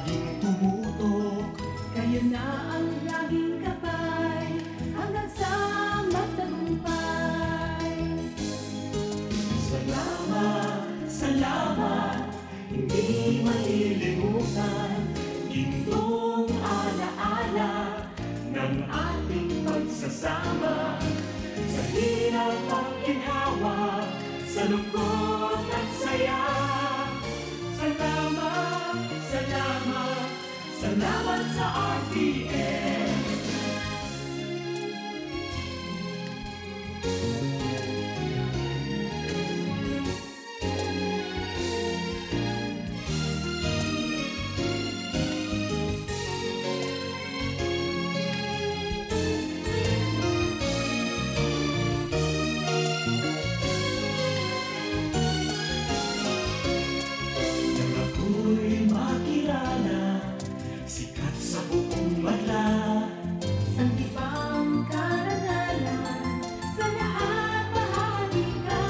laging tumutok. Kayo na ang laging kapay hanggang sa magtagumpay. Salamat, salamat, hindi malilimutan. Gintong alaala ng ating pagsasama. Sa hirap at ginhawa, sa lungkot at saya. Salamat, salamat, salamat sa RTM. Makilala, sikat sa buong madla. Sangkipang karangalan, sa lahat bahagi ka.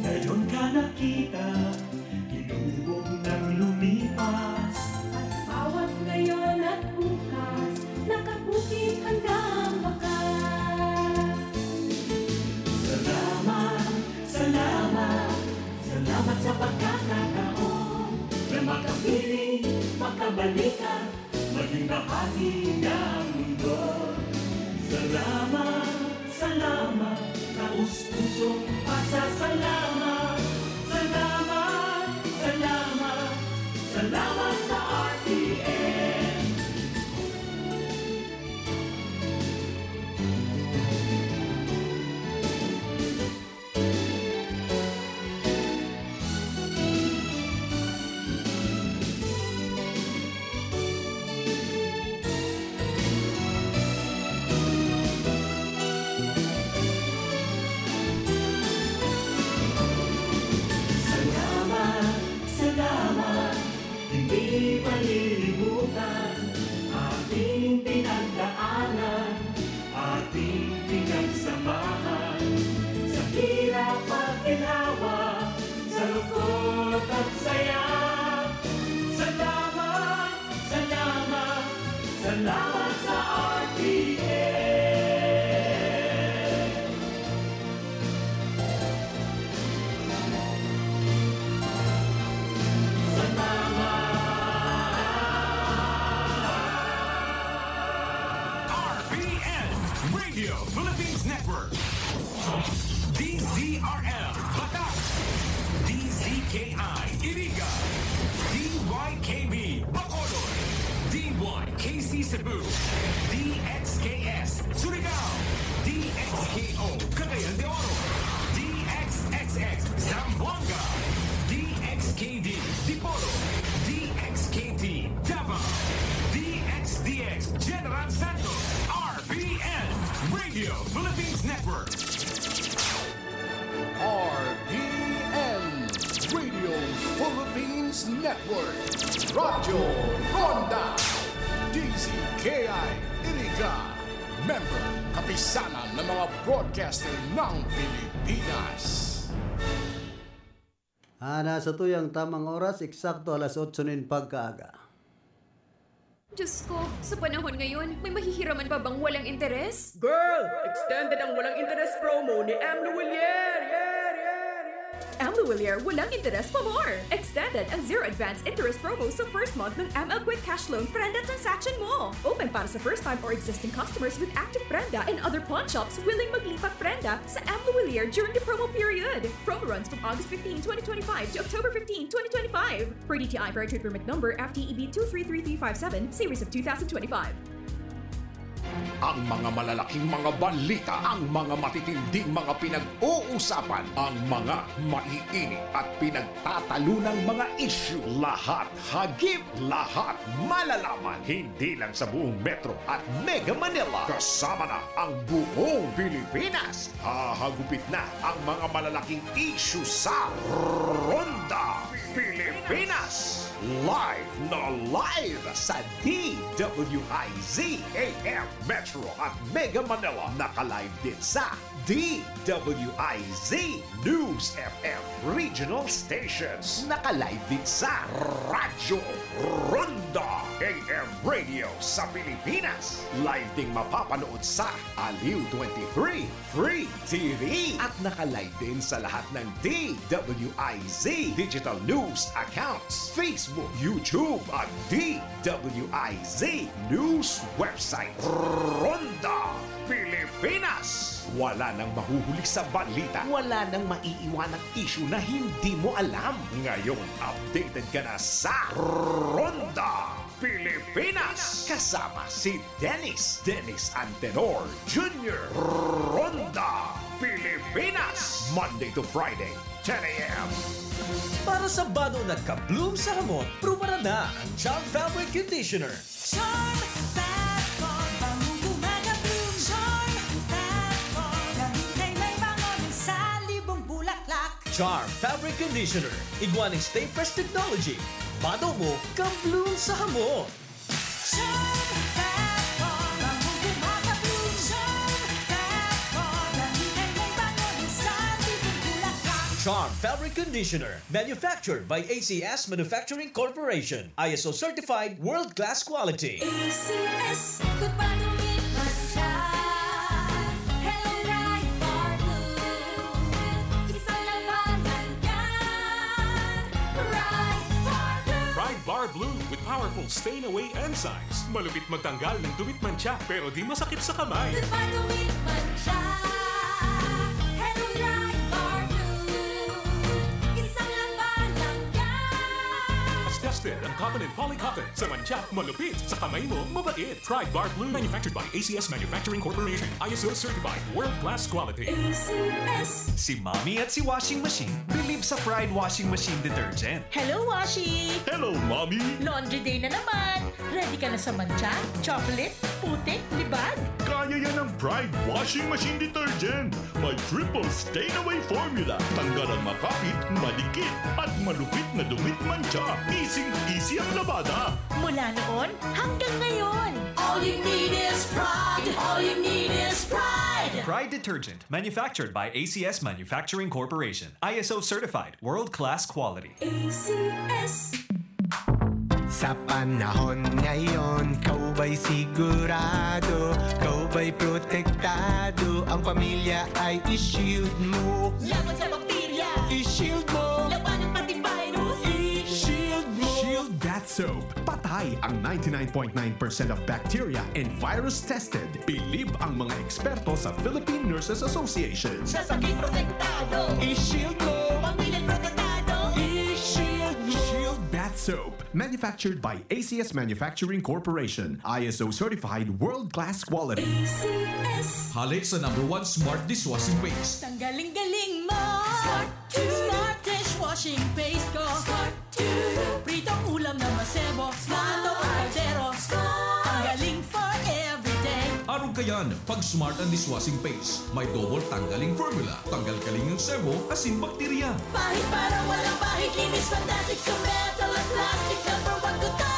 Ngayon ka nakita, hinubog ng lumipas. At bawat ngayon at bukas, nakabukit hanggang wakas. Salamat, salamat, salamat sa pagkakataon na makapiling, makabalikan, maging bahagi ng mundo. Salamat, salamat, taus-pusong pasasalamat. Salamat, salamat, salamat sa RTM. Hindi malilimutan ating pinagdaanan, ating pinagsamahan. Sa hirap at ginhawa, sa lungkot at saya. Salamat, salamat, salamat sa RTM. Radio Philippines Network, DZRL Batak, DZKI Iriga, DYKB Bacolod, DYKC Cebu, DXKS Surigao, DXKO Cagayan de Oro, DXXX Zamboanga, DXKD Dipolo, DXKT Davao, DXDX General Santos, RPN Radio Philippines Network. RPN Radio Philippines Network. Radyo Ronda. DZKI Iriga. Member, kapisanan ng mga broadcaster ng Pilipinas. Nasa tuyang tamang oras, eksakto alas 8 nin pagkaaga. Diyos ko, sa panahon ngayon, may mahihiraman pa bang walang interes? Girl, extended ang walang interest promo ni Amlo Villar. Amlo Villar, walang interes pa more! Extended ang zero advance interest promo sa first month ng ML Quick Cash Loan Prenda transaction mo. Open para sa first time or existing customers with active Prenda and other pawn shops willing maglipat Prenda sa Amlo Villar during the promo period. Promo runs from August 15, 2025 to October 15, 2025. Per DTI Verified Permit Number FTEB 233357, Series of 2025. Ang mga malalaking mga balita, ang mga matitinding mga pinag-uusapan, ang mga maiinit at pinagtatalunang mga issue. Lahat hagip, lahat malalaman. Hindi lang sa buong Metro at Mega Manila. Kasama na ang buong Pilipinas. Hahagupit na ang mga malalaking issue sa Ronda Pilipinas. Live na live sa DWIZ AM Metro at Mega Manila. Naka-live din sa DWIZ News FM Regional Stations. Naka-live din sa Radyo Ronda AM Radio sa Pilipinas. Live ding mapapanood sa Aliw 23 Free TV. At naka-live din sa lahat ng DWIZ Digital News accounts, Facebook, YouTube at DWIZ News website. Ronda Pilipinas. Wala nang mahuhuli sa balita. Wala nang maiiwanang issue na hindi mo alam. Ngayon, updated ka na sa Ronda Pilipinas. Kasama si Dennis Antenor Jr. Ronda Pilipinas. Monday to Friday, 10 a.m. Para sa bado nagka-bloom sa hamon, prubara na ang Charm Fabric Conditioner. Charm Fat-Con, bagong gumagabloom. Charm Fat-Con, gamit ay may bangon sa libong bulaklak. Charm Fabric Conditioner. Iguaning Stay Fresh Technology. Bado mo, ka-bloom sa hamon. Charm Fat-Con, bagong gumagabloom. Charm Fat-Con, gamit ay may bangon sa libong bulaklak. Charm Fabric Conditioner. Manufactured by ACS Manufacturing Corporation. ISO certified world-class quality. ACS, kung panumit man siya. Hello, right for blue. Isang labanan yan. Right for blue. Pride Bar Blue with powerful stain-away enzymes. Malupit magtanggal ng dumit mancha pero di masakit sa kamay. Kung panumit man siya. Hello, right for blue. Isang labanan yan. As tested ang cotton and polycotton. Sa mancha, malupit. Sa kamay mo, mabait. Pride Bar Blue. Manufactured by ACS Manufacturing Corporation. ISO certified world-class quality. ACS. Si Mommy at si Washing Machine believe sa Pride Washing Machine Detergent. Hello, Washi! Hello, Mommy! Laundry day na naman! Ready ka na sa mancha, chocolate, putik, libag? Kaya yan ang Pride Washing Machine Detergent. May triple stain-away formula. Tanggal ang makapit, malikit, at malupit na dumit mancha. Easy ang labada. Mula noon hanggang ngayon! All you need is pride. All you need is pride. Pride Detergent, manufactured by ACS Manufacturing Corporation. ISO certified, world-class quality. ACS. Sa panahon ngayon, kau ba'y sigurado? Kau ba'y protektado? Ang pamilya ay i-shield mo. Laban sa bakterya. I-shield mo. Laban ng antivirus. I-shield mo. Shield Bath Soap. Patay ang 99.9% of bacteria and virus tested. Believe ang mga eksperto sa Philippine Nurses Association. Sa sakit protektado. I-shield mo. Pamilyang protektado. I-shield mo. Shield Bath Soap. Manufactured by ACS Manufacturing Corporation. ISO certified world-class quality. ACS. Halik sa #1 Smart Dishwashing Paste. Ang galing-galing mo! Smart 2. Smart dishwashing paste ko! Smart 2. Pritong ulam na masebo, plato o kaldero. Ang galing for everyday. Araw kayan, pag Smart ang Dishwashing Paste, may double tanggaling formula. Tanggal kaling ng sebo, asin bakterya. Pahit para walang pahit. Linis fantastic sa metal at plastic. #1 ko to.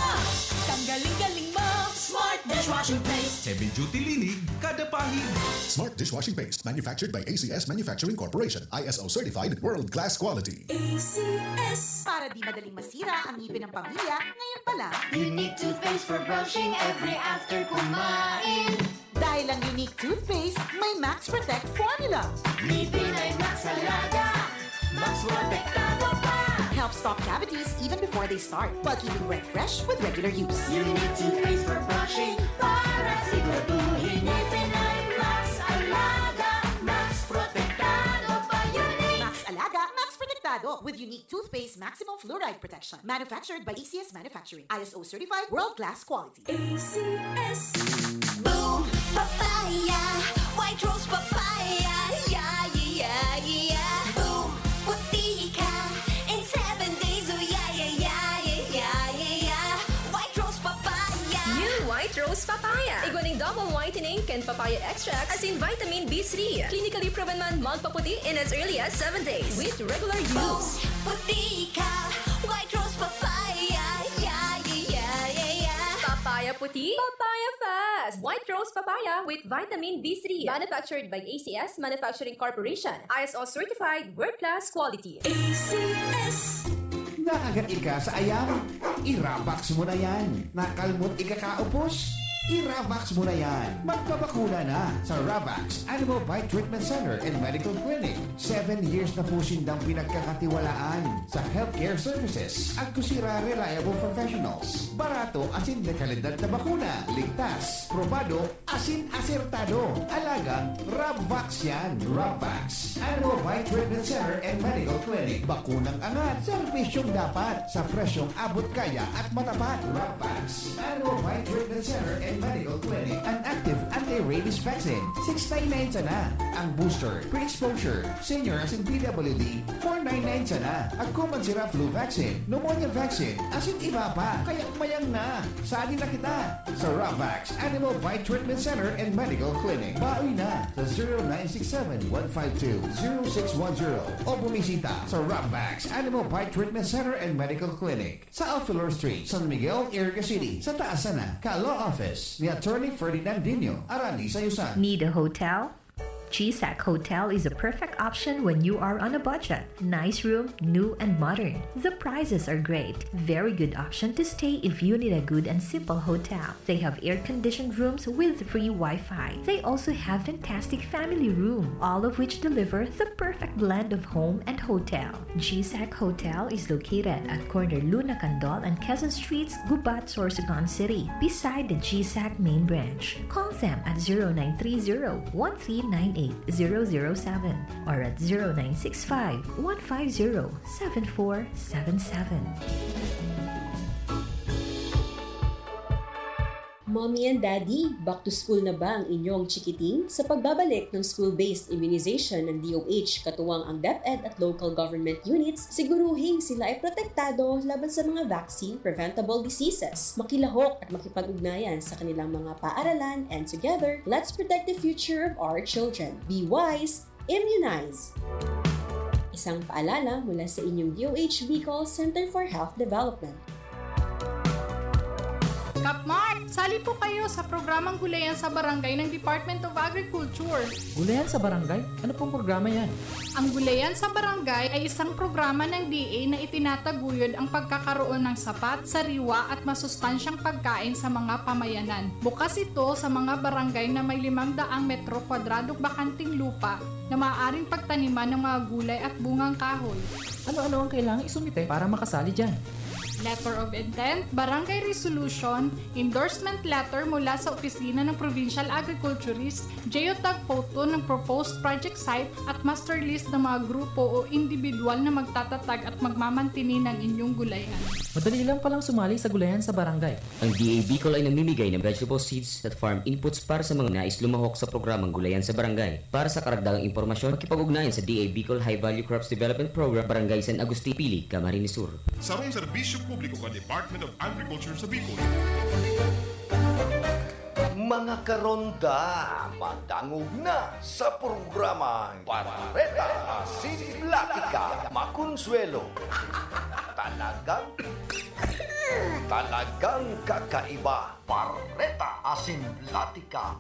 Ang galing-galing mo! Smart dishwashing paste. Heavy duty linig, kada pahig. Smart Dishwashing Paste, manufactured by ACS Manufacturing Corporation. ISO certified world-class quality. ACS. Para di madaling masira ang ngipin ng pamilya, ngayon pa lang. Unique toothpaste for brushing every after kumain. Dahil ang unique toothpaste, may Max Protect formula. Ngipin ay Max Alaga. Max protektado pa. Helps stop cavities even before they start, while keeping breath fresh with regular use. Unique toothpaste for brushing. Para siguraduhin ngipin ay Max Alaga. Max protektado pa. Unique. Max Alaga, Max Protectado with unique toothpaste maximum fluoride protection. Manufactured by ACS Manufacturing. ISO certified world-class quality. ACS. Boom, papaya, white rose papaya, yeah, yeah, yeah. Boom, puti ka in 7 days, oh yeah, yeah, yeah, yeah, yeah, yeah. White rose papaya. New White Rose Papaya. Iguaning double whitening and papaya extract as in vitamin B3. Clinically proven man magpaputi in as early as 7 days with regular Boom, use. puti ka, white rose papaya, yeah, yeah, yeah, yeah, yeah. Papaya puti? Papaya Fast! White Rose Papaya with vitamin B3. Manufactured by ACS Manufacturing Corporation. ISO certified world-class quality. ACS. Naagat ika sa ayam? Irabax mo na yan. Nakalmot ika kaupos? Iravax mo na yan. Magpabakuna na sa Ravax Animal Bite Treatment Center and Medical Clinic. 7 years na po sindang pinagkakatiwalaan sa healthcare services at kusira reliable professionals. Barato asin de kalidad na bakuna. Ligtas, probado, asin asertado. Alagang Ravax yan. Ravax Animal Bite Treatment Center and Medical Clinic. Bakunang angat. Serbisyong dapat sa presyong abot kaya at matapat. Ravax Animal Bite Treatment Center and Medical Clinic. An active anti-rabies vaccine. 699 sana. Ang booster, pre-exposure, senior as in PWD, 499 sana. At Kumansira flu vaccine, pneumonia vaccine, as in iba pa. Kaya mayang na. Sali na kita sa Ravax Animal Bite Treatment Center and Medical Clinic. Baoy na sa 0967-152-0610 o bumisita sa Ravax Animal Bite Treatment Center and Medical Clinic sa Alfilor Street, San Miguel, Iriga City. Sa taas na, Ka-Law Office ni Attorney Ferdinand Dino, Arani Sayusan. Need a hotel? GSAC Hotel is a perfect option when you are on a budget. Nice room, new and modern. The prices are great. Very good option to stay if you need a good and simple hotel. They have air-conditioned rooms with free Wi-Fi. They also have fantastic family room, all of which deliver the perfect blend of home and hotel. GSAC Hotel is located at corner Luna Candol and Quezon Streets, Gubat, Sorsogon City, beside the GSAC main branch. Call them at 0930-1398-007 or at 0965-150-7477. Mommy and Daddy, back to school na ba ang inyong chikiting? Sa pagbabalik ng school-based immunization ng DOH katuwang ang DepEd at local government units, siguruhing sila ay protektado laban sa mga vaccine-preventable diseases. Makilahok at makipag-ugnayan sa kanilang mga paaralan, and together, let's protect the future of our children. Be wise, immunize! Isang paalala mula sa inyong DOH Bicol Center for Health Development. Kapmar, sali po kayo sa programang Gulayan sa Barangay ng Department of Agriculture. Gulayan sa Barangay? Ano pong programa yan? Ang Gulayan sa Barangay ay isang programa ng DA na itinataguyod ang pagkakaroon ng sapat, sariwa at masustansyang pagkain sa mga pamayanan. Bukas ito sa mga barangay na may 500 metro kwadradong bakanting lupa na maaaring pagtaniman ng mga gulay at bungang kahoy. Ano-ano ang kailangang isumite para makasali dyan? Letter of Intent, Barangay Resolution, Endorsement Letter mula sa Opisina ng Provincial Agriculturist, geotag photo ng proposed project site at master list ng mga grupo o individual na magtatatag at magmamantini ng inyong gulayan. Madali lang palang sumali sa Gulayan sa Barangay. Ang DA Bicol ay namimigay ng vegetable seeds at farm inputs para sa mga nais lumahok sa programang Gulayan sa Barangay. Para sa karagdagang impormasyon, makipag-ugnayan sa DA Bicol High Value Crops Development Program, Barangay San Agustin Pili, Camarines Sur. Sarong serbisyo publiko ka Department of Agriculture sa Bicol. Mga karonda, madangog na sa programang Pareta Asinlatika Makonsuelo. Talagang kakaiba. Pareta Asinlatika.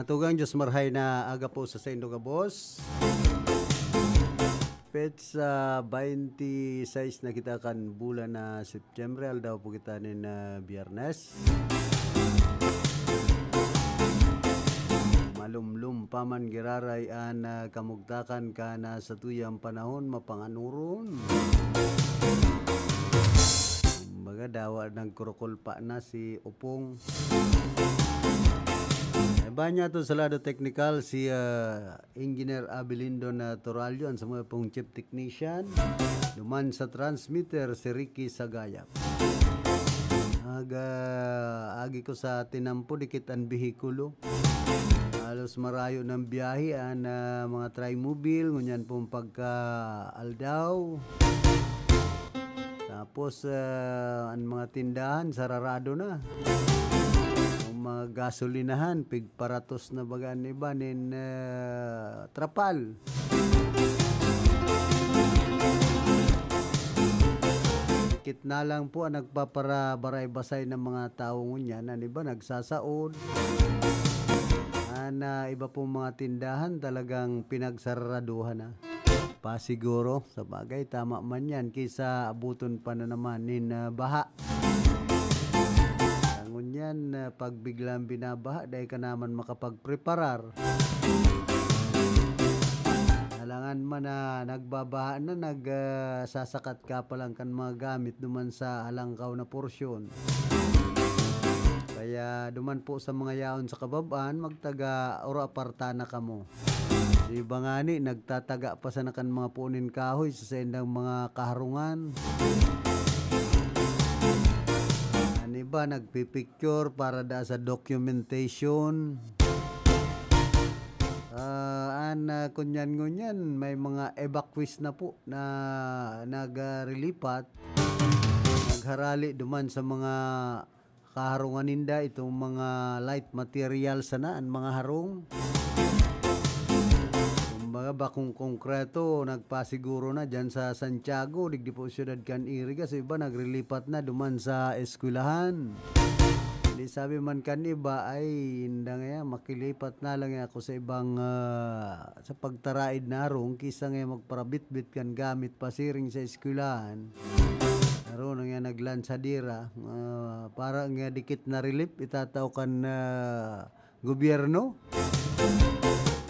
Tugang Diyos marhay na aga po sa Saint Boss. Sa 26 na kita kan bulan na September, daw po kita nin Biyernes. Malumlum paman giraray an kamugtakan ka na sa tuyang panahon mapanganuron. Baga dawa ng kurukulpa na si Upong. Banya to sa lado technical si Engineer Abilindo na Toralio ang sa mga pong chief technician. Duman sa transmitter si Ricky Sagayap. Agi ko sa tinampo dikit ang bihikulo. Halos marayo ng biyahe ang mga tri-mobile ngunyan pong pagka Aldaw. Tapos ang mga tindahan sararado na. Ang mga gasolinahan pigparatos na bagaan iba nin trapal. Dikit na lang po ang nagpaparabaray-basay ng mga tao ngunyan. Ano iba nagsasaod. Iba pong mga tindahan talagang pinagsaraduhan na. Pasiguro sa bagay tama man yan kaysa abuton pa na naman nin baha. Tangon yan pag biglang binabaha dahil ka naman makapagpreparar. Halangan man na nagbabaha na nagsasakat ka pa lang kan mga gamit duman sa halangkaw na porsyon. Kaya duman po sa mga yaon sa kababaan, magtaga oro apartana ka mo. Iba nga ni, nagtataga pa sa nakan mga punin kahoy sa sendang mga kaharungan. Ano ba, nagpipicture para da sa documentation. Kunyan-kunyan, may mga evacuees na po na nagrilipat. Nagharali duman sa mga kaharungan ninda itong mga light materials sanaan mga harong. Kumbaga bakong konkreto nagpasiguro na dyan sa Santiago, digdi po siyudad kan Iriga, so iba nagrilipat na duman sa eskwelahan. Hindi sabi man kan iba ay hindi nga makilipat na lang ako sa ibang sa pagtaraid na harong kisa nga magparabit-bit kan gamit pasiring sa eskwelahan. Naroon nga naglansadira para nga dikit na relief itataw kan gobyerno.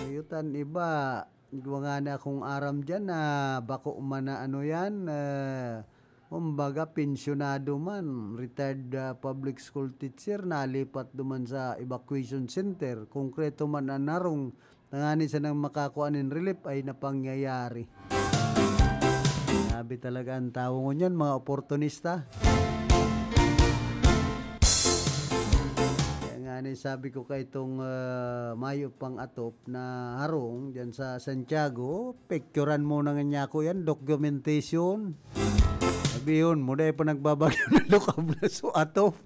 Yutan iba nga na akong aram dyan na bako man na ano yan kumbaga pensyonado man retired public school teacher nalipat duman sa evacuation center. Konkreto man ang narong tangani sa nang makakuanin relief ay napangyayari. Sabi talaga ang tao ngunyan, mga oportunista. Kaya nga sabi ko kay itong mayo pang atop na harong dyan sa Santiago, picturean mo na nga niya ko yan, documentation. Sabi yun, muna pa nagbabagyo na lukab na so atop.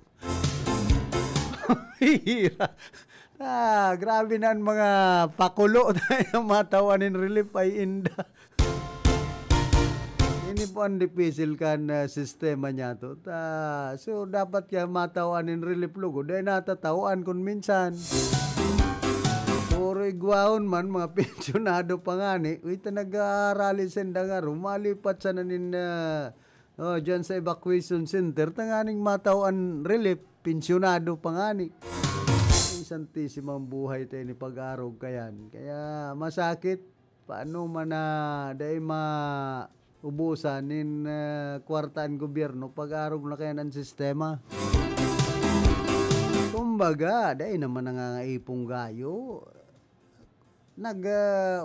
Hira. Grabe na ang mga pakulo na matawanin relief ay inda. Ini po ang dipisil kan sistema niya to. So dapat kaya matawanin relief lugo. Dahil natatawan kung minsan. Puro igwaon man, mga pensyonado pa nga ni. Uy, nag-aarali senda nga. Rumalipat sa nanin dyan sa evacuation center. Tanganing matawan relief, pensyonado pa nga ni. Santisimang buhay tayo ni pag-arog kayan. Kaya masakit. Paano man na dahil ubusan nin kwartaan gobyerno pag-arog na kaya ng sistema. Kumbaga, dahil naman nangangaipong gayo,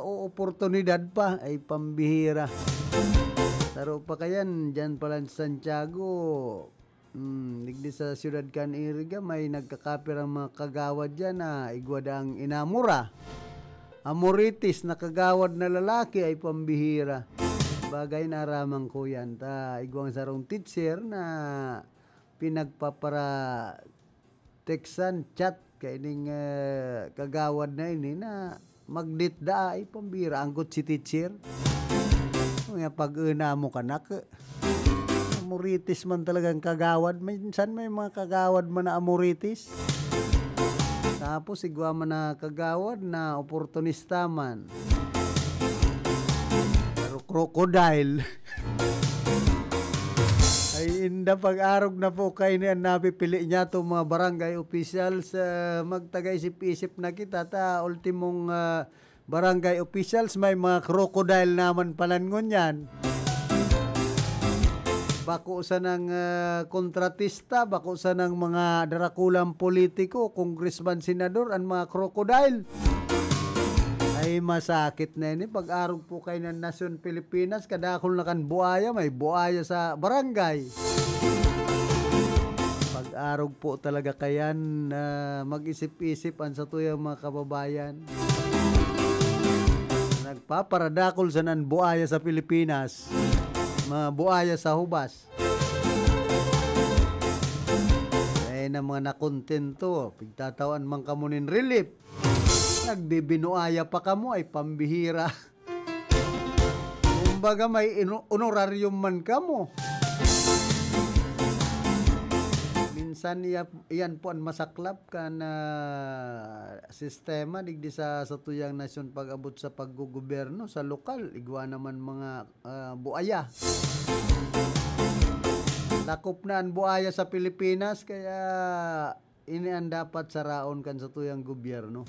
oportunidad pa ay pambihira. Taro pa kayan, dyan pala sa Santiago, digdi sa siyudad kan Iriga, may nagkakapir ang mga kagawad dyan na igwadang inamura. Amoritis na kagawad na lalaki ay pambihira. Bagay na aramang ko yan. Igwang sarong teacher na pinagpapara textan chat kay ning kagawad na ini na magditda ay pambira. Anggot si teacher. Pag-una mo kanak. Amoritis man talagang kagawad. Minsan may mga kagawad man na amoritis. Tapos igwa man na kagawad na oportunista man. Crocodile. Ay inda pag-arog na po kayo niyan napipili niya itong mga barangay officials magtag-isip-isip na kita ultimong barangay officials may mga crocodile naman palangon yan. Bako sa ng kontratista, bako sa ng mga darakulang politiko, congressman, senador, ang mga crocodile. Ay masakit na yun. Pag-arog po kayo ng Nasyon Pilipinas, kadakol na kan buaya, may buaya sa barangay. Pag-arog po talaga kayan mag-isip-isip ang sa tuyang mga kababayan. Nagpaparadakol sa nan buaya sa Pilipinas. Mga buaya sa hubas. May na mga nakontento, pagtatawan man kamo nin relief. Nagbibinuaya pa kamo ay pambihira. Kumbaga may honorarium man kamo. Minsan iyan po ang masaklap ka na sistema digdi sa tuyang nasyon pag-abot sa paggugoberno sa lokal. Igwa naman mga buaya. Lakop na ang buaya sa Pilipinas kaya ini ang dapat saraon kan sa tuyang gobyerno.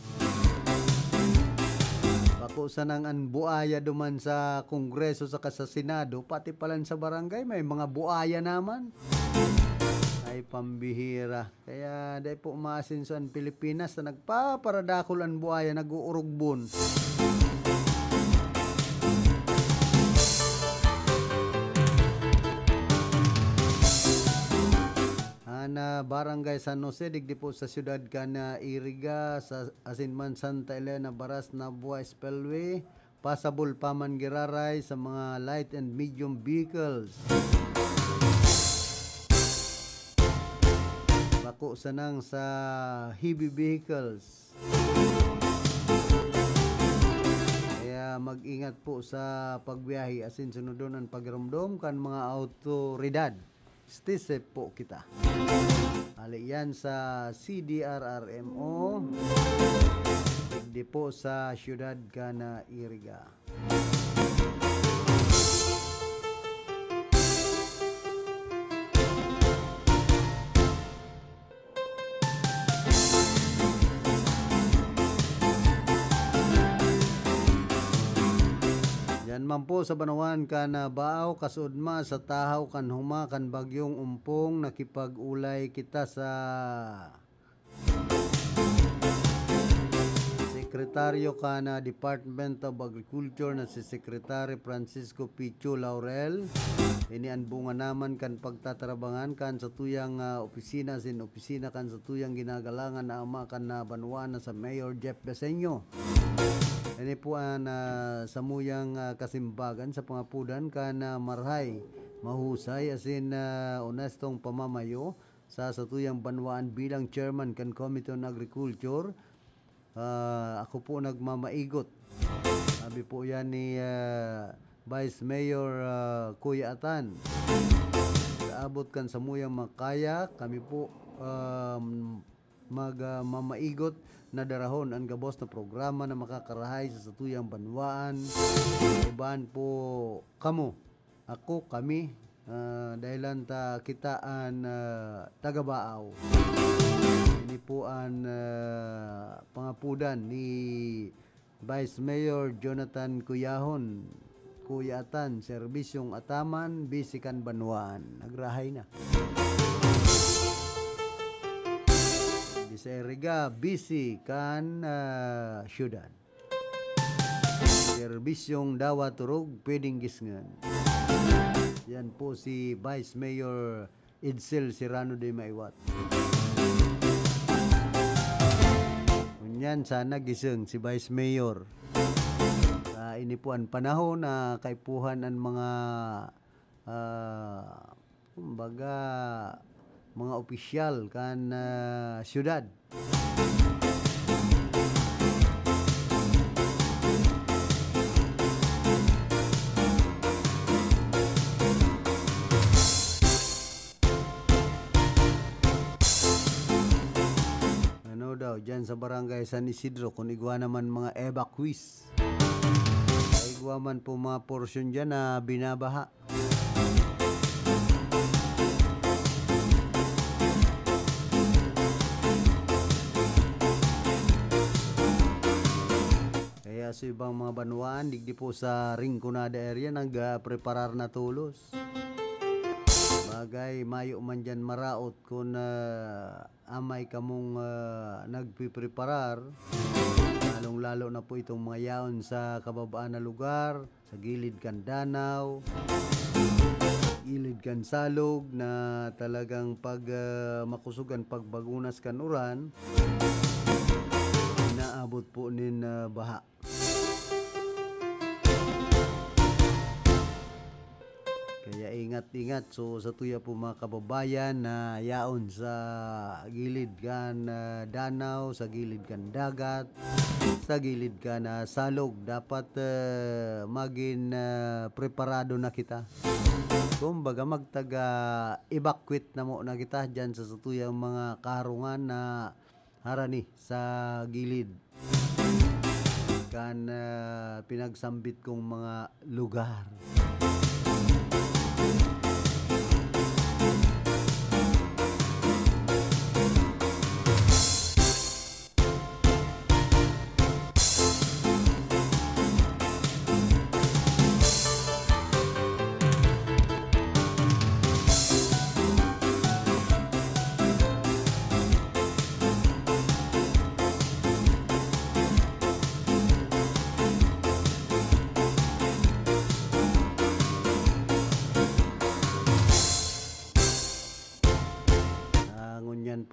Bako sanang ang buaya duman sa Kongreso sa Senado, pati palan sa barangay may mga buaya naman. Ay pambihira. Kaya dahil po umasinso ang Pilipinas na nagpaparadakol ang buaya, nag-uurugbon. Na barangay San Jose, digdi po sa siyudad ka na Iriga, sa Asinman Santa Elena, Baras, Nabua, Spellway, Pasabol, Paman, Giraray, sa mga light and medium vehicles. Bako sanang sa heavy vehicles. Kaya mag-ingat po sa pagbiyahe, asin sunodon ang pagramdom kan mga autoridad. Stay safe po kita. Ali yan sa CDRRMO. Digdi po sa siyudad ka na Iriga. Yan man po sa Banawan ka na baaw kasudma sa tahaw kan huma kan bagyong umpong nakipag-ulay kita sa Sekretaryo ka na Department of Agriculture na si Secretary Francisco Picho Laurel. Ini ang bunga naman kan pagtatarabangan kan sa tuyang opisina kan sa tuyang ginagalangan na ama kan na Banawan na sa Mayor Jeff Beseño. Ini po ang samuyang kasimbagan sa pangapudan ka na marhay, mahusay asin honestong pamamayo sa satuyang banwaan bilang chairman kan Committee on Agriculture. Ako po nagmamaigot. Sabi po yan ni Vice Mayor Kuya Atan. Kaabot kan samuyang makaya, kami po magmamaigot na darahon ang gabos na programa na makakarahay sa satuyang banwaan. Iban po kamo, ako, kami, dahilan ta kitaan tagabaaw. Ini po ang pangapudan ni Vice Mayor Jonathan Cuyahon, Kuyatan, Serbisyong Ataman, Bisikan Banwaan. Nagrahay na. Sa Iriga, busy kan syudad. Serbisyong dawa turog, pwedeng gisngan. Yan po si Vice Mayor Edsel Serrano de Maiwat. Kunyan, sana gising si Vice Mayor. Ini po ang panahon na kaipuhan ang mga kumbaga mga opisyal kan syudad. Ano daw dyan sa barangay San Isidro kung igwa naman mga evacuees. Igwa man po mga porsyon dyan na binabaha. Sa ibang mga banwaan, digdi po sa Rinconada area, nag-preparar na tulos. Bagay, mayo man dyan maraot kung amay kamong nagpipreparar. Lalong-lalo na po itong mga yaon sa kababaan na lugar, sa gilid kan Danau, gilid kan Salog, na talagang pag makusugan pagbagunas kan uran, inaabot po nin baha. Kaya ingat-ingat. So sa tuya po mga kababayan na yaon sa gilid kan danaw, sa gilid kan dagat, sa gilid kan salog, dapat maging preparado na kita. Kumbaga magtaga-evacuate na mo na kita dyan sa tuyang mga karungan na harani sa gilid kan pinagsambit kong mga lugar.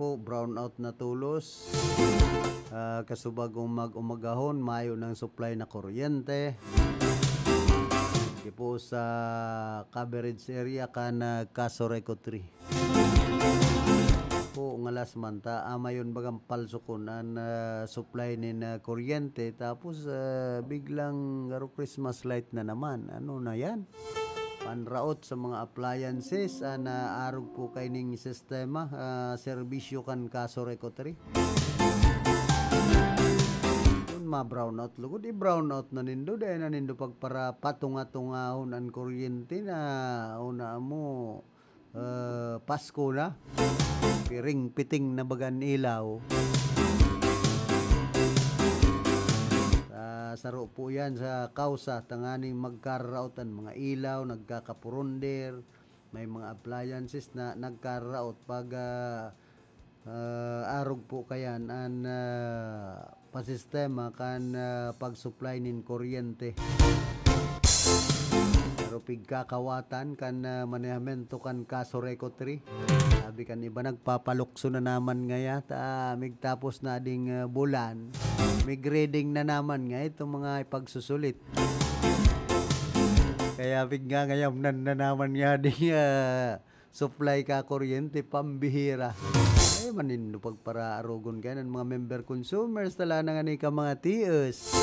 Brownout na tulos, kasubagong mag-umagahon, mayo ng supply na kuryente. Di po sa coverage area kan Casoreco 3 po ngalas manta amayon bagang palso kunan supply ni na kuryente, tapos biglang garo Christmas light na naman. Ano na yan? Panraot sa mga appliances na arog po kay ning sistema serbisyo kan Casoreco 3. Yun ma-brownout lugod, i-brownout na nindo dahil na nindo pagpara patunga-tungahon ang kuryente na una mo Pasko na piring piting na bagan ilaw. Saro po yan sa kausa tanganing magkaraotan mga ilaw, nagkakapurunder, may mga appliances na nagkaraot pag arog po kayan an pasistema kan pag-supply nin kuryente. Pero pigkakawatan kan manehemento kan Casoreco 3. Sabi kan iba nagpapalukso na naman ngaya migtapos na ding bulan. May grading na naman nga itong mga ipagsusulit. Kaya bigla ngayon na naman nga ding supply ka kuryente pambihira. Ay manindo pagpara arogon kayo ng mga member consumers tala na nga ni ka mga tiis.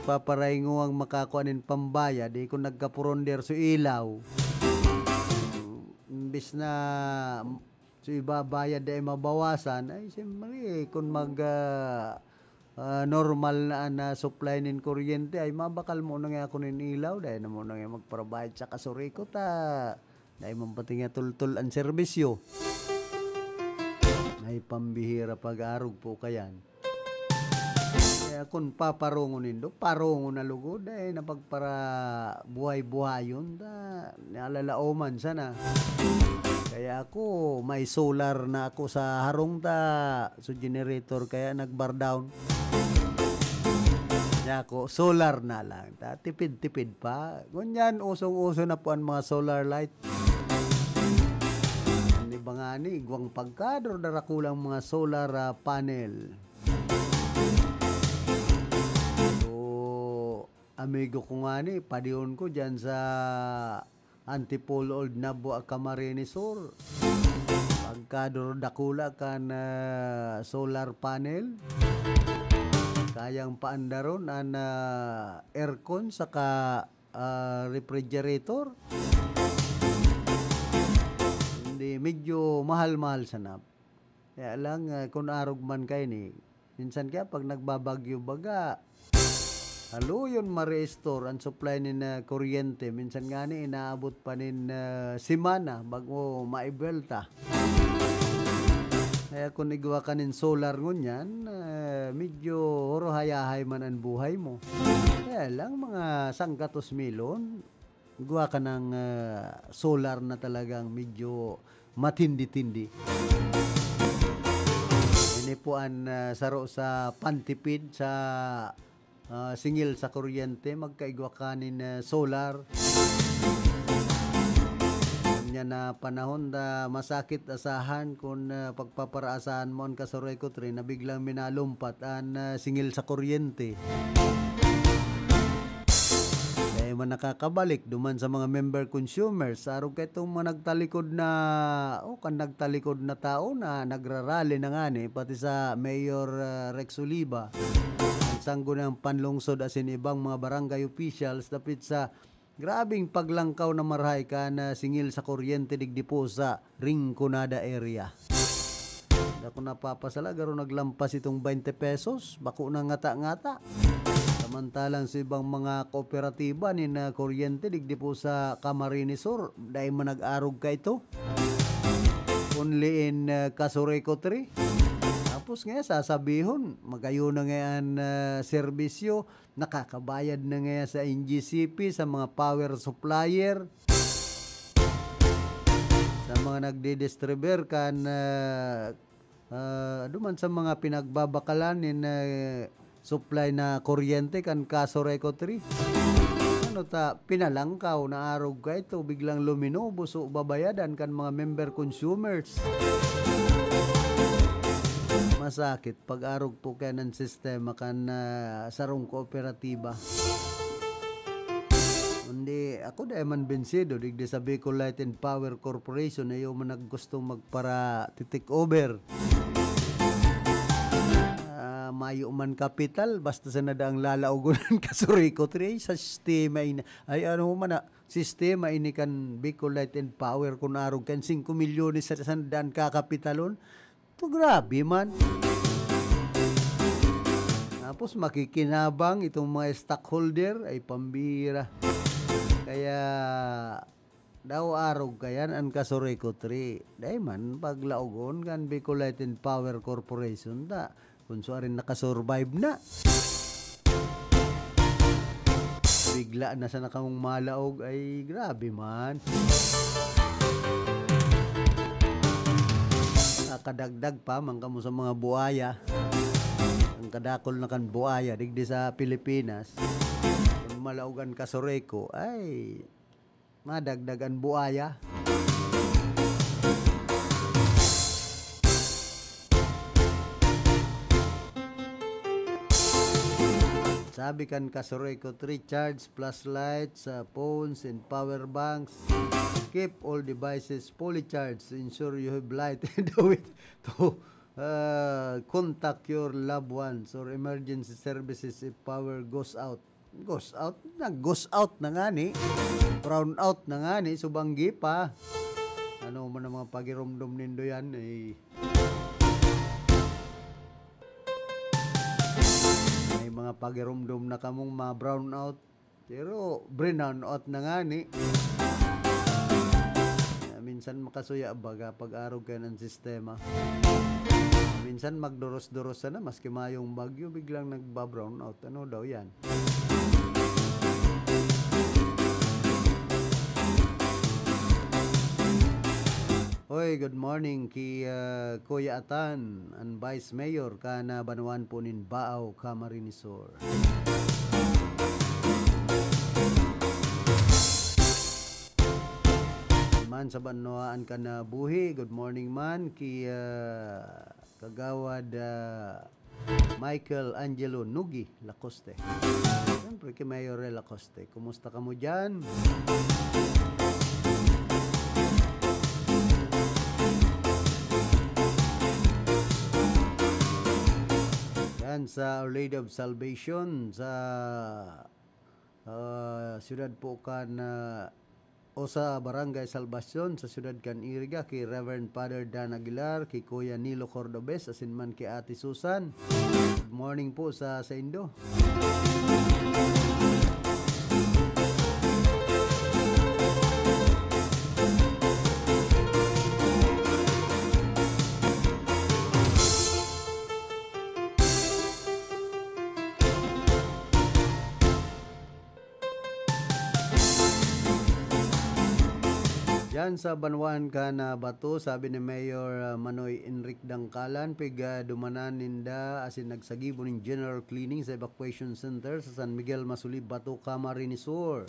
Paparaingo ang makakuanin pambaya di kung nagkapuronder sa ilaw. Imbis na so ibabayad ay mabawasan ay siyempre kung normal na supply nin kuryente ay mabakal mo na nga ako nin ilaw dahil na mo na nga magparabayad sa Casoreco dahil mampati nga tultul ang serbisyo ay pambihira pag-arog po kayan. Kaya kung paparongo nindo parongo na lugod dahil napagpara buhay-buhay yun naalalaoman sana. Kaya ako may solar na ako sa harong so generator kaya nag-bar down. Kaya ako solar na lang tipid-tipid pa. Ganyan usong-uso na po ang mga solar light. Hindi ba nga ni igwang pagkadro darakulang mga solar panel. So amigo ko nga ni padiyon ko dyan sa Antipolo Old Nabo Camarines Sur. Pagkadro dakula kan solar panel. Kayang paandaron an aircon saka refrigerator. Hindi medyo mahal-mahal sanap. Kaya lang kung arog man kayo ni minsan kaya pag nagbabagyo baga halo yun ma-restore ang supply ni na kuryente. Minsan nga ni inaabot pa nin simana bago maibelta. Kaya kung igawa ka nin solar ngunyan, medyo horohayahay man ang buhay mo. Kaya lang mga 100 milyon, igawa ka ng solar na talagang medyo matindi-tindi. Ini po ang saro sa pantipid sa singil sa kuryente, magkaigwa kanin solar. Kanya na panahon na masakit asahan kung pagpaparaasahan mo ang Casoreco 3 na biglang minalumpat ang singil sa kuryente. Kaya man nakakabalik duman sa mga member consumers. Araw kay itong mga nagtalikod na tao na nagrarally na nga ni, pati sa Mayor Rex Oliva. Sanggo ng panlungsod asin ibang mga barangay officials dapit sa grabing paglangkaw na marahay ka na singil sa kuryente digdipo sa Rinconada area. Ako napapasala, garo naglampas itong 20 pesos, bako na ngata-ngata. Samantalang sa ibang mga kooperatiba ni na kuryente, digdi po sa Camarines Sur, dahil man nag-arog ka ito. Only in Casureco 3. Tapos nga, sasabihon, magayo na ngayon serbisyo, nakakabayad na ngayon sa NGCP, sa mga power supplier, sa mga nagdi-distribuer kan duman sa mga pinagbabakalan in supply na kuryente kan Casureco 3. Pinalangkaw na arog ka ito, biglang lumino, buso babayadan kan mga member consumers. Masakit pag arog po kaya ng sistema kan sarong kooperatiba. Hindi, ako dahil man bensido, digdi sa Bicol Light and Power Corporation, ayaw man naggustong magpara titik over. Mayo man kapital, basta sa nadaang lalaugunan Casureco 3, sa sistema ini, sistema ini kan Bicol Light and Power, kung arog kan 5 milyon sa sandaan kakapitalon, to grabe man. Tapos makikinabang itong mga stockholder ay pambira. Kaya daw arog kayan ang Casureco 3. Dahil man paglaugon kan Bicol Light and Power Corporation da kung rin nakasurvive na. Bigla na sa nakamong malaog ay grabe man. Nakadagdag pa man kamo sa mga buaya. Ang kadakol na kan buaya digdi sa Pilipinas. Kung malaugan Casureco ay madagdagan buaya. Sabi kan Casureco 3, charge plus lights, phones and power banks. Keep all devices fully charged. Ensure you have light to contact your loved ones or emergency services if power goes out. Goes out? Nag-goes out na nga ni. Brown out na nga ni. Subanggi pa. Ano man ang mga pagirumdum nindo yan eh. Mga pagirumdum na kamong mga brown out, pero brown out na nga ni. Minsan makasuya baga pag-arog ka ng sistema. Minsan magduros-duros na maski mayong bagyo biglang nagba-brown out. Ano daw yan? Hoy, good morning kay Kuya Atan, ang Vice Mayor kana Banuan po nin Baaw, Camarines Sur. Man sa Banuan kana buhi, good morning man kay Kagawad Michael Angelo Nugi Lacoste. Siyempre kay Mayor Lacoste, kumusta ka mo dyan? Sa Our Lady of Salvation sa siyudad po kan o sa Barangay Salvacion sa siyudad kan Iriga kay Reverend Father Dan Aguilar, kay Kuya Nilo Cordobes, asin man kay Ate Susan. Good morning po sa Indo. Yan sa Banwan ka na bato, sabi ni Mayor Manoy Enrique Dangkalan, piga dumanan ninda asin nagsagibo ng general cleaning sa evacuation center sa San Miguel Masuli, Bato, Camarines Sur.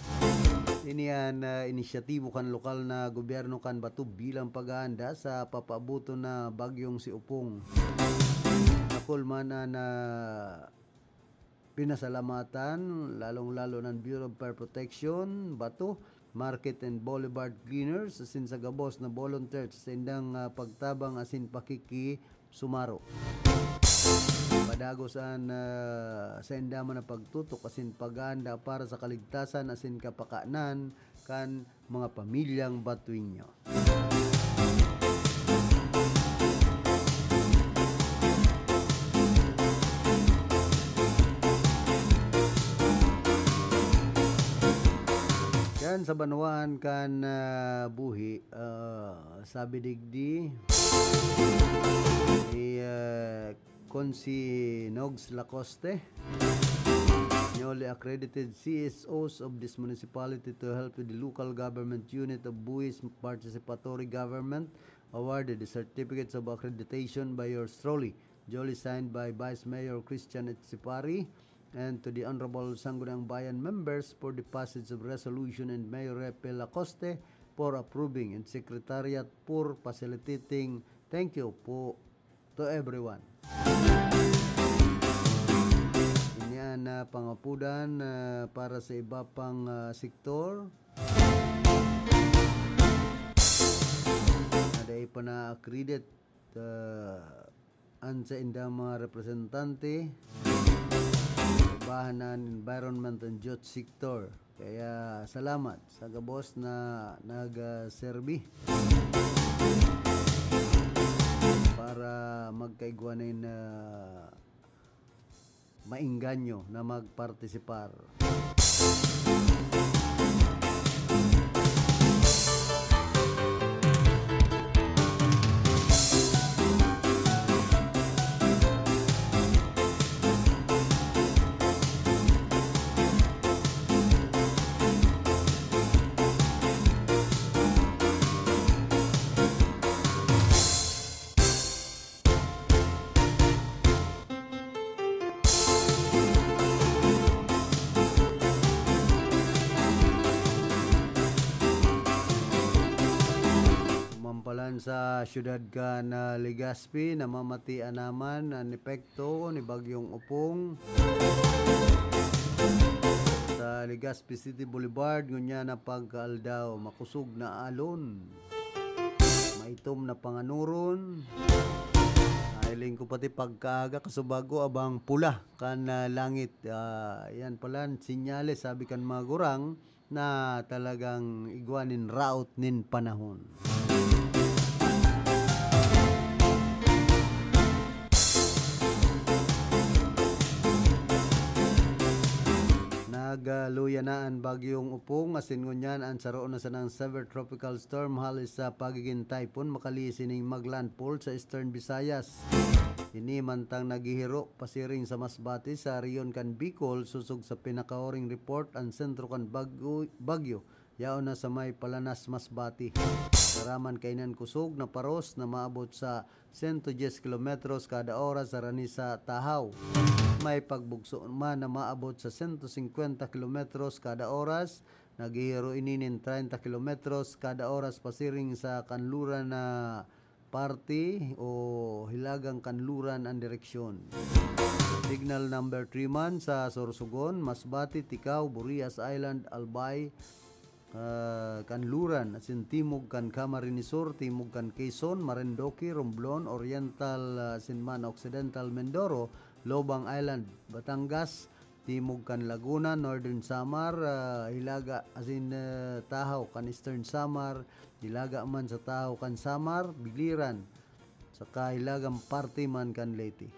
Iniyan inisyatibo kan lokal na gobyerno kan Bato bilang paghahanda sa papabuto na bagyong si Upong. Nakulman na pinasalamatan lalong-lalo ng Bureau of Fire Protection, Bato, Market and Boulevard Cleaners, asin sa gabos na volunteer sa indang pagtabang asin pakiki sumaro. Padago saan sa indaman na pagtutok asin paganda para sa kaligtasan asin kapakanan kan mga pamilyang Batuinyo. Yan sa Banwan kan buhi sabi digdi Consi Nogs Lacoste, newly accredited CSOs of this municipality to help with the local government unit of Buwis Participatory Government, awarded the certificates of accreditation by yours truly, duly signed by Vice Mayor Christian Etsipari, and to the Honorable Sangguniang Bayan members for the passage of resolution, and Mayor Repe Lacoste for approving, and Secretariat for facilitating. Thank you po to everyone. Yan na pangapudan para sa iba pang sektor. Aday pa na accredit an sa indang mga representante bahanan environment and youth sector. Kaya salamat sa gabos na nag-serbi para magkaigwanin na mainganyo na magpartisipar. Sa syudad ka na Legazpi, namamatian naman ang epekto ni Bagyong Upong sa Legazpi City Boulevard. Ngunya na pagkaaldaw, makusog na alon, maitom na panganuron. Ailing ko pati pagkaaga kasubago abang pula kan langit. Yan pala sinyales sabi kan mga gurang na talagang igwanin raot nin panahon. Nagluyanaan Bagyong Upong asin ngunyan ang saroon na sanang severe tropical storm halis sa pagiging typhoon makaliisining maglandfall sa Eastern Visayas. Ini mantang naghihiro pasiring sa Masbate sa Rion kan Bicol susog sa pinakaoring report ang sentro kan Bagyo yaon na sa may Palanas Masbate. Karaman kainan kusog na paros na maabot sa 110 kilometros kada oras sa Ranisa Tahaw. May pagbugso man na maabot sa 150 kilometros kada oras. Naghihiro ininin 30 kilometros kada oras pasiring sa kanluran na parte o hilagang kanluran ang direksyon. Signal number 3 man sa Sorsogon, Masbate, Ticao, Burias Island, Albay, kanluran asin timog kan Camarines Sur, timog kan Quezon, Marinduque, Romblon, Oriental Sinman, Occidental Mindoro, Lobang Island, Batangas, timog kan Laguna, Northern Samar, hilaga asin Tahaw kan Eastern Samar, hilaga man sa Tahaw kan Samar, Biliran, saka hilagang parte man kan Leyte.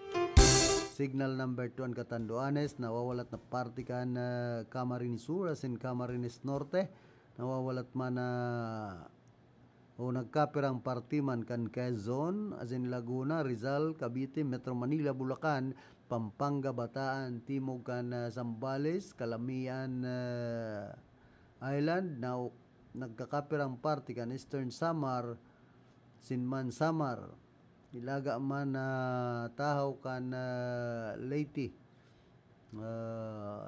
Signal number 2 ang Catanduanes, nawawalat na parte kan Camarines Sur asin Camarines Norte, nawawalat man o nagkapirang partiman kan Quezon, asin Laguna, Rizal, Cavite, Metro Manila, Bulacan, Pampanga, Bataan, timog kan Zambales, Calamian Island, now nagkakapirang party kan Eastern Samar, Sinman Samar, ilaga man Tahaw kan Leyte,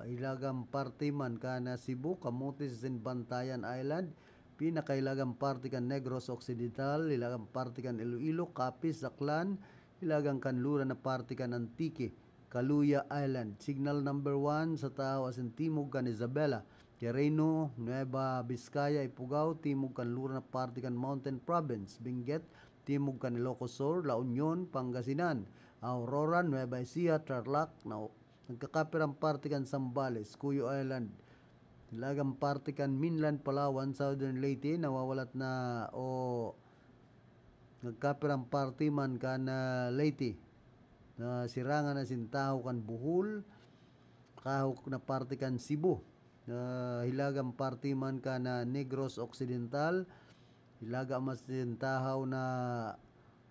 ilagang party man kan Cebu, Camotes and Bantayan Island, pinakailagang party kan Negros Occidental, ilagang party kan Iloilo, Capiz, Zaklan, ilagang kanluran na party kan Antique, Kaluya Island. Signal number 1 sa tao asin timog kan Isabela. Quirino, Nueva Vizcaya, Ifugao, timog kan Luna Partican Mountain Province. Benguet, timog kan Ilocos Sur, La Union, Pangasinan. Aurora, Nueva Ecija, Tarlac, nagkakapirang Partican Zambales, Cuyo Island. Lagang Partican Mainland, Palawan, Southern Leyte, nawawalat na o nagkapirang party man kan Leyte. Sirangan na sintaho kan Bohol, kahok na party kan Cebu. Hilagang party man kan Negros Occidental, hilaga mas sintahaw na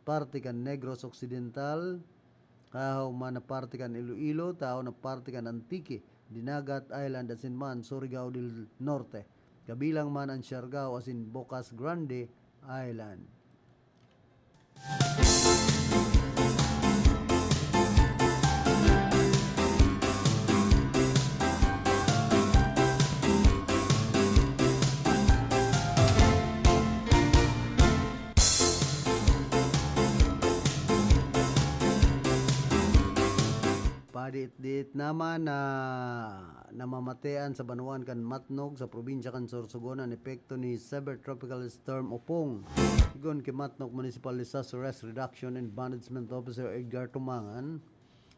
party kan Negros Occidental, kahaw man na party kan Iloilo, tao na party kan Antique, Dinagat Island asin man Surigao del Norte. Kabilang man ang Siargao asin Bocas Grande Island. Padit-dit naman na namamatean sa Banuan kan Matnog sa probinsya kan Sorsogon ang epekto ni Severe Tropical Storm Opong. Igon kay Matnog Municipal Disaster Risk Reduction and Management Officer Edgar Tumangan,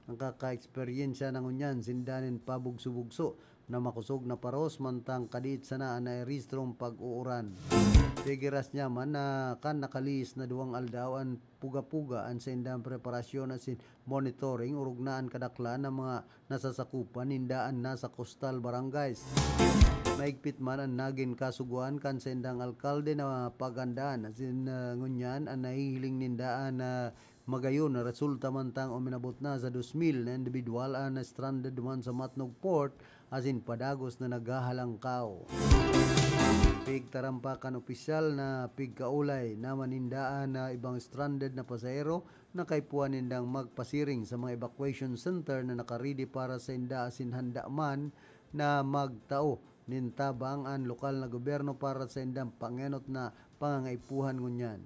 ang kaka-eksperyensya ng unyan sindanin pabugso-bugso na makusog na paros mantang kadiit sana na rehistrong pag-uuran. Tigiras niya man na kan nakalis na duwang aldawaan puga-pugaan sa indang preparasyon at monitoring urugnaan kadaklan ng mga nasasakupan hindaan na sa coastal barangays. Maigpit man ang naging kasuguan kan sa indang alkalde na pagandaan at ngunyan ang nahihiling nindaan na magayon na resulta mantang uminabot na sa 2,000 na individual na stranded man sa Matnog Port asin padagos na naghahalangkaw. Pigtarampakan opisyal na pigkaulay na manindaan na ibang stranded na pasahero na kaipuan nindang magpasiring sa mga evacuation center na nakaridi para sa inda asin handa man na magtao nintabang ang lokal na gobyerno para sa indang pangenot na pangangaipuhan ngunyan.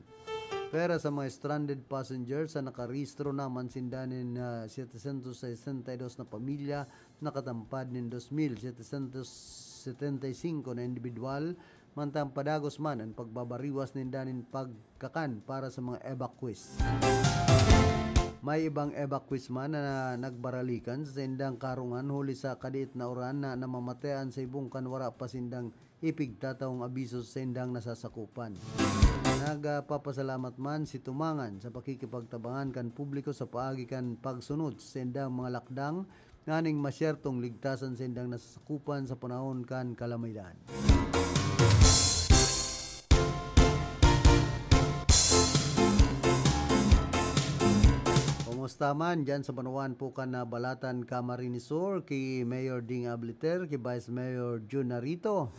Pero sa mga stranded passengers sa nakarehistro naman sindanin 762 na pamilya nakatampad nin 2,775 na individual mantang padagos man ang pagbabariwas nindanin pagkakan para sa mga evacuees. May ibang evacuees man na nagbaralikan sa sindang karungan huli sa kadiit na oran na namamatean sa ibong kanwara pa sindang ipigtatawang abiso sa sindang nasasakupan. Nagpapasalamat man si Tumangan sa pakikipagtabangan kan publiko sa paagi kan pagsunod sa sindang mga lakdang nganing masyertong ligtasan sa sindang nasasakupan sa panahon kan kalamidad. Kumusta man dyan sa Banuan po ka na Balatan Camarines Sur, kay Mayor Ding Abliter, kay Vice Mayor Jun Narito.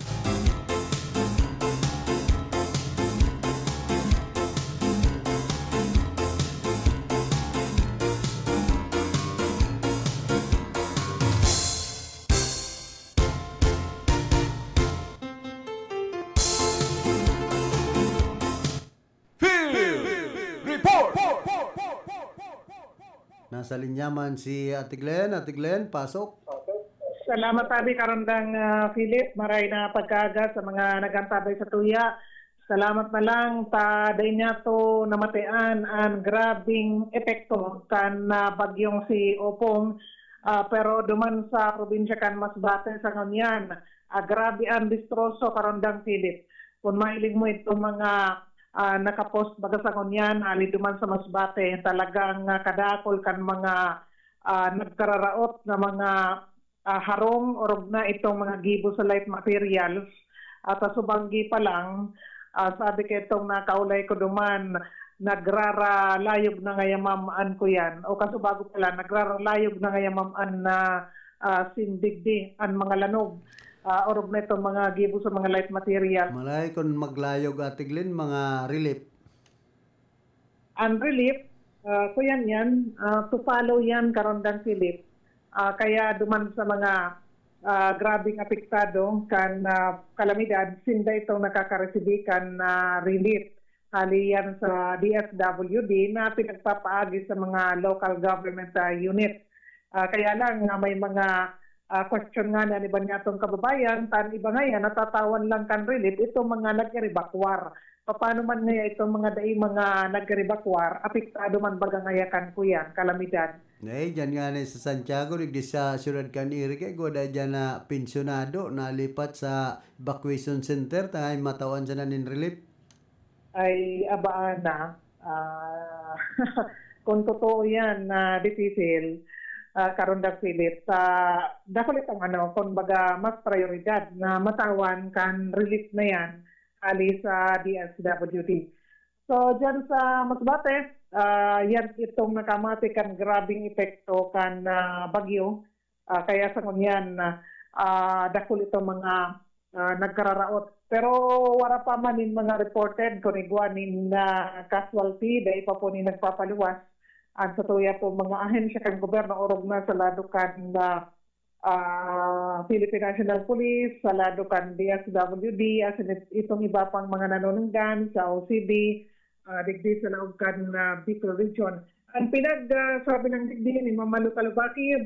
Nasa linyaman si Ate Glenn. Ate Glenn, pasok. Salamat sabi karandang Philip. Maray na pagkaga sa mga nagantabay sa tuya. Salamat na lang ta day niya to namatean ang grabing epekto kan bagyong si Opong. Pero duman sa probinsya kan Masbate sa kanyan. Grabe ang distroso karandang Philip. Kung mailig mo itong mga nakapost baga sa kunyan, aliduman sa Masbate, talagang kadakol kan mga nagkararaot na mga harong or na itong mga gibo sa light materials. At subanggi pa lang, sabi ko itong nakaulay ko duman, nagraralayog na ngayamamaan ko yan. O kaso bago pala, nagraralayog na ngayamamaan na sindigdi ang mga lanog. Orog na itong mga gibo sa mga light material. Malay kung maglayog Ate Glenn, mga relief. Ang relief, kuyan yan, to follow yan karondang Philip. Kaya duman sa mga grabing apektado kan kalamidad, sinda itong nakakaresidikan na relief. Hali yan sa DSWD na pinagpapaagi sa mga local government unit. Kaya lang may mga question nga na iba niya itong kababayan, tan iba nga yan, natatawan lang kan relief, ito mga nag-rebakwar. Paano man nga itong mga nag-rebakwar, apektado man baga ngayakan ko yan, kalamidad. Dyan nga na sa Santiago, di sa Ciudad Canirique, goda dyan na pensionado na lipat sa evacuation center, tangay matawan sa nanin relief. Ay abaan na, kung totoo yan na difficile, karon dag Philip, dapat itong kung baga mas prioridad na matawan kan relief na yan ali sa DSWD. So dyan sa Masbate, yan itong nakamati kan grabing epekto kan bagyo. Kaya sa ngunyan, dakol itong mga nagkararaot. Pero wala pa man yung mga reported kung iguanin na casualty, dahil pa po ni nagpapaluwas. Ang satuya po mga ahensya kang gobyerno orog na sa lado kan Philippine National Police, sa lado kan DSWD, as in itong iba pang mga nanununggan sa OCD, digdi sa laog kan Bicol Region. Ang sabi ng digdi ni Mama Luca Lubaki,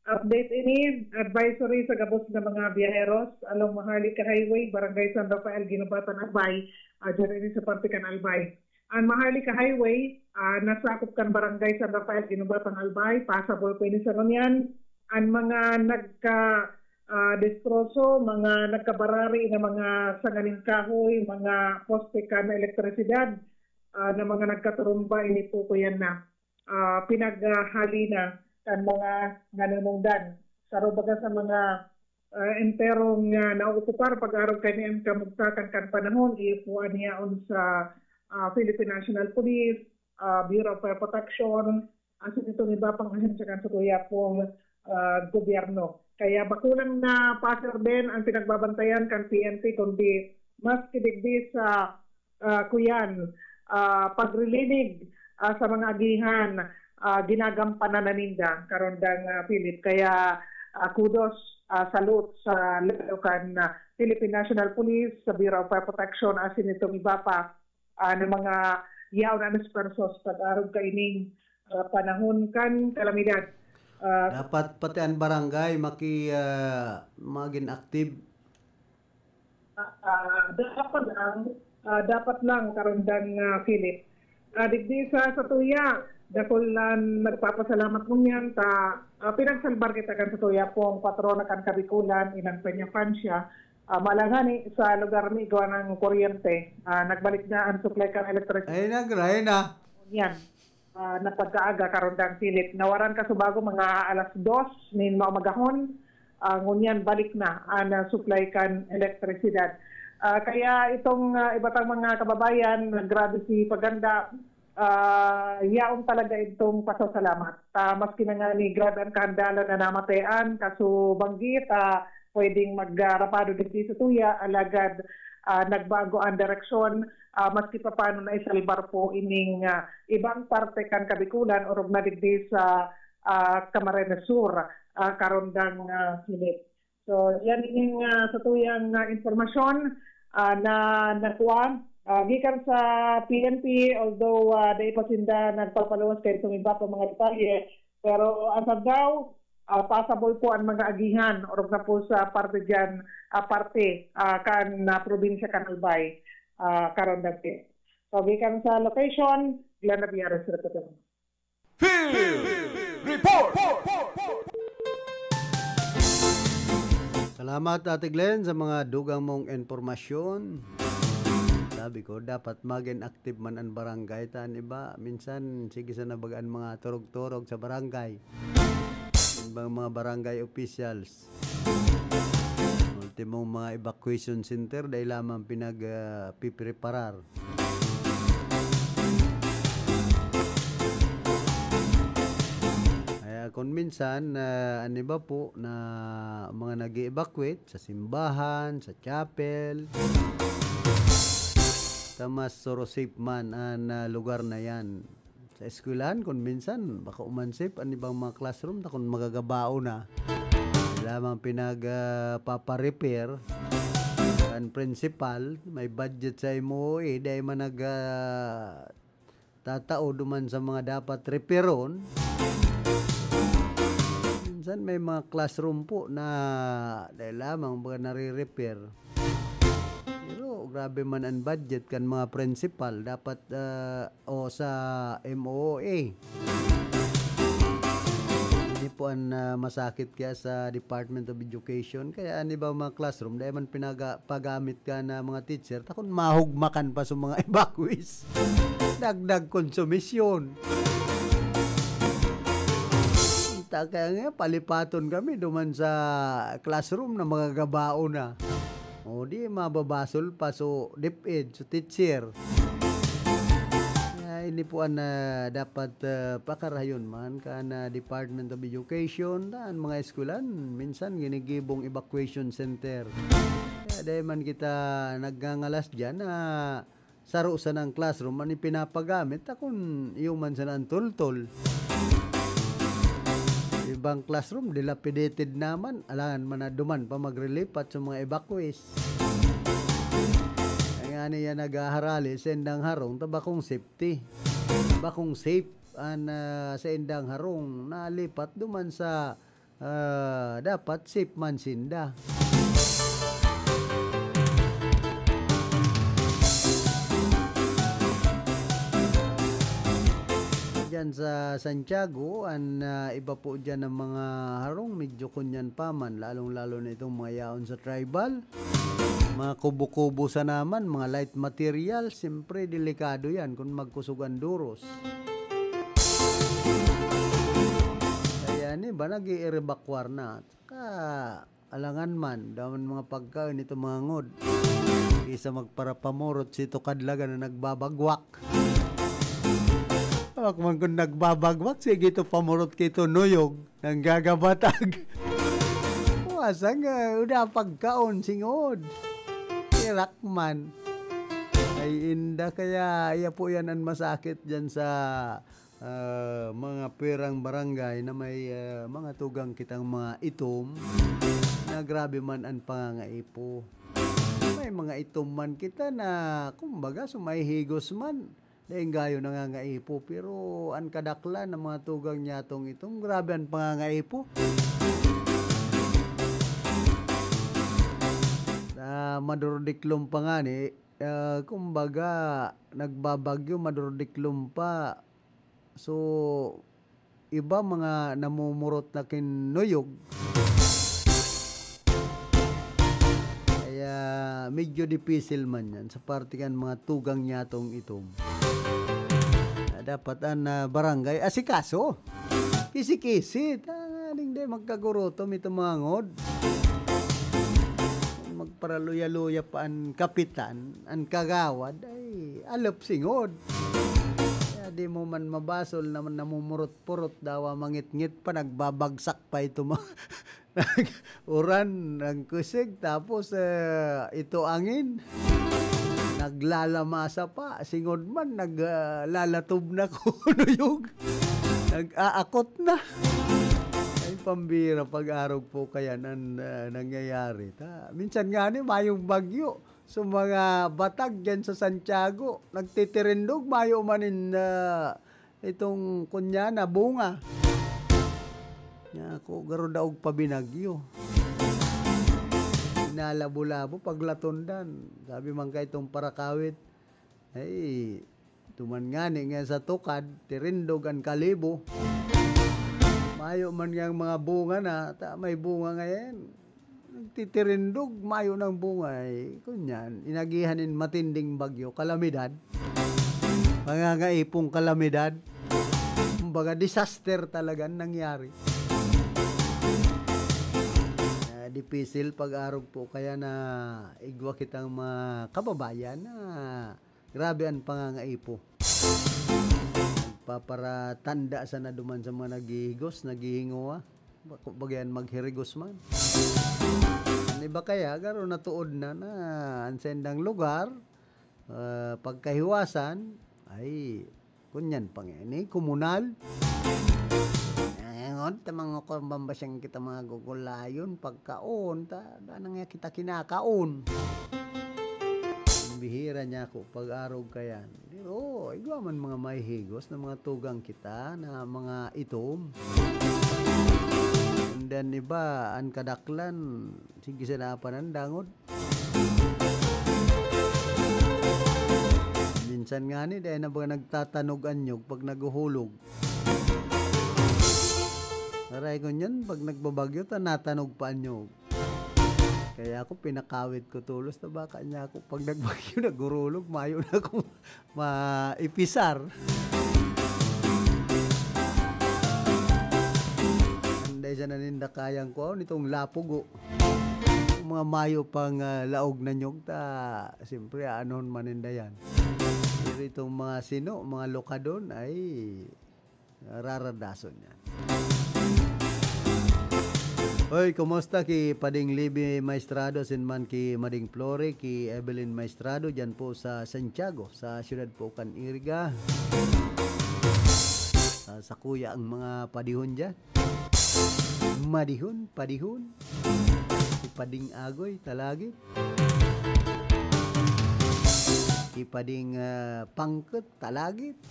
update ini, advisory sa gabos ng mga biyaheros along Maharlika Highway, Barangay San Rafael, Ginubatan, Albay, dyan ini sa Pantikan, Albay. Ang Maharlika Highway, nasakop kan Barangay San Rafael, Ginubatan, Albay, passable po ini sa kanyan. Ang mga nagka-destroso, mga nagkabarari na mga sanganing kahoy, mga poste ka na elektrisidad, na mga nagkaturumba, ini po yan na pinaghalina kan mga nanunungdan. Sarubaga sa mga enterong naukupar pag-araw kay ni MK Mugtakan kan panahon, ipuan niya sa Philippine National Police, Bureau of Fire Protection, as itong iba pang ahensya kan sa kuya pong gobyerno. Kaya bakulang na passer din ang pinagbabantayan kan PNP, kundi mas kidigdi sa kuyan, pagrilinig sa mga agihan, ginagampanan na ninda karon dang Philip. Kaya kudos, salute sa kan Philippine National Police, sa Bureau of Fire Protection, as in itong iba pa ng mga yaw na dispersos pag-araw kaining panahon kan kalamidad. Dapat pati ang barangay maging active. Dapat lang karon dang Philip. Digdi sa tuya, dakulan nagpapasalamat mo yan pinagsalbar kita kan sa tuya pong patrona kan Kabikulan, inang Peña-Francia. Malangani sa lugar ni gawa ng kuryente, nagbalik na ang supply kan electricity. Ay nagray na. Yan, napagkaaga karon dang Philip. Nawaran ka subago mga alas 2 nin maumagahon, ngunyan balik na ang supply kan elektrisidad. Kaya itong ibatang mga kababayan, grabe si paganda, yaon talaga itong pasasalamat. Maski na nga ni grabe ang kandala na namatean, kaso banggit, pwedeng magrapado dito sa tuya, alagad nagbago ang direksyon, maski pa paano na isalbar po ining ibang parte kan Kabikulan o na digdi sa Camarines Sur, karondang Philip. So yan ining sa tuyang informasyon na nakuha. Gikan sa PNP, although dahil pa sinda nagpapaluwas kayo itong iba pa mga detalye, pero asad daw, passable po ang mga agihan or na po sa parte dyan, parte kan probinsya kan Albay, karon dati. So gikan sa location, Glenn Nabiares, Report! Salamat Ate Glenn sa mga dugang mong informasyon. Sabi ko, dapat maging active man ang barangay. Taan iba, minsan sige sa nabagaan mga turog-turog sa barangay. Ibang mga barangay officials. Ultimong mga evacuation center dahil lamang pinag-pipreparar. Kaya kung minsan, ano ba po na mga nag-evacuate sa simbahan, sa chapel, sa mas safe man ang lugar na yan. Sa eskwelahan, kung minsan, baka umansip ang ibang mga classroom na kung magagabao na. Lamang pinag-paparepair ang principal, may budget sa MOE, dahil man tatao duman sa mga dapat repairon. Minsan may mga classroom po na dahil lamang mga nare-repair. Pero grabe man ang budget kan mga principal dapat o sa MOA. Hindi po ang masakit kaya sa Department of Education. Kaya ano ba mga classroom dahil man pinagamit ka na mga teacher takon mahugmakan pa sa mga evacuees. Dagdag konsumisyon. Kaya nga palipaton kami duman sa classroom na mga gabao na. O di mababasol pa so DepEd, so teacher. Kaya hindi po ang dapat pakarayon man ka na Department of Education daan mga eskulan minsan ginigibong evacuation center. Kaya dahil man kita nagngangalas dyan na saro sa ng classroom man ipinapagamit takon yung man sa ng tultol. Ibang classroom dilapidated naman alangan man na duman pa magrelipat sa mga evacuees. Kaya nga niya nagaharali sa indang harong tabakong safety. Bakong safe sa indang harong nalipat duman sa dapat safe man sinda. Diyan sa Santiago, iba po dyan ng mga harong, medyo kunyan pa man, lalong-lalo na itong mga yaon sa tribal. Mga kubo-kubo sa naman, mga light material, siyempre delikado yan kung magkusugan duros. Kaya ni ba nag-i-evacuar na? Saka alangan man, daman mga pagkain ito mga ngod. Isa magparapamurot si Tukadlaga na nagbabagwak. Kung nagbabagwak, sige ito pamurot kito nuyog ng gagabatag. Wasang udah pagkaon singod. Irak man. Ay inda kaya iya po yan ang masakit dyan sa mga perang barangay na may mga tugang kitang mga itom na grabe man ang pangangaipo. May mga itom man kita na kumbaga sumayhigos man. Dahil gayo nangangaipo pero ang kadaklan ng mga tugang nyatong itong grabe ang pangangaipo. Madurdiklom pa nga ni kumbaga nagbabagyo madurdiklom pa so iba mga namumurot na kinuyog kaya medyo dipisil man yan sa partikan mga tugang nyatong itong dapat ang barangay asikaso kisi-kisi hindi magkagurutom ito mga ngod magparaluya-luya pa ang kapitan ang kagawad ay alop singod kaya di mo man mabasol naman namumurot-purot daw mangit-ngit pa nagbabagsak pa ito mga uran ang kusig tapos ito angin naglalamasa pa singod man naglalatob na kunuyog nag-aakot na ay pambira pag-arog po kaya nangyayari minsan nga ni mayong bagyo so mga batag dyan sa Santiago nagtitirindog mayo manin itong kunya na bunga ako garo daog pabinagyo nalabo-labo paglatondan sabi man kay itong parakawit ay tuman nga ni nga sa tukad tirindog ang kalibo mayo man nga mga bunga na may bunga ngayon nagtitirindog mayo ng bunga ay kunyan inagihanin matinding bagyo kalamidad mga ngaipong kalamidad kumbaga disaster talaga nangyari dipisil pag-arog po kaya na igwa kitang mga kababayan na grabe ang pangangaipo para tanda sa naduman sa mga naghihigos naghihingawa bagayan maghirigos man iba kaya garo natuod na ang sendang lugar pagkahiwasan ay kunyan pangini komunal tamang ko bambasyang kita mga gugulayon pagkaon nang kita kinakaon bihira niya ako pag-arog kayan igwa man mga mahihigos na mga tugang kita na mga itom Dan iba, ang kadaklan, sige sinapan ang dangod. Minsan nga ni, dahil na ba nagtatanog anyog pag naguhulog. Aray ko niyan, pag nagbabagyo, natanog pa anyog. Kaya ako pinakawit ko tulos na baka niya ako pag nagbagyo nagurulog, mayo na ako maipisar. Anday sa naninda kayang ko, nitong lapugo. Mga mayo pang laog na nyog ta, siyempre anon maninda yan. Pero itong mga sino, mga lokadon ay raradason yan. Hoy, kumusta ki Pading Libby Maestrado sinman ki Mading Flore, ki Evelyn Maestrado dyan po sa Santiago, sa siyudad po kan Iriga. Sa kuya ang mga padihon dyan. Padihon. Ki Pading Agoy, Talagit. Ki Pading Pangkot, Talagit.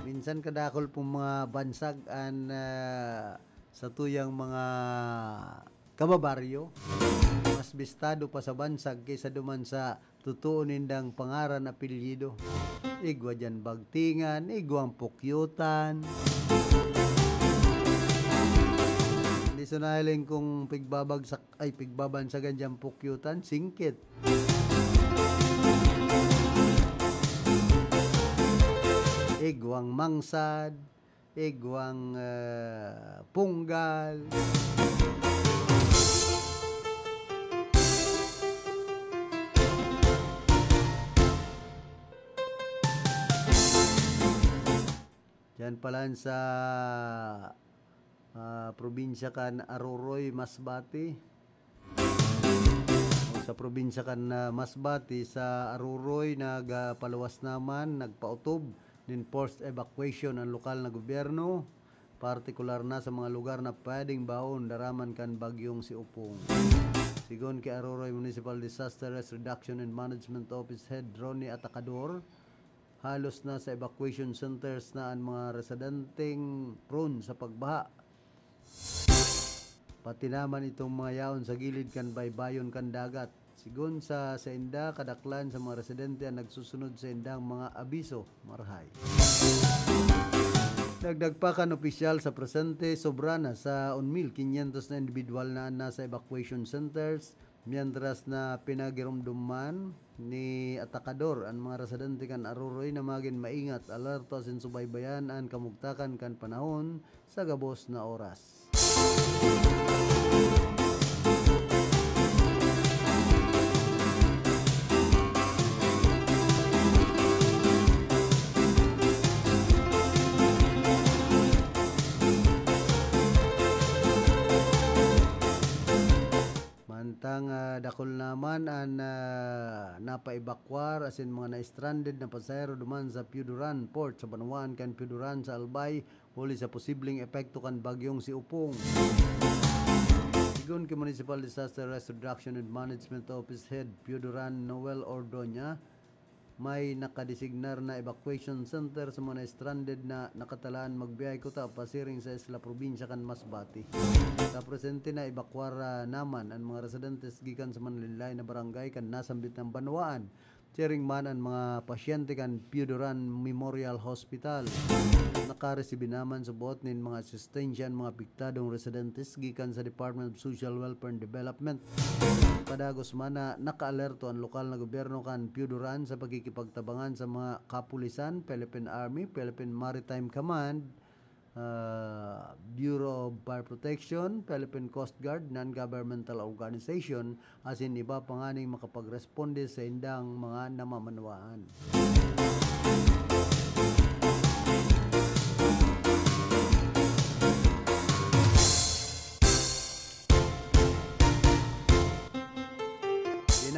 Minsan kadakol po mga bansag an sa tuyang mga kababaryo, mas bistado pa sa bansag kaysa duman sa totoo nindang pangaran apelyido. Igwa dyan bagtingan, igwang pukyutan. Hindi sunahiling kung pigbabansagan dyan pukyutan, singkit. Igwang mangsad, igwang punggal. Diyan pala sa probinsya kan Aroroy, Masbate. Sa probinsya kan Masbate, sa Aroroy nagpaluwas naman, nagpautob din forced evacuation ang lokal na gobyerno, partikular na sa mga lugar na pwedeng baon daraman kan bagyong si Upong. Sigon kay Aroroy Municipal Disaster Risk Reduction and Management Office Head Ronnie Atacador, halos na sa evacuation centers na ang mga residenteng prone sa pagbaha. Pati naman itong mga yaon sa gilid kan baybayon kan dagat. Sigon sa inda, kadaklan sa mga residente ang nagsusunod sa indang mga abiso, marhay. Dagdag pa kan opisyal sa presente, sobra na sa 1,500 na individual na nasa evacuation centers, mientras na pinagirumduman ni Atacador ang mga residente kan Aroroy na maging maingat, alerto sin subaybayan ang kamugtakan kan panahon sa gabos na oras. Mantang dakol naman ang napaibakwar asin mga na-stranded na pasahero duman sa Piuduran Port sa Banawaan kan Piuduran sa Albay huli sa posibleng epekto kan bagyong si Upong. Sigon kay Municipal Disaster Risk Reduction and Management Office Head Piuduran Noel Ordoña, may nakadesignar na evacuation center sa mga stranded na nakatalaan magbiyahe ko ta pasiring sa Isla Probinsya kan Masbate. Sa presente na evakuar naman ang mga residentes gikan sa Manlinlay na barangay kan nasambit ng Banwaan. Tiring man ang mga pasyente kan Piuduran Memorial Hospital. Nakaresibin naman sa buot nin mga asistensya mga apektadong residentes gikan sa Department of Social Welfare and Development. Padagos man na naka-alerto ang lokal na gobyerno kan Piuduran sa pagkikipagtabangan sa mga kapulisan, Philippine Army, Philippine Maritime Command, Bureau of Fire Protection, Philippine Coast Guard, non-governmental organization, asin iba panganing makapagresponde sa indang mga namamanwaan.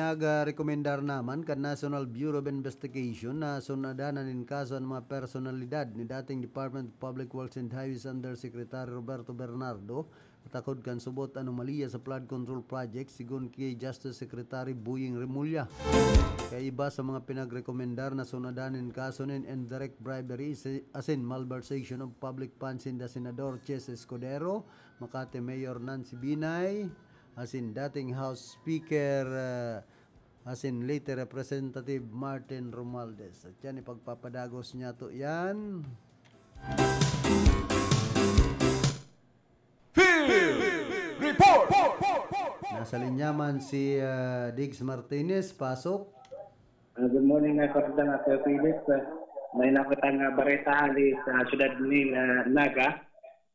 Nag-rekomendar naman kan National Bureau of Investigation na sunadanan in kaso ang mga personalidad ni dating Department of Public Works and Highways Undersecretary Roberto Bernardo Takod kan subot anomalya sa flood control project sigon kay Justice Secretary Buying Remulla. Kay iba sa mga pinagrekomendar na sunadanin kaso nin indirect bribery as in malversation of public funds in the Senador Ches Escudero, Makati Mayor Nancy Binay, as in dating House Speaker as in later Representative Martin Romualdez. At yan ipagpapadagos niya to yan. Report! Nasa linyaman si Diggs Martinez. Pasok. Good morning, Kapitang Philip. May nakatang bareta hali sa siyudad ni Naga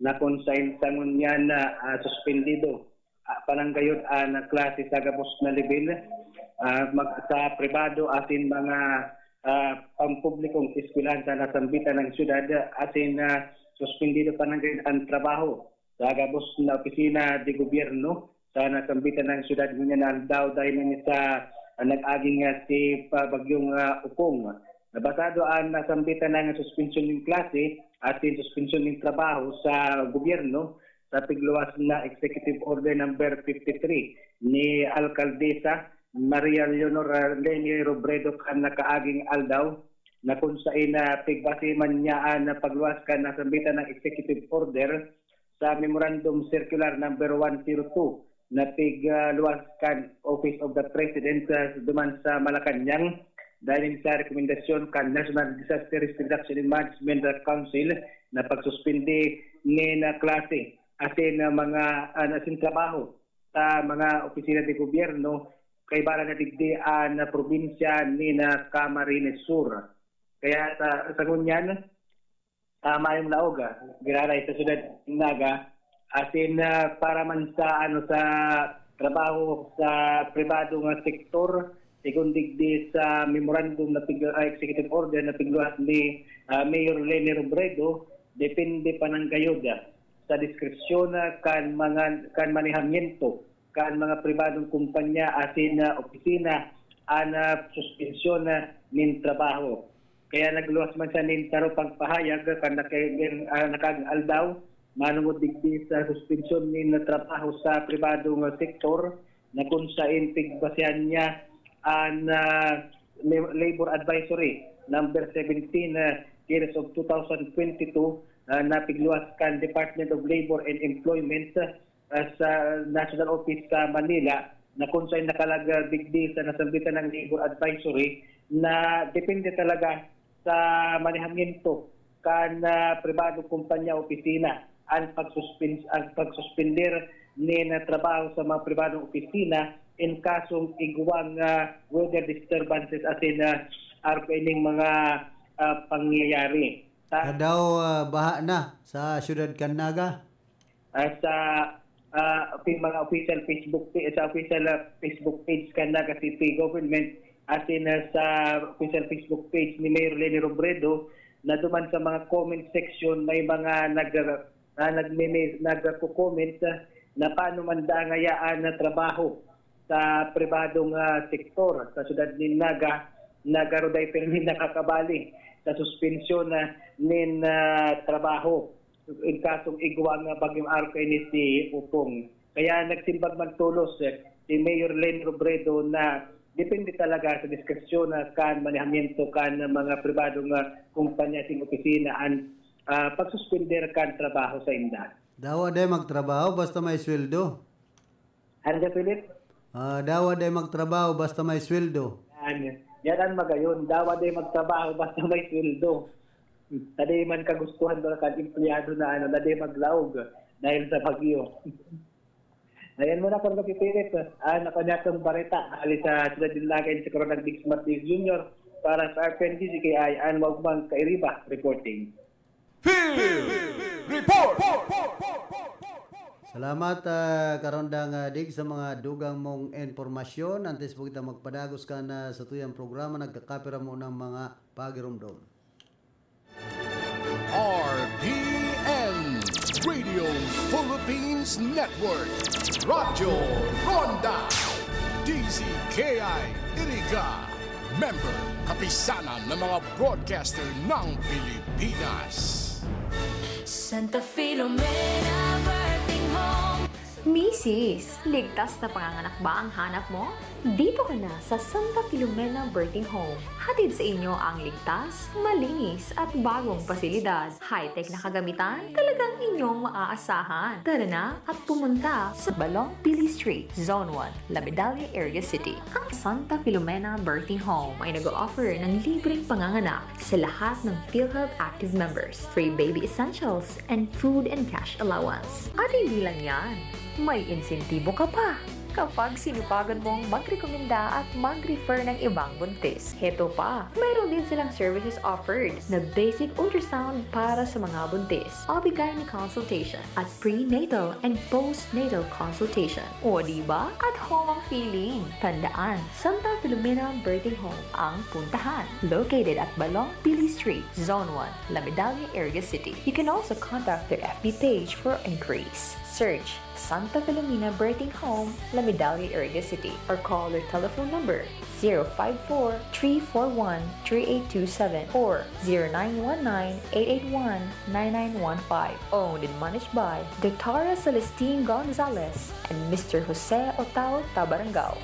na kung sa insangon niya na suspendido pananggayod na klase sa gabos na level sa pribado atin mga pampublikong eskwelahan sa nasambitan ng siyudad atin suspendido pananggayod ang trabaho sa gabos na opisina de gobyerno sa nasambitan ng siyudad niya na daw dahil niya sa nag-aging si Bagyong Upong. Nabasado ang nasambitan ng suspensyon ng klase at suspensyon ng trabaho sa gobyerno sa pigluwas na Executive Order number 53 ni Alcaldesa Maria Leonor Leni Robredo kan nakaaging aldaw na kung saan pigbase man niya na pagluwas kan nasambitan ng Executive Order sa Memorandum Circular number 102 na pigluwas kan Office of the President duman sa Malacanang dahil sa rekomendasyon kan National Disaster Risk Reduction and Management Council na pagsuspindi ni na klase atin mga nasin trabaho sa mga opisina de gobyerno kay bara na digdian na probinsya ni na Camarines Sur. Kaya sa ngunyan tama yung laog giraray sa siyudad Naga atin para man sa sa trabaho sa pribado nga sektor sigon digdi sa memorandum na executive order na pigluwas ni Mayor Leni Robredo depende pa ng gayod sa diskresyon kan manihamiento kan mga pribadong kumpanya asin opisina ana suspensyon nin trabaho. Kaya nagluwas man siya nin taro pagpahayag kan nakagaldaw manungod digdi sa suspensyon nin trabaho sa pribadong sektor na kung saan pigbasehan niya ang Labor Advisory number 17 years of 2022 na pigluwas kan Department of Labor and Employment sa National Office sa Manila na kung saan nakalagdigdi sa nasambitan ng Labor Advisory na depende talaga sa manihamiento kan pribado kumpanya opisina ang pagsuspender ni na trabaho sa mga pribadong opisina in kasong igwang weather disturbances atin arpaining mga pangyayari. Daw baha na sa siyudad Naga? Sa mga official Facebook page Naga City Government atin sa official Facebook page ni Mayor Leni Robredo na duman sa mga comment section may mga nagko-comment na paano man ngayaan na trabaho sa pribadong sektor sa siyudad ni Naga nagaruday pero hindi nakakabali sa suspensyon nin trabaho in kasong igwang Bagyong Arca-Ines si Upong. Kaya nagsimbag magtulos si Mayor Leni Robredo na depende talaga sa diskresyon kan manihamiento kan mga pribadong kumpanya sing opisina ang pagsuspender kan trabaho sa inda. Dawa day magtrabaho basta may sweldo. Ano ka, Philip? Dawa day magtrabaho basta may sweldo. Yan ang magayon. Dawa day magtrabaho basta may sweldo. Taday man kagustuhan doon kan empleyado na taday maglaog dahil sa bagyo. Ayan muna kung napipilit. Nakanyatong bareta. Alis sa sila din lagay sa karoon ng Diggs Martinez Jr. para sa RPNDCKI and Wagmang Kairiba reporting. Report! Salamat karondang Dig sa mga dugang mong informasyon. Antes po kita magpadagos ka na sa tuyang programa nagkakapira mo ng mga pagirumdom. RPN Radio Philippines Network Radyo Ronda DZKI Iriga Member kapisanan ng mga broadcaster ng Pilipinas. Santa Filomena birthing home Mrs., ligtas na panganganak ba ang hanap mo? Dito ka na sa Santa Filomena Birthing Home. Hatid sa inyo ang ligtas, malinis at bagong pasilidad. High-tech na kagamitan, talagang inyong maaasahan. Tara na at pumunta sa Balong Pili Street, Zone 1, La Medalla Area City. Ang Santa Filomena Birthing Home ay nag-o-offer ng libreng panganganak sa lahat ng PhilHealth active members, free baby essentials, and food and cash allowance. At hindi lang yan, may insentibo ka pa kapag sinupagan mong magrekomenda at mag-refer ng ibang buntis. Heto pa, mayroon din silang services offered na basic ultrasound para sa mga buntis, OB-GYN consultation, at prenatal and postnatal consultation. O diba? At home ang feeling. Tandaan, Santa Filomena Birthing Home ang puntahan. Located at Balong Pili Street, Zone 1, La Medalla Area City. You can also contact their FB page for inquiries. Search Santa Filomena Birthing Home, La Medalla Area City, or call their telephone number 054-341-3827 or 0919-881-9915. Owned and managed by Dr. Celestine Gonzalez and Mr. Jose Otao Tabarangao.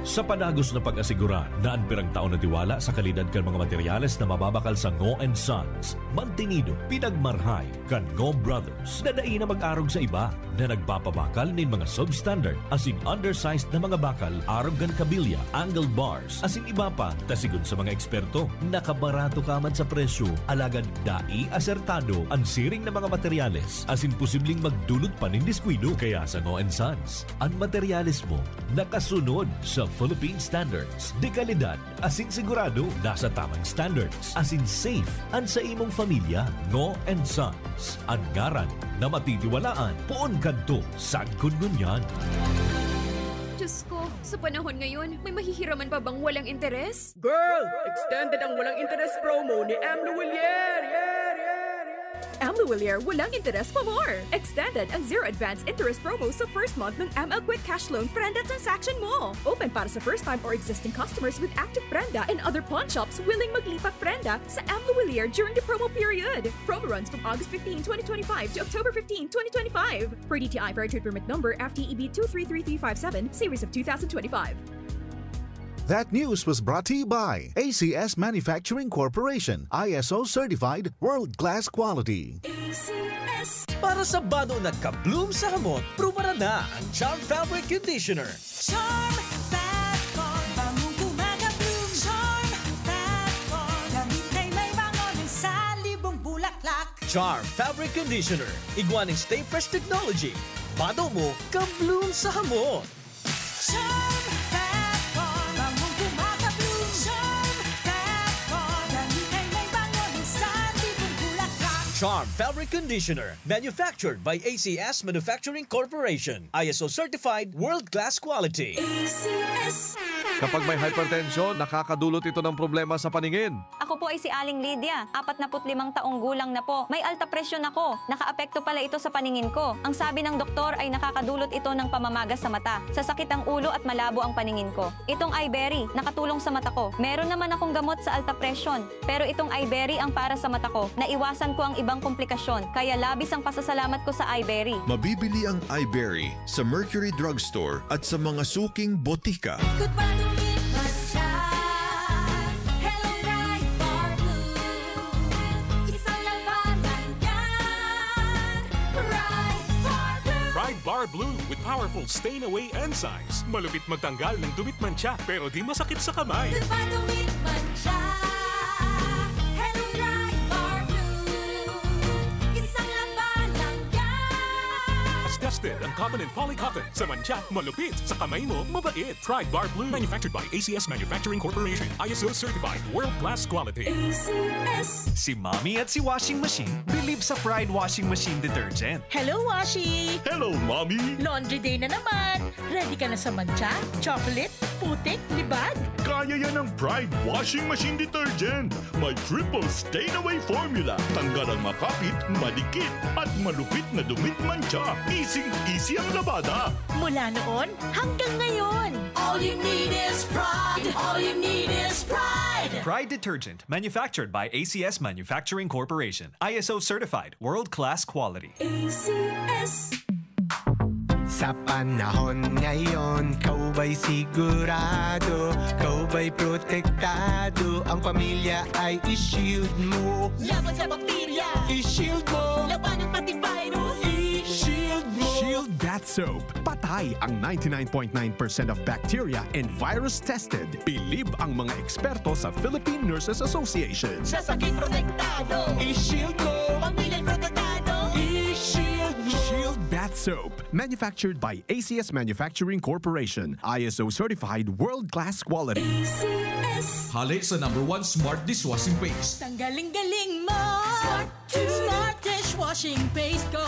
Sa panagos na pag-asigura na ang pirang taon na tiwala sa kalidad kan mga materyales na mababakal sa Ngo & Sons, mantinido, pinagmarhay kan Ngo Brothers na dai na mag-arog sa iba na nagpapabakal nin mga substandard asin undersized na mga bakal arog kan kabilya, angle bars asin iba pa tasigon sa mga eksperto. Nakabarato kaman sa presyo, alagad dai asertado ang siring na mga materyales asin posibleng magdulot pa nin diskwido. Kaya sa Ngo & Sons, ang materyales mo nakasunod sa Philippine standards. De kalidad, asin sigurado, nasa tamang standards. Asin safe, ang sa imong pamilya. Ngo & Sons. Ang ngaran na matitiwalaan. Poon kadto, sagkod ngunyan. Diyos ko, sa panahon ngayon, may mahihiraman pa bang walang interes? Girl, extended ang walang interest promo ni Amlo Willier. Amlo Willier, walang interes pa more! Extended ang zero advance interest promo sa first month ng ML Quick Cash Loan Prenda transaction mo. Open para sa first-time or existing customers with active Prenda and other pawn shops willing maglipat Prenda sa Amlo Willier during the promo period. Promo runs from August 15, 2025 to October 15, 2025. Per DTI Fair Trade Permit Number FTEB 233357, Series of 2025. That news was brought to you by ACS Manufacturing Corporation, ISO certified world-class quality. ACS. Para sa bado na ka-bloom sa hamon, prumara na ang Charm Fabric Conditioner. Charm Fabric, bangong kumaga-bloom. Charm Fabric, gamit ay may bangon sa libong bulaklak. Charm Fabric Conditioner, igwaning Stay Fresh Technology. Bado mo, ka-bloom sa hamon. Charm Charm Fabric Conditioner, manufactured by ACS Manufacturing Corporation. ISO certified world-class quality. ACS. Kapag may hypertension, nakakadulot ito ng problema sa paningin. Ako po ay si Aling Lydia, 45 taong gulang na po. May alta presyon ako. Nakaapekto pala ito sa paningin ko. Ang sabi ng doktor ay nakakadulot ito ng pamamagas sa mata, sasakit ang ulo at malabo ang paningin ko. Itong iBerry, nakatulong sa mata ko. Meron naman akong gamot sa alta presyon, pero itong iBerry ang para sa mata ko. Naiwasan ko ang ibang komplikasyon, kaya labis ang pasasalamat ko sa iBerry. Mabibili ang iBerry sa Mercury Drugstore at sa mga suking botika. Bar Blue with powerful stain-away enzymes. Malupit magtanggal ng dumit mancha pero di masakit sa kamay. Diba dumit mancha? Hello Right Bar Blue. Isang laban lang yan. As tested ang cotton and polycotton. Sa mancha, malupit. Sa kamay mo, mabait. Pride Bar Blue. Manufactured by ACS Manufacturing Corporation. ISO certified world-class quality. ACS. Si Mommy at si Washing Machine believe sa Pride Washing Machine Detergent. Hello, Washi! Hello, Mommy! Laundry day na naman! Ready ka na sa mancha, chocolate, putik, libag? Kaya yan ang Pride Washing Machine Detergent. May triple stain-away formula. Tanggal ang makapit, madikit, at malupit na dumit mancha. Easy Easy-easy ang labada. Mula noon hanggang ngayon. All you need is pride. All you need is pride. Pride Detergent, manufactured by ACS Manufacturing Corporation. ISO certified, world-class quality. ACS. Sa panahon ngayon, kau ba'y sigurado? Kau ba'y protektado? Ang pamilya ay i-shield mo. Laban sa bakterya, I-shield mo. laban ng pati virus. I-shield mo. Shield Bath Soap. Patay ang 99.9% of bacteria and virus tested. Believe ang mga eksperto sa Philippine Nurses Association. Sa sakit protektado, I-shield mo. pamilya'y protektado. I-shield mo. Shield Bath Soap. Manufactured by ACS Manufacturing Corporation. ISO certified world-class quality. ACS. Halik sa #1 Smart Dishwashing Paste. Tanggaling-galing mo. Smart dishwashing paste ko.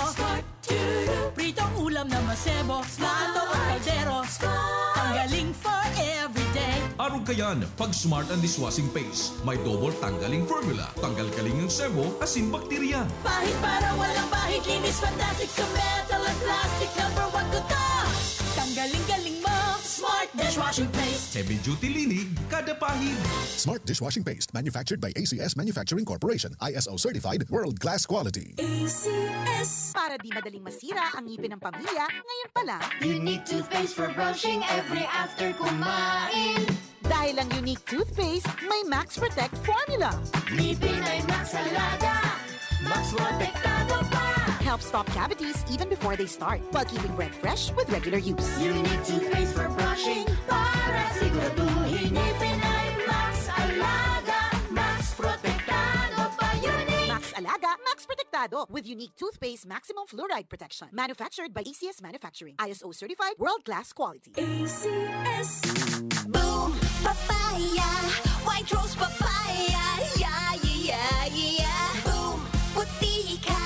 Pritong ulam na masebo. Plato o kaldero. Tanggaling for everyday. Arog kayan, pag Smart and Dishwashing Paste, may double tanggaling formula. Tanggal-galing ng sebo, asin bakterya. Pahit para walang bahid. Linis fantastic sa metal at plastic. #1 ko to. Tanggaling-galing mo. Smart dishwashing paste. Heavy duty linig, kada pahid. Smart Dishwashing Paste, manufactured by ACS Manufacturing Corporation. ISO certified, world-class quality. ACS. Para di madaling masira ang ngipin ng pamilya, ngayon pa lang. Unique toothpaste for brushing every after kumain. Dahil ang unique toothpaste, may Max Protect formula. Ngipin ay Max Alaga. Max Protektado pa. Helps stop cavities even before they start, while keeping breath fresh with regular use. Unique toothpaste for brushing para siguraduhin ngipin ay Max Alaga. Max Protektado pa. Unique. Max Alaga, Max Protectado with unique toothpaste maximum fluoride protection. Manufactured by ACS Manufacturing. ISO certified world-class quality. ACS. Boom papaya, white rose papaya. Yeah, yeah, yeah. Boom puti ka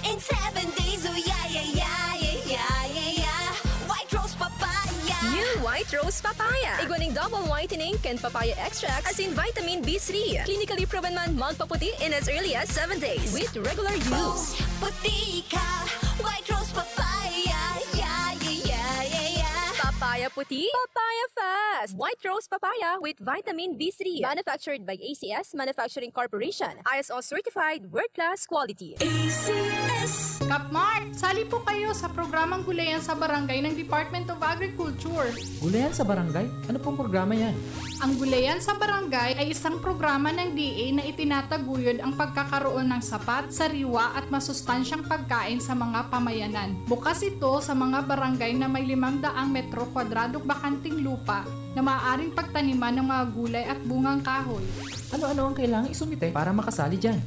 in 7 days. Oh yeah, yeah, yeah, yeah, yeah, yeah. White rose papaya. New White Rose Papaya. Iguaning double whitening and papaya extracts as in vitamin B3. Clinically proven man magpaputi in as early as 7 days with regular use. Puti ka, white rose papaya. Yeah, yeah, yeah, yeah, yeah. Papaya puti, papaya fast. White Rose Papaya with vitamin B3. Manufactured by ACS Manufacturing Corporation. ISO certified world-class quality. ACS. Kapmart, sali po kayo sa programang Gulayan sa Barangay ng Department of Agriculture. Gulayan sa Barangay? Ano pong programa yan? Ang Gulayan sa Barangay ay isang programa ng DA na itinataguyod ang pagkakaroon ng sapat, sariwa at masustansyang pagkain sa mga pamayanan. Bukas ito sa mga barangay na may 500 metro kwadradong bakanting lupa na maaaring pagtaniman ng mga gulay at bungang kahoy. Ano-ano ang kailangang isumite para makasali dyan?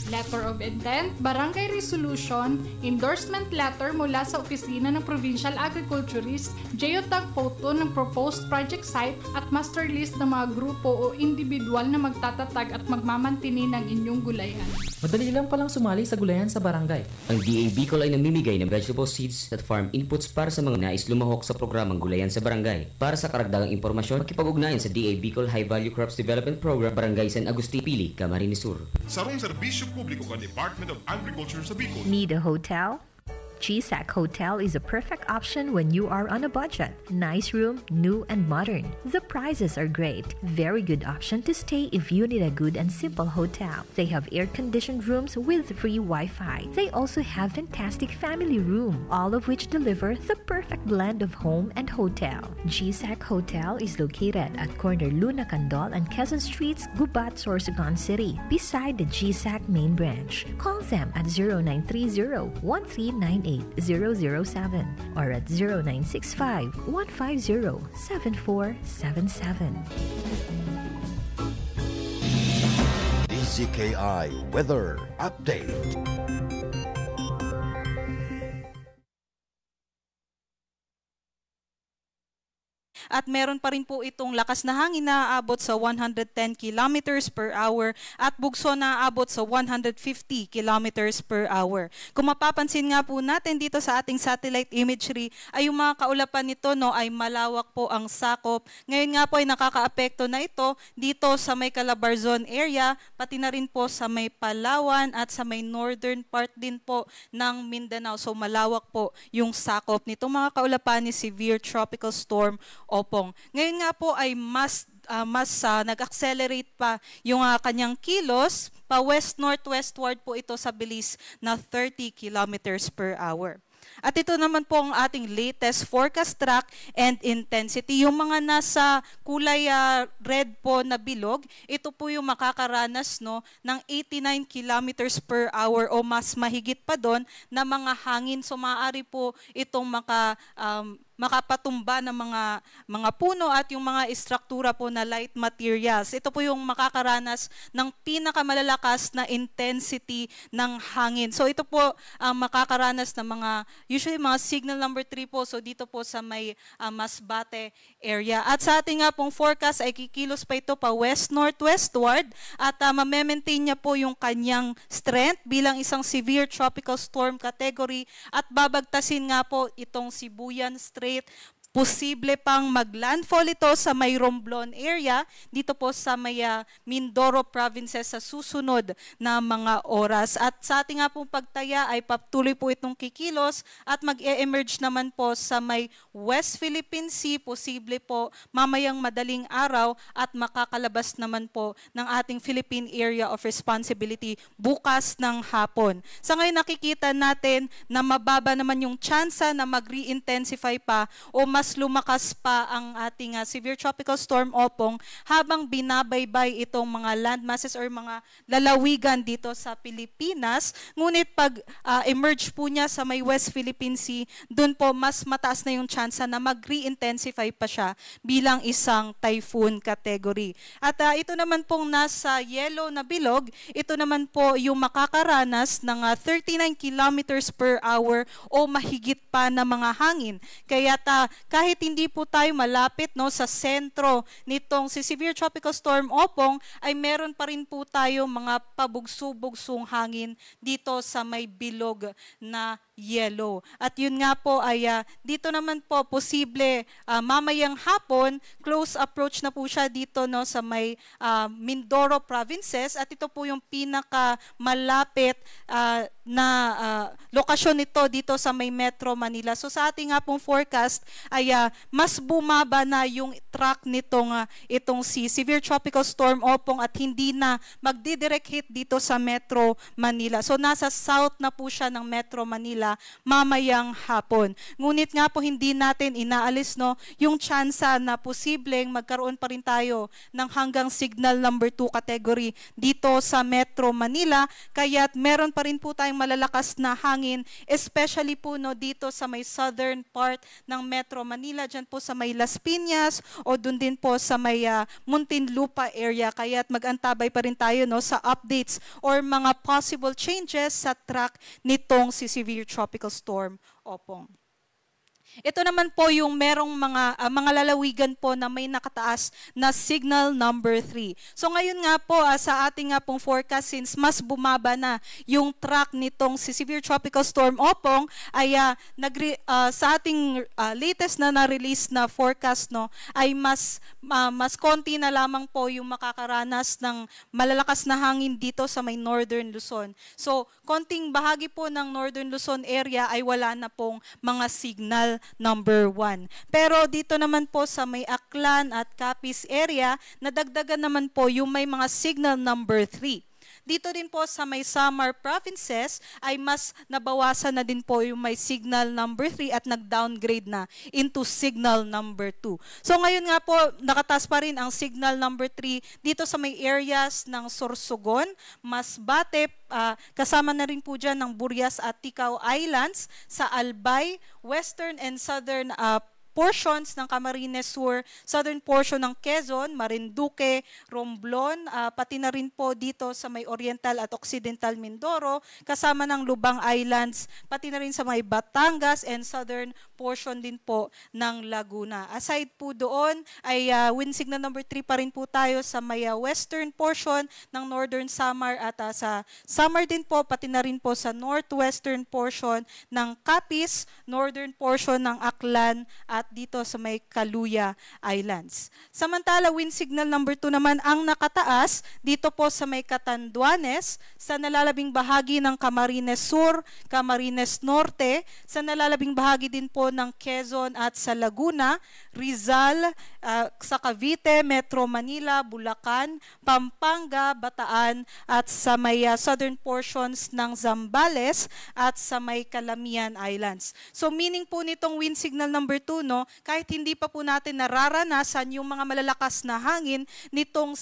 Letter of Intent, Barangay Resolution, Endorsement Letter mula sa Opisina ng Provincial Agriculturist, geotag photo ng proposed project site at master list ng mga grupo o individual na magtatatag at magmamantini ng inyong gulayan. Madali lang palang sumali sa Gulayan sa Barangay. Ang DA Bicol ay namimigay ng vegetable seeds at farm inputs para sa mga nais lumahok sa programang Gulayan sa Barangay. Para sa karagdagang impormasyon, makipag-ugnayan sa DA Bicol High Value Crops Development Program, Barangay San Agustin, Pili, Camarines Sur. Sarong serbisyo publiko ka Department of Agriculture sa Bicol. Need a hotel? GSAC Hotel is a perfect option when you are on a budget. Nice room, new and modern. The prices are great. Very good option to stay if you need a good and simple hotel. They have air-conditioned rooms with free Wi-Fi. They also have fantastic family room, all of which deliver the perfect blend of home and hotel. GSAC Hotel is located at corner Luna Candol and Quezon Streets, Gubat, Sorsogon City, beside the GSAC main branch. Call them at 0930-1398-007 or at 0965-150-7477. DZKI Weather Update. At meron pa rin po itong lakas na hangin na aabot sa 110 kilometers per hour at bugso na aabot sa 150 kilometers per hour. Kung mapapansin nga po natin dito sa ating satellite imagery ay yung mga kaulapan nito ay malawak po ang sakop. Ngayon nga po ay nakakaapekto na ito dito sa may Calabarzon area, pati na rin po sa may Palawan at sa may northern part din po ng Mindanao. So malawak po yung sakop nitong mga kaulapan ni Severe Tropical Storm Opong. Ngayon nga po ay mas nag-accelerate pa yung kanyang kilos, pa west-northwestward po ito sa bilis na 30 kilometers per hour. At ito naman po ang ating latest forecast track and intensity. Yung mga nasa kulay red po na bilog, ito po yung makakaranas ng 89 kilometers per hour o mas mahigit pa doon na mga hangin. So maaari po itong makapatumba ng mga puno at yung mga istruktura po na light materials. Ito po yung makakaranas ng pinakamalalakas na intensity ng hangin. So ito po ang makakaranas ng usually mga signal number 3 po. So dito po sa may Masbate area. At sa ating pong forecast ay kikilos pa ito pa west-northwestward at ma-maintain niya po yung kanyang strength bilang isang severe tropical storm category at babagtasin nga po itong Sibuyan Strait. Posible pang maglandfall ito sa may Romblon area, dito po sa may Mindoro provinces sa susunod na mga oras. At sa ating nga pong pagtaya ay patuloy po itong kikilos at mag-e-emerge naman po sa may West Philippine Sea, posible po mamayang madaling araw at makakalabas naman po ng ating Philippine Area of Responsibility bukas ng hapon. Sa ngayon nakikita natin na mababa naman yung tsansa na mag-re-intensify pa o mas lumakas pa ang ating severe tropical storm Opong habang binabaybay itong mga land masses or mga lalawigan dito sa Pilipinas. Ngunit pag emerge po niya sa may West Philippine Sea, doon po mas mataas na yung tsansa na mag-re-intensify pa siya bilang isang typhoon category. At ito naman pong nasa yellow na bilog, ito naman po yung makakaranas ng 39 kilometers per hour o mahigit pa na mga hangin. Kaya kahit hindi po tayo malapit sa sentro nitong si Severe Tropical Storm Opong, ay meron pa rin po tayo mga pabugso-bugsong hangin dito sa may bilog na yellow. At yun nga po ay dito naman po posible mamayang hapon, close approach na po siya dito sa may Mindoro provinces at ito po yung pinaka malapit na lokasyon nito dito sa may Metro Manila. So sa ating nga pong forecast ay mas bumaba na yung track itong si Severe Tropical Storm Opong at hindi na magdidirect hit dito sa Metro Manila. So nasa south na po siya ng Metro Manila mamayang hapon. Ngunit nga po hindi natin inaalis yung tsansa na posibleng magkaroon pa rin tayo ng hanggang signal number 2 category dito sa Metro Manila. Kaya't meron pa rin po tayong malalakas na hangin, especially po dito sa may southern part ng Metro Manila, dyan po sa may Las Piñas o dun din po sa may Muntinlupa area. Kaya't mag-antabay pa rin tayo sa updates or mga possible changes sa track nitong si Severe Tropical Storm Opong. Ito naman po yung merong mga lalawigan po na may nakataas na signal number 3. So ngayon nga po sa ating nga pong forecast, since mas bumaba na yung track nitong si Severe Tropical Storm Opong, ay sa ating latest na na-release na forecast ay mas konti na lamang po yung makakaranas ng malalakas na hangin dito sa may Northern Luzon. So konting bahagi po ng Northern Luzon area ay wala na pong mga signal number 1. Pero dito naman po sa may Aklan at Capiz area, nadagdagan naman po yung may mga signal number 3. Dito din po sa may Samar provinces ay mas nabawasan na din po yung may signal number 3 at nag-downgrade na into signal number 2. So ngayon nga po nakataas pa rin ang signal number 3 dito sa may areas ng Sorsogon, Masbate, kasama na rin po dyan ng Burias at Ticao Islands, sa Albay, Western and Southern portions ng Camarines Sur, southern portion ng Quezon, Marinduque, Romblon, pati na rin po dito sa may Oriental at Occidental Mindoro, kasama ng Lubang Islands, pati na rin sa may Batangas and southern portion din po ng Laguna. Aside po doon ay wind signal number 3 pa rin po tayo sa may western portion ng Northern Samar at sa Samar din po, pati na rin po sa northwestern portion ng Capiz, northern portion ng Aklan at dito sa may Kaluya Islands. Samantala, wind signal number 2 naman ang nakataas dito po sa may Catanduanes, sa nalalabing bahagi ng Camarines Sur, Camarines Norte, sa nalalabing bahagi din po ng Quezon at sa Laguna, Rizal, sa Cavite, Metro Manila, Bulacan, Pampanga, Bataan at sa may southern portions ng Zambales at sa may Calamian Islands. So meaning po nitong wind signal number 2, no, kahit hindi pa po natin nararanasan yung mga malalakas na hangin nitong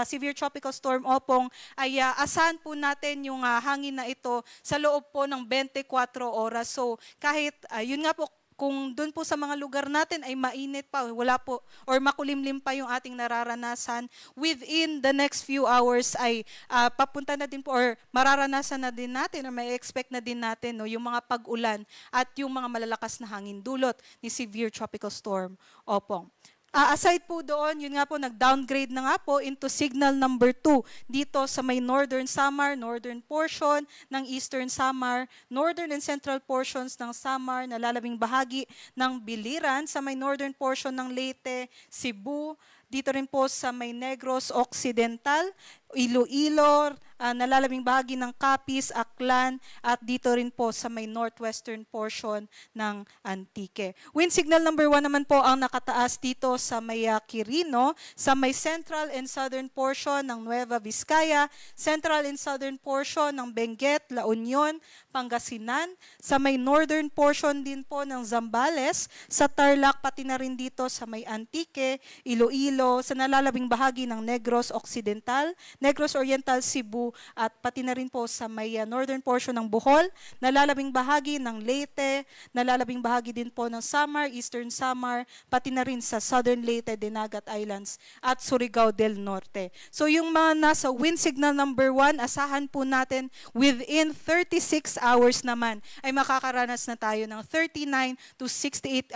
severe tropical storm Opong, ay asahan po natin yung hangin na ito sa loob po ng 24 oras. So kahit yun nga po, kung doon po sa mga lugar natin ay mainit pa, wala po, or makulimlim pa yung ating nararanasan, within the next few hours ay papunta na din po, or mararanasan na din natin, or may expect na din natin, no, yung mga pag-ulan at yung mga malalakas na hangin dulot ni severe tropical storm Opong. Aside po doon, yun nga po, nag-downgrade na nga po into signal number 2 dito sa may northern Samar, northern portion ng eastern Samar, northern and central portions ng Samar, nalalabing bahagi ng Biliran, sa may northern portion ng Leyte, Cebu, dito rin po sa may Negros Occidental, Iloilo, nalalabing bahagi ng Capiz, Aklan, at dito rin po sa may northwestern portion ng Antique. Wind signal number 1 naman po ang nakataas dito sa may Quirino, sa may central and southern portion ng Nueva Vizcaya, central and southern portion ng Benguet, La Union, Pangasinan, sa may northern portion din po ng Zambales, sa Tarlac, pati na rin dito sa may Antique, Iloilo, sa nalalabing bahagi ng Negros Occidental, Negros Oriental, Cebu, at pati na rin po sa may northern portion ng Bohol, nalalabing bahagi ng Leyte, nalalabing bahagi din po ng Samar, Eastern Samar, pati na rin sa Southern Leyte, Dinagat Islands, at Surigao del Norte. So yung mga nasa wind signal number 1, asahan po natin within 36 hours naman ay makakaranas na tayo ng 39 to 68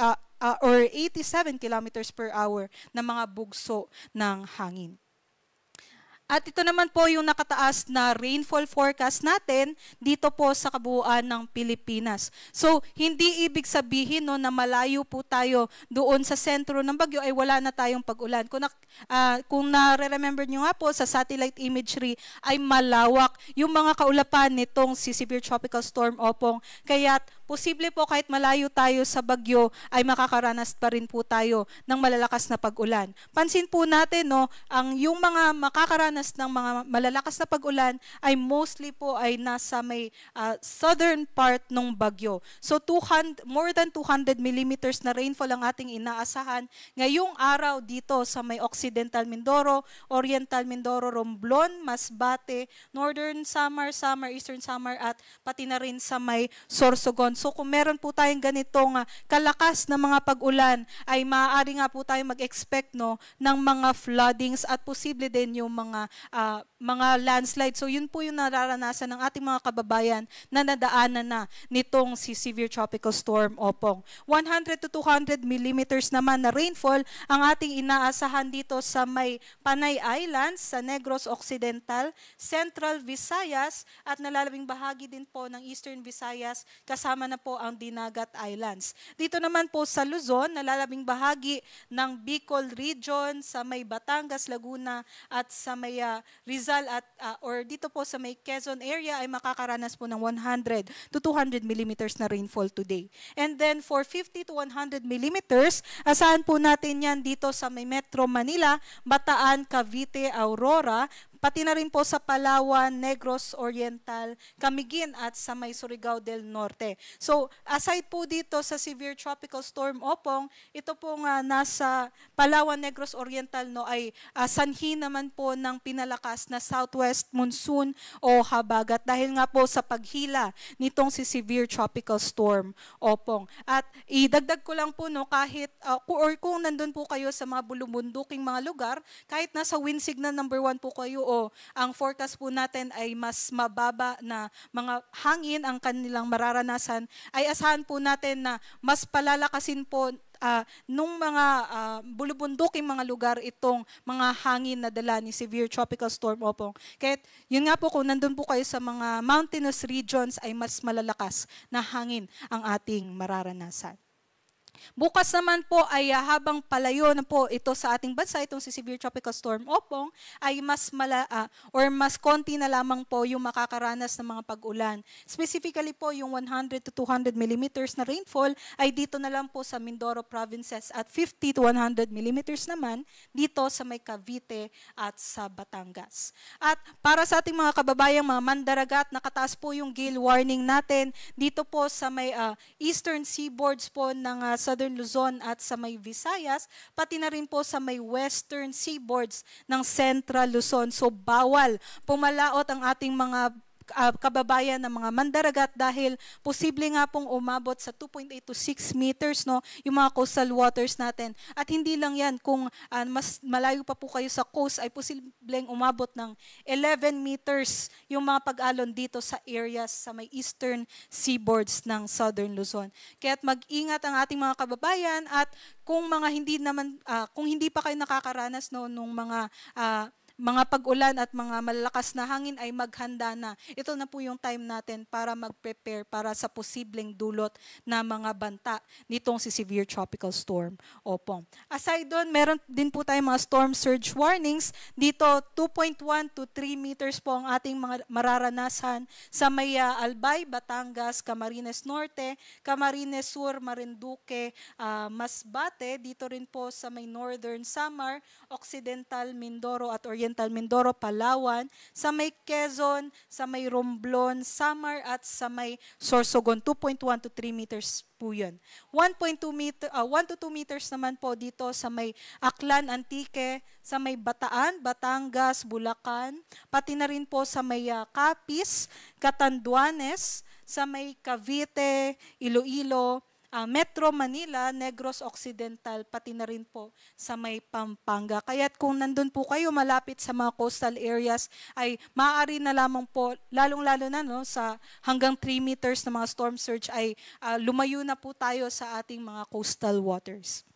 or 87 kilometers per hour na mga bugso ng hangin. At ito naman po yung nakataas na rainfall forecast natin dito po sa kabuuan ng Pilipinas. So, hindi ibig sabihin, no, na malayo po tayo doon sa sentro ng bagyo ay wala na tayong pag-ulan. Kung nare-remember nyo nga po sa satellite imagery ay malawak yung mga kaulapan nitong si severe tropical storm Opong. Kaya posible po kahit malayo tayo sa bagyo ay makakaranas pa rin po tayo ng malalakas na pag-ulan. Pansin po natin, no, yung mga makakaranas ng mga malalakas na pag-ulan ay mostly po ay nasa may southern part ng bagyo. So more than 200 millimeters na rainfall ang ating inaasahan ngayong araw dito sa may Occidental Mindoro, Oriental Mindoro, Romblon, Masbate, Northern Samar, Eastern Samar, at pati na rin sa may Sorsogon. So kung meron po tayong ganitong kalakas na mga pag-ulan ay maaari nga po tayong mag-expect, no, ng mga floodings at posible din yung mga landslide. So yun po yung nararanasan ng ating mga kababayan na nadaanan na nitong si severe tropical storm Opong. 100 to 200 millimeters naman na rainfall ang ating inaasahan dito sa may Panay Islands, sa Negros Occidental, Central Visayas, at nalalabing bahagi din po ng Eastern Visayas, kasama na po ang Dinagat Islands. Dito naman po sa Luzon, nalalabing bahagi ng Bicol Region, sa may Batangas, Laguna, at sa may Rizal at or dito po sa may Quezon area ay makakaranas po ng 100 to 200 millimeters na rainfall today. And then for 50 to 100 millimeters, asahan po natin yan dito sa may Metro Manila, Bataan, Cavite, Aurora, pati na rin po sa Palawan, Negros Oriental, Camiguin at sa may Surigao del Norte. So aside po dito sa severe tropical storm Opong, ito po nga nasa Palawan, Negros Oriental no ay sanhi naman po ng pinalakas na southwest monsoon o habagat dahil nga po sa paghila nitong si severe tropical storm Opong. At idagdag ko lang po no kahit kung nandun po kayo sa mga bulubunduking mga lugar, kahit nasa wind signal number 1 po kayo o ang forecast po natin ay mas mababa na mga hangin ang kanilang mararanasan, ay asahan po natin na mas palalakasin po nung mga bulubunduking mga lugar itong mga hangin na dala ni severe tropical storm Opong. Kaya yun nga po kung nandun po kayo sa mga mountainous regions ay mas malalakas na hangin ang ating mararanasan. Bukas naman po ay habang palayo na po ito sa ating bansa, itong si severe tropical storm Opong, ay mas konti na lamang po yung makakaranas ng mga pag-ulan. Specifically po yung 100 to 200 millimeters na rainfall ay dito na lang po sa Mindoro provinces at 50 to 100 millimeters naman dito sa may Cavite at sa Batangas. At para sa ating mga kababayang mga mandaragat, nakataas po yung gale warning natin dito po sa may eastern seaboards po ng Southern Luzon at sa may Visayas, pati na rin po sa may western seaboards ng Central Luzon. So bawal pumalaot ang ating mga kababayan ng mga mandaragat dahil posible nga pong umabot sa 2.8 to 6 meters no, yung mga coastal waters natin. At hindi lang yan, kung mas malayo pa po kayo sa coast ay posibleng umabot ng 11 meters yung mga pag-alon dito sa areas sa may eastern seaboards ng Southern Luzon. Kaya't mag-ingat ang ating mga kababayan at kung hindi pa kayo nakakaranas no nung mga pag-ulan at mga malalakas na hangin ay maghanda na. Ito na po yung time natin para mag-prepare para sa posibleng dulot na mga banta nitong si severe tropical storm Opong. Aside doon, meron din po tayong mga storm surge warnings. Dito, 2.1 to 3 meters po ang ating mga mararanasan sa may Albay, Batangas, Camarines Norte, Camarines Sur, Marinduque, Masbate. Dito rin po sa may Northern Samar, Occidental Mindoro at Oriental Mindoro, Palawan, sa may Quezon, sa may Romblon, Samar at sa may Sorsogon, 2.1 to 3 meters po yun. 1 to 2 meters naman po dito sa may Aklan, Antique, sa may Bataan, Batangas, Bulacan, pati na rin po sa may Capiz, Catanduanes, sa may Cavite, Iloilo, Metro Manila, Negros Occidental, pati na rin po sa may Pampanga. Kaya't kung nandun po kayo malapit sa mga coastal areas, ay maaari na lamang po, lalong-lalo na no, sa hanggang 3 meters na mga storm surge ay lumayo na po tayo sa ating mga coastal waters.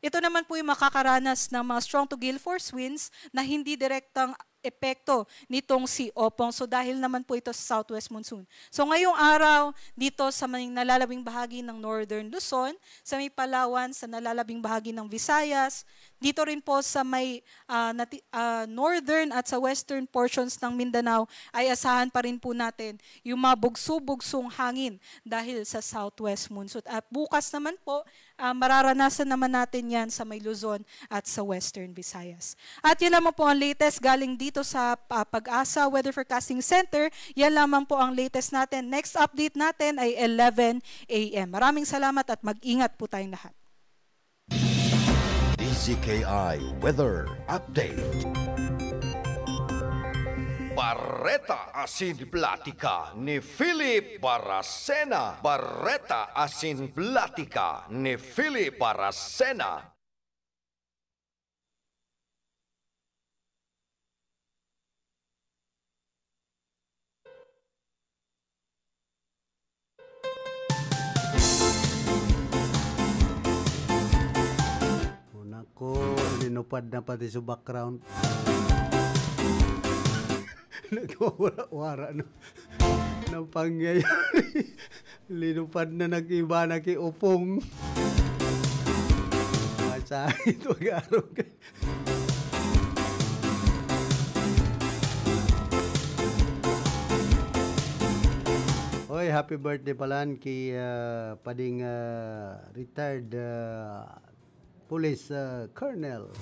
Ito naman po yung makakaranas ng mga strong to gale force winds na hindi direktang epekto nitong si Opong. So dahil naman po ito sa southwest monsoon. So ngayong araw, dito sa may nalalabing bahagi ng Northern Luzon, sa may Palawan, sa nalalabing bahagi ng Visayas, dito rin po sa may northern at sa western portions ng Mindanao, ay asahan pa rin po natin yung mga bugso-bugsong hangin dahil sa southwest monsoon. At bukas naman po, mararanasan naman natin yan sa may Luzon at sa western Visayas. At yan lamang po ang latest galing dito sa Pag-asa Weather Forecasting Center. Yan lamang po ang latest natin. Next update natin ay 11 a.m. Maraming salamat at mag-ingat po tayong lahat. DZKI Weather Update. Barreta Asin Platica ni Philip Baracena. Barreta Asin Platica ni Philip Baracena. Ko linupad na pati sa background. Nagwawara-wara ng pangyayari. Linupad na nag-iba na kay Opong. Sa ito mag-araw kayo. Oy, happy birthday palan kay pading retired Police Colonel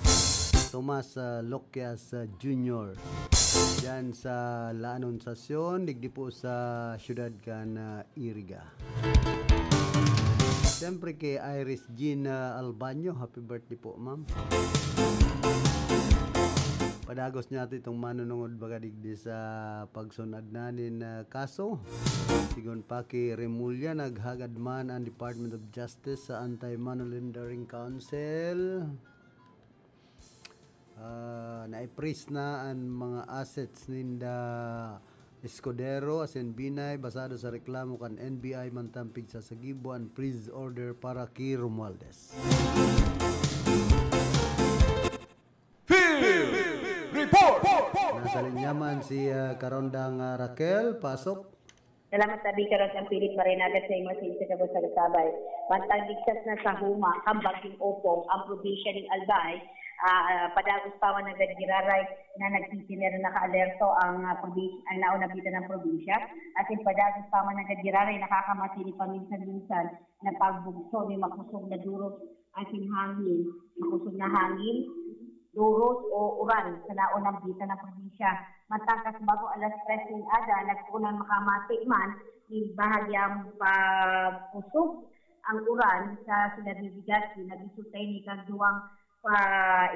Tomas Loquias Jr. Yan sa La Anunciacion, digdi po sa siyudad kan Iriga. Siyempre kay Iris Jean Albanyo, happy birthday po ma'am. Padagos niya itong manunungod baga digdi sa pagsunad nanin kaso. Sigon pa kay Remulla, naghagad man ang Department of Justice sa Anti-Money Laundering Council. Na-freeze na ang mga assets ninda Escudero as in Binay basado sa reklamo kan NBI mantampig sa Sagibo and freeze order para kay Romualdez. Report! Nasa linyaman si Karondang Raquel, pasok. Salamat sabi karon ang pilit marinagat sa imo sa Cebu sa Sabay. Bantang ligtas na sa huma, kambaging opong ang probinsya ng Albay. Padagos pa man nagagiraray na nagtitiner na ka-alerto ang probinsya, ang nauna bida ng probinsya. At in padagos pa man nagagiraray nakakamati ni paminsan-minsan na pagbugso ni makusog na duros ang hangin, makusog na hangin, duros o uran sa naunang bida ng probinsya. Matangkas bago alas 3 ng aga, nagpunang makamati man ni bahagyang pusog ang uran sa sinabibigati na gisutay ni kagduwang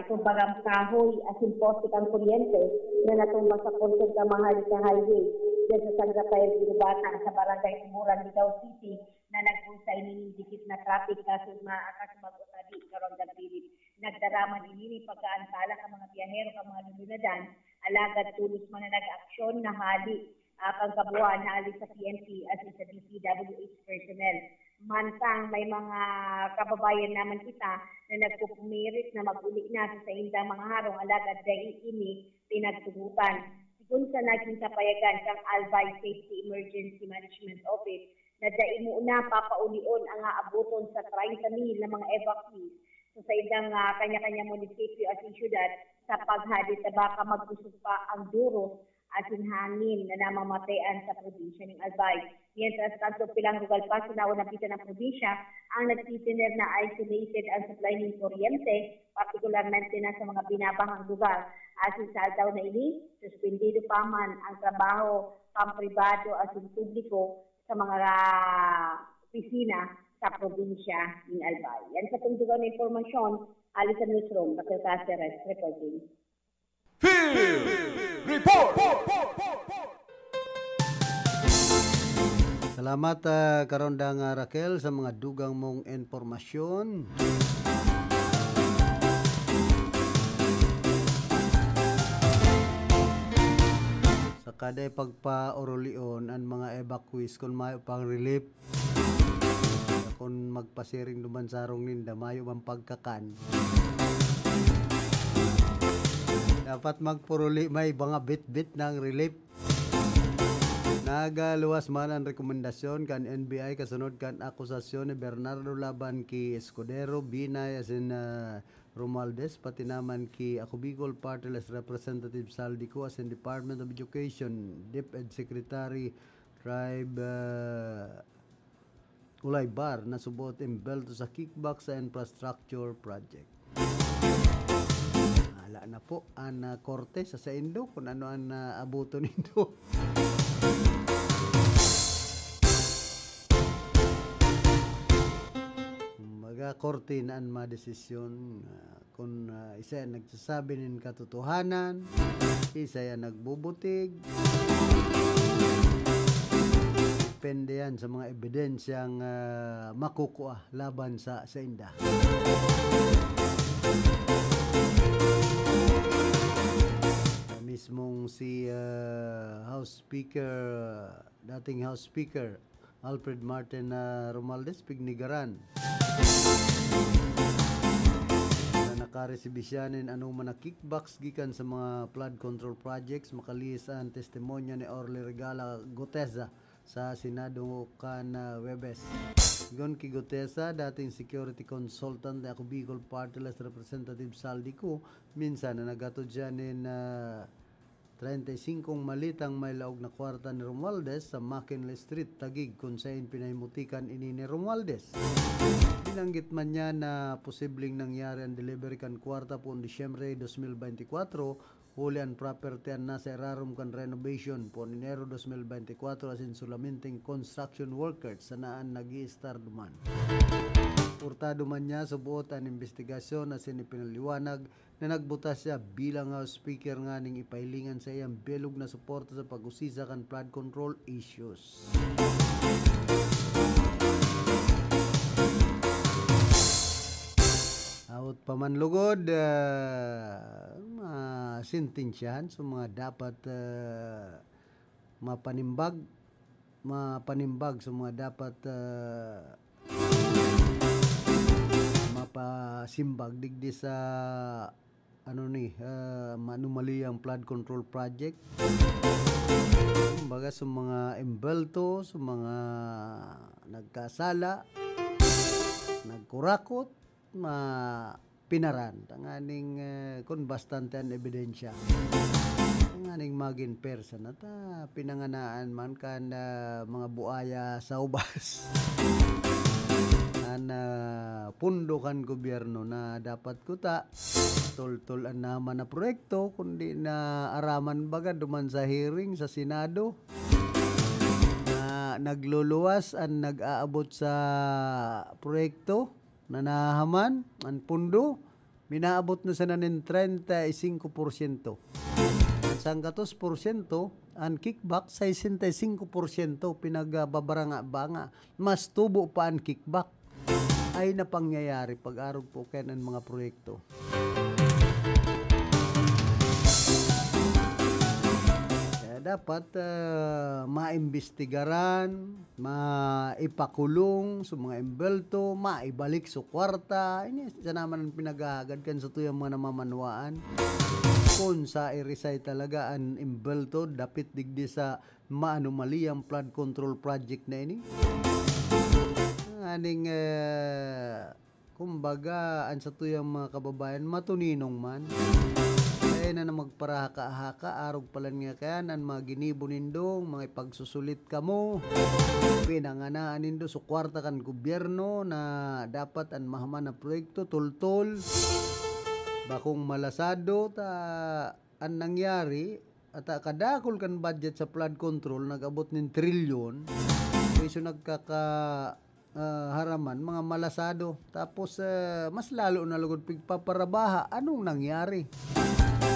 ito bagang kahoy asin poste kang kuryente na natumbang sa konsent ng mga sa highway dyan sa San Rafael Ginubatan sa barangay Tumuran, Ligaw City na nagpusay ni dikit na traffic kaso makakasumag o tadi karon gabilit. Nagdaraman ini pagkaantala ka mga biyahero ka mga lulunadan alagad tulos man na nag-aksyon na hali pagkabuhan na alis sa PNP at sa DPWH personnel. Mantang may mga kababayan naman kita na nagpupumirit na mag-uli na sa indang mga harong alagad dahil ini pinagtugutan. Sigun sa naging kapayagan kang Albay Safety Emergency Management Office na dahil muna papaulion ang abuton sa 30,000 na mga evacuees sa indang kanya-kanya munisipyo at siyudad sa paghadit na baka mag-usog pa ang duros at hangin na namamatayan sa probinsya ng Albay. Mientras tanto pilang lugar pa sa naunang bida ng probinsya ang nagtitiner na isolated ang supply ng kuryente, partikularmente na sa mga binabahang lugar. Asin sa aldaw na ini, suspendido pa man ang trabaho pampribado at publiko sa mga opisina sa probinsya ng Albay. Yan sa tungtugaw na informasyon, Alisa Newsroom, Raquel Cáceres, reporting. Report! Salamat Karondang Raquel sa mga dugang mong informasyon. Sa kada pagpa-orolion ang mga evacuees kung may pang relief kung magpasiring duman sarong ninda mayo bang pagkakan. Dapat magpuruli may mga bit-bit ng relief. Nagaluwas man ang rekomendasyon kan NBI kasunod kan akusasyon ni Bernardo laban ki Escudero, Binay as in Romualdez, pati naman ki Ako Bicol Party List Representative Saldico as in Department of Education, DepEd Secretary Tribe Ulay Bar na subot imbelto sa kickback sa infrastructure project. Ala na po ang korte sa Indo kung ano ang abuto nito. Korte na ang madesisyon kung isa yan nagsasabi ng katotohanan, isa yan nagbubutig. Depende yan sa mga ebidensyang makukuha laban sa inda. Mismong si House Speaker, dating House Speaker Alfred Martin Romualdez pignigaran na nakaresibisyanin anuman na kickbacks gikan sa mga flood control projects. Makalis ang testimonya ni Orly Regala Gutesa sa Senado kan Webes. Gon ki Gutesa, dating security consultant na Ako Bicol Party List Representative Saldico, minsan na nagatod siya nin 35 malitang may laog na kwarta ni Romualdez sa McKinley Street, Taguig, kung saan pinaimutikan ini ni Romualdez. Binanggit man niya na posibleng nangyari ang delivery kan kwarta po Disyembre 2024, huli ang property ang nasa erarum kan renovation po Enero 2024 as in sulaminting construction workers sa naan nag-i-star duman. Hurtado man niya sa buot ang investigasyon as in ipinaliwanag na nagbutas siya bilang House Speaker nga ning ipailingan sa iyang belog na suporta sa pag-usisa kan flood control issues. Out pa man lugod, sintensyahan sa mga dapat mapanimbag sa mga dapat mapasimbag digdi sa manumaliyang flood control project. Kumbaga sa mga embelto, sa mga nagkasala, nagkurakot, pinaran tanganing kun bastante ang ebidensya tanganing magin person at pinanganaan man kan mga buaya sa ubas na pundo kan gobyerno na dapat kuta tol-tolan naman na proyekto kundi na araman baga duman sa hearing sa Senado na nagluluwas ang nag-aabot sa proyekto na nahaman ang pundo minaabot na sa nanin 35%. Ang 14% ang kickback 65% pinagbabaranga-banga mas tubo pa ang kickback ay napangyayari pag-arog po kayo ng mga proyekto. Dapat maimbestigaran, maipakulong sa mga embelto, maibalik sa kwarta. Ini sa naman ang pinagahagad kan sa tuyang mga namamanwaan. Kung sa irisay talaga ang embelto, dapat digdi sa maanumaliyang flood control project na ini. Aning kumbaga ang sa tuyang mga kababayan matuninong man. Na magparahaka-haka arog palan nga kayan ang mga ginibo nindong mga ipagsusulit kamo pinanganaan nindo sa kwarta kan gobyerno na dapat ang mahaman na proyekto tultol bakong malasado ta ang nangyari at kadakol kan budget sa flood control nag-abot ng trilyon so haraman mga malasado tapos mas lalo na lugod pigpaparabaha anong nangyari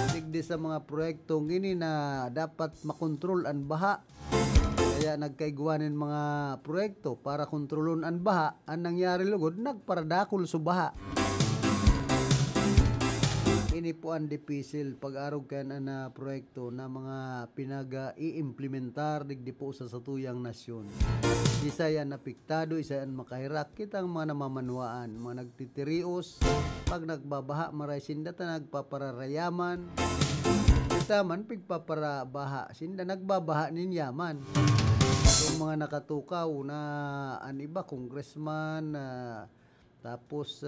digdi sa mga proyektong ini na dapat makontrol ang baha kaya nagkaiguanin mga proyekto para kontrolon ang baha ang nangyari lugod nagparadakol sa baha ini po ang dipisil pag-arog kan na proyekto na mga pinag-iimplementar digdi po sa satuyang nasyon. Isa yan apektado, isa yan makahirak kitang mga namamanwaan, mga nagtitirios, pag nagbabaha maray sinda ta nagpapararayaman, kita man pigpaparabaha sinda nagbabaha ninyaman. So mga nakatukaw na iba congressman, tapos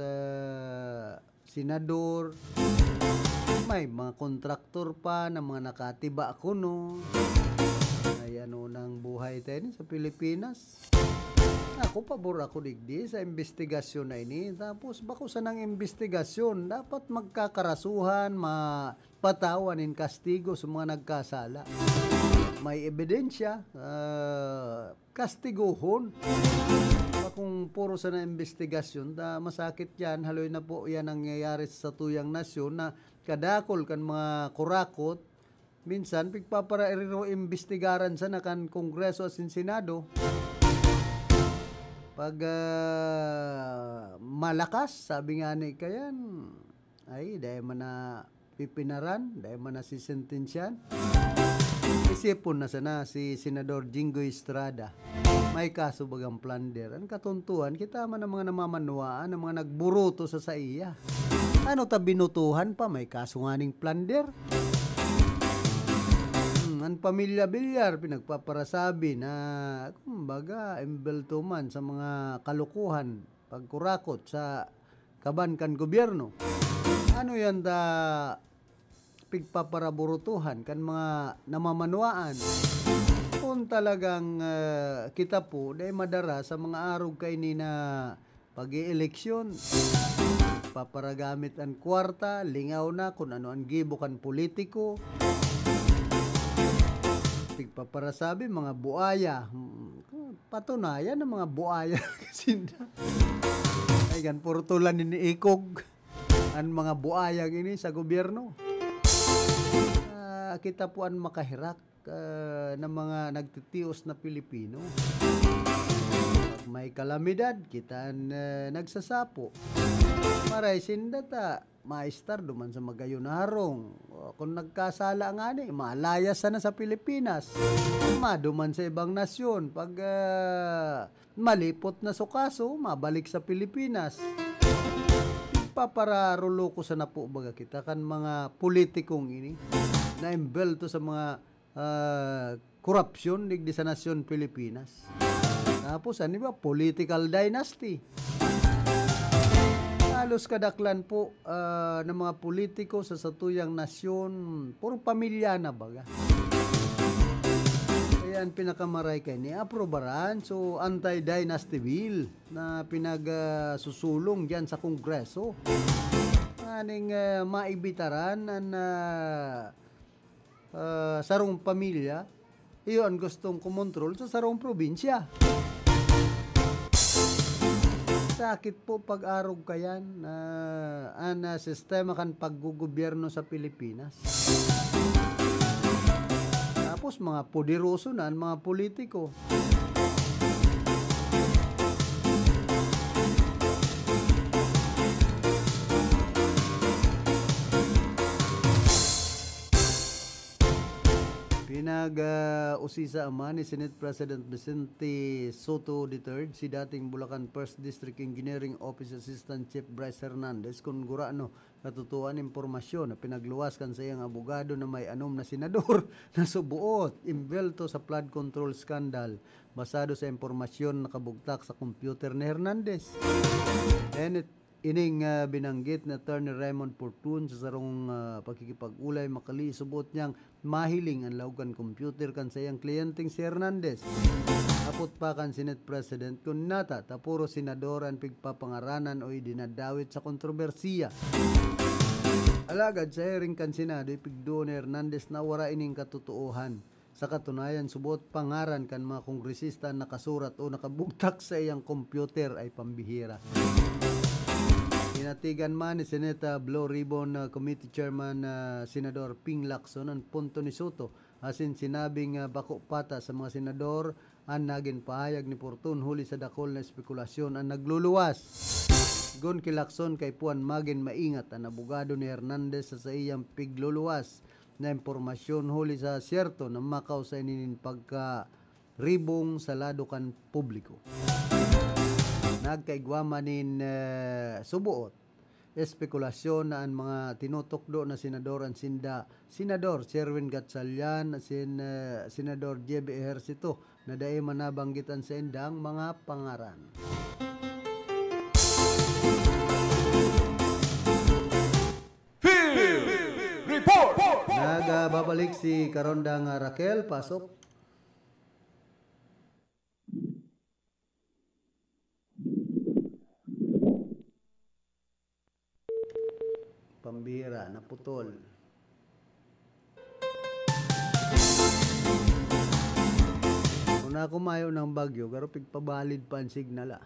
senador, may mga kontraktor pa na mga nakatiba kuno. Ay ano ng buhay tayo sa Pilipinas. Ako pabor ako digdi sa investigasyon na ini. Tapos bako sa nang investigasyon dapat magkakarasuhan, mapatawan in kastigo sa mga nagkasala. May ebidensya, kastiguhon. Kung puro sa na investigasyon, masakit yan, haloy na po yan ang nangyayari sa tuyang nasyon na kadakol kan mga kurakot, minsan pigpaparairiro investigaran sa nakan Kongreso at Senado. Pag malakas, sabi nga ni kayan, ay dahil man na pipinaran, dahil man na sisentensyan. Isipon na sana si Senador Jinggoy Estrada. May kaso bagang plunder. Ang katuntuhan, kita man ang mga namamanwaan, ang mga nagburuto sa iya. Ano ta binutuhan pa, may kaso nga ning plunder. Ang pamilya Bilyar, pinagpaparasabi na, kumbaga, embelto man sa mga kalukuhan, pagkurakot sa kabankan gobyerno. Ano yan pigpaparaburutuhan kan mga namamanuaan. Kung talagang kita po dahil madara sa mga arog kay ni na pag-i-eleksyon, paparagamit ang kwarta, lingaw na kung ano ang gibo kan politiko, pigpaparasabi mga buaya, patunayan ng mga buaya kasi ay gan purtulan ni Ikog ang mga buaya ini sa gobyerno. Kita po ang makahirak ng mga nagtitios na Pilipino. Pag may kalamidad, kita nagsasapo. Maray sindata, maestar duman sa magayunarong. Kung nagkasala nga ni, malayas na sa Pilipinas. Maduman sa ibang nasyon. Pag malipot na sukaso, mabalik sa Pilipinas. Papararulo ko sa napo baga kita kan mga politikong ini na imbelto sa mga korupsyon digdi sa nasyon Pilipinas. Tapos ano ba? Political dynasty. Halos kadaklan po ng mga politiko sa satuyang nasyon, puro pamilya na baga. Kaya ang pinakamaray kay ni aprobaran so anti-dynasty bill na pinagsusulong diyan sa Kongreso. Aning maibitaran ang sarong pamilya, iyon gustong kumontrol sa sarong probinsya. Sakit po pag-arog kayan na sistema kan paggugobyerno sa Pilipinas. Tapos mga poderoso na ang mga politiko. Pinag-usisa ama ni Senate President Vicente Soto III, si dating Bulacan 1st District Engineering Office Assistant Chief Bryce Hernandez kung gurano katutuan impormasyon na pinagluwaskan sa iyang abogado na may anom na senador na subuot imbelto sa flood control scandal basado sa impormasyon na kabugtak sa computer ni Hernandez. Ining binanggit na Attorney Raymond Fortun sa sarong pagkikipag-ulay makali subot niyang mahiling ang laugan computer kan sa iyang kliyenteng si Hernandez. Apot pa kan Senate President kun nata tapuro senadoran pigpapangaranan o dinadawit sa kontrobersiya. Alagad sa hearing kan Senado ipigdo ni Hernandez na wara ining katutuohan. Sa katunayan subot pangaran kan mga kongresista nakasurat o nakabugtak sa iyang computer ay pambihira. Inatigan man ni Senate Blue Ribbon Committee Chairman Senador Ping Lacson ang punto ni Soto asin sinabing bako pata sa mga senador ang naging pahayag ni Fortun huli sa dakol na spekulasyon ang nagluluwas. Gun kay Lacson kay puan magin maingat ang abogado ni Hernandez sa iyang pigluluwas na impormasyon huli sa siyerto na makaw sa ininin pagka ribong sa ladukan publiko. Nagkaigwamanin subuot espekulasyon na ang mga tinutokdo na senador ang Senador Sherwin Gatchalian asin Senador J.B. Ejercito na daay manabanggitan sa indang mga pangaran. Field Report! Nagbabalik si Karondang Raquel, pasok. Pambira, naputol. Kung na kumayo ng bagyo, garo pigpabalid pa ang signal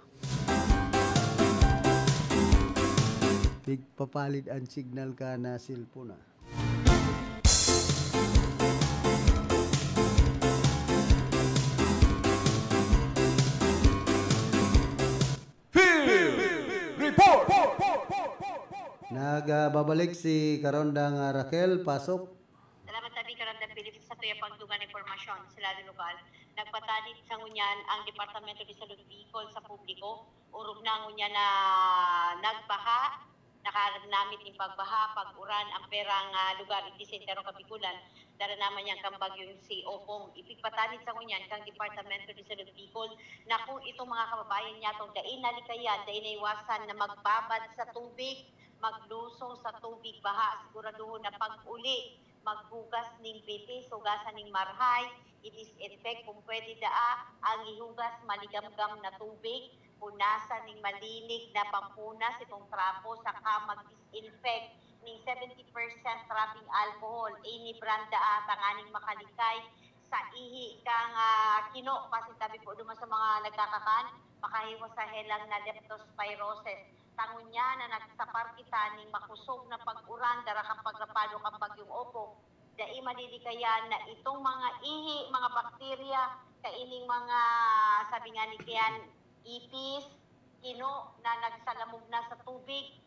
Pigpapalit ang signal ka na cellphone Nagbabalik si Karondang Raquel, pasok. Salamat tabi Karondang Philips sa tuyang pagdugan impormasyon sa lalo lokal. Nagpatanit sa ngunyan ang Departamento de Salud Bicol sa publiko. Urog na ngunyan na nagbaha, nakaramnamit ng pagbaha, pag-uran, ang perang lugar di sentero Kabikulan. Dara naman niyang kambag yung si Opong. Ipigpatanit sa ngunyan kang Departamento de Salud Bicol na kung itong mga kababayan niya itong dain nalikayan, dain naiwasan na magbabad sa tubig, maglusong sa tubig baha. Siguraduhon na pag-uli, maghugas ning bitis, hugasan ning marhay, i-disinfect kung pwede daa, ang ihugas maligamgam na tubig, punasan ning malinig na pampunas itong trapo, saka mag-disinfect ning 70% rubbing alcohol, any brand daa, tanganing makalikay, sa ihi kang kino, kasi tabi po duman sa mga nagkakakan, makahiwas sa helang na leptospirosis. Tangon niya na nagsapar kita ning makusog na pag-uran, dara kang pagrapado kang bagyong Opo. Dai malilikayan na itong mga ihi, mga bakterya, kaining mga, sabi nga ni Kian, ipis, kino na nagsalamog na sa tubig,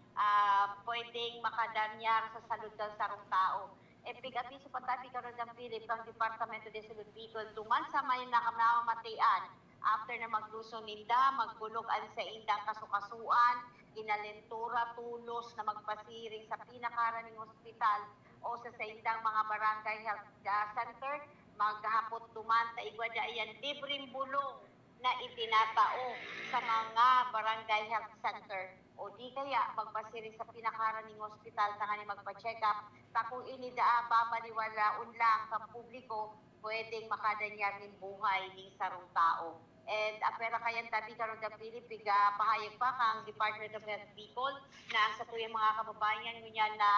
pwedeng makadanyar sa salud ng sarong tao. Epigati sa patabi karon ng Philip ang Departamento de Salud Bicol tuman sa may nakamamatayan after na magluso ninda, magbulog-an sa indang kasukasuan, ginalentura, tulos na magpasiring sa pinakaraning ospital o sa indang mga barangay health center, maghapot tuman sa igwada ayan libreng bulong na itinatao sa mga barangay health center. O di kaya magpasiring sa pinakaraning ospital tangan magpa-check up, kung inidaa babaliwalaon lang sa publiko, pwedeng makadanyar ng buhay ng sarong tao. And apera kayan tabi karon da Pilipig, pahayag pa kang Department of Health Bicol na ang sa tuyang mga kababayan ngunyan na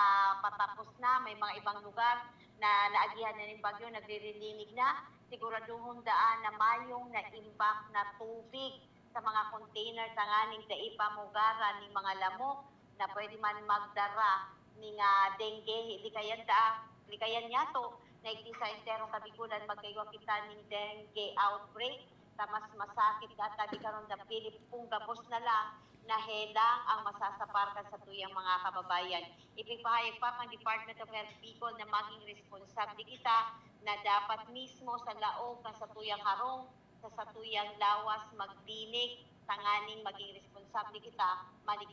patapos na, may mga ibang lugar na naagihan na ng bagyo, nagre-relinig na, siguraduhon daan na mayong na-impact na tubig sa mga container tanganing daipamugaran ng mga lamok na pwede man magdara ng dengue, likayan niya to, na sa interong kabigulan magkaiwa kita ng dengue outbreak, mas masakit ka tabi karon da Pilip kung gabos na lang na helang ang masasaparkan sa tuyang mga kababayan. Ipipahayag pa ang Department of Health Bicol na maging responsable kita na dapat mismo sa laog ng sa tuyang harong, sa tuyang lawas magdinig, tanganing maging responsable kita,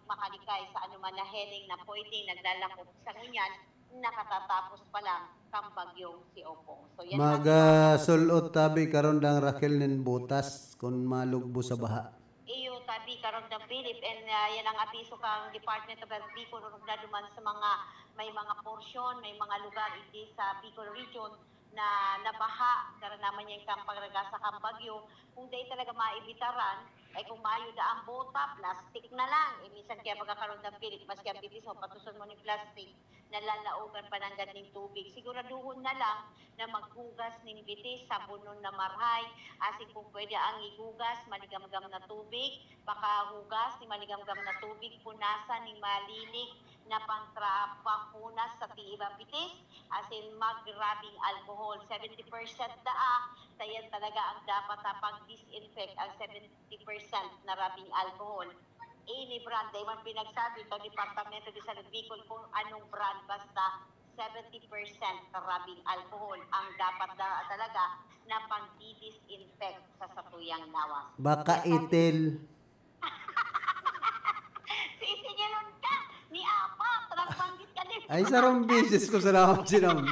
makalikay sa anuman na heling na pwedeng naglalakot sa ngunyan, nakatatapos pa lang kang bagyong si Opong. So, yan sulot tabi karon dang Raquel nin butas kung malugbo sa baha. Iyo tabi karon dang Philip, and yan ang apiso kang Department of Health Bicol na duman sa mga may mga porsyon, may mga lugar hindi sa Bicol region na nabaha, karon naman yung pagregasa kang bagyo, kung dahil talaga maibitaran, ay kung mayo da ang bota, plastic na lang. Minsan kaya magkakaroon ng pilit, maski ang bitis mo, patuson mo ni plastic, nalalaugan pa ng ganing tubig. Siguraduhon na lang na maghugas ng bitis, sabunon na marhay, asin kung pwede ang igugas, maligamgam na tubig, baka hugas ni maligamgam na tubig, punasan ng malinig, na pampunas sa tiibang bitis, asin mag-rubbing alcohol, 70% daa, sayan talaga ang dapat na pag-disinfect ang 70% na rubbing alcohol. Any brand, dahil man pinagsabi sa Departamento de Salud Bicol kung anong brand, basta 70% na rubbing alcohol ang dapat talaga na pag-disinfect sa satuyang lawas. Baka itil. Sisinilon ka ni Apa, trangbanggit ka din. Ay, sarong bisis ko salamat sinambi.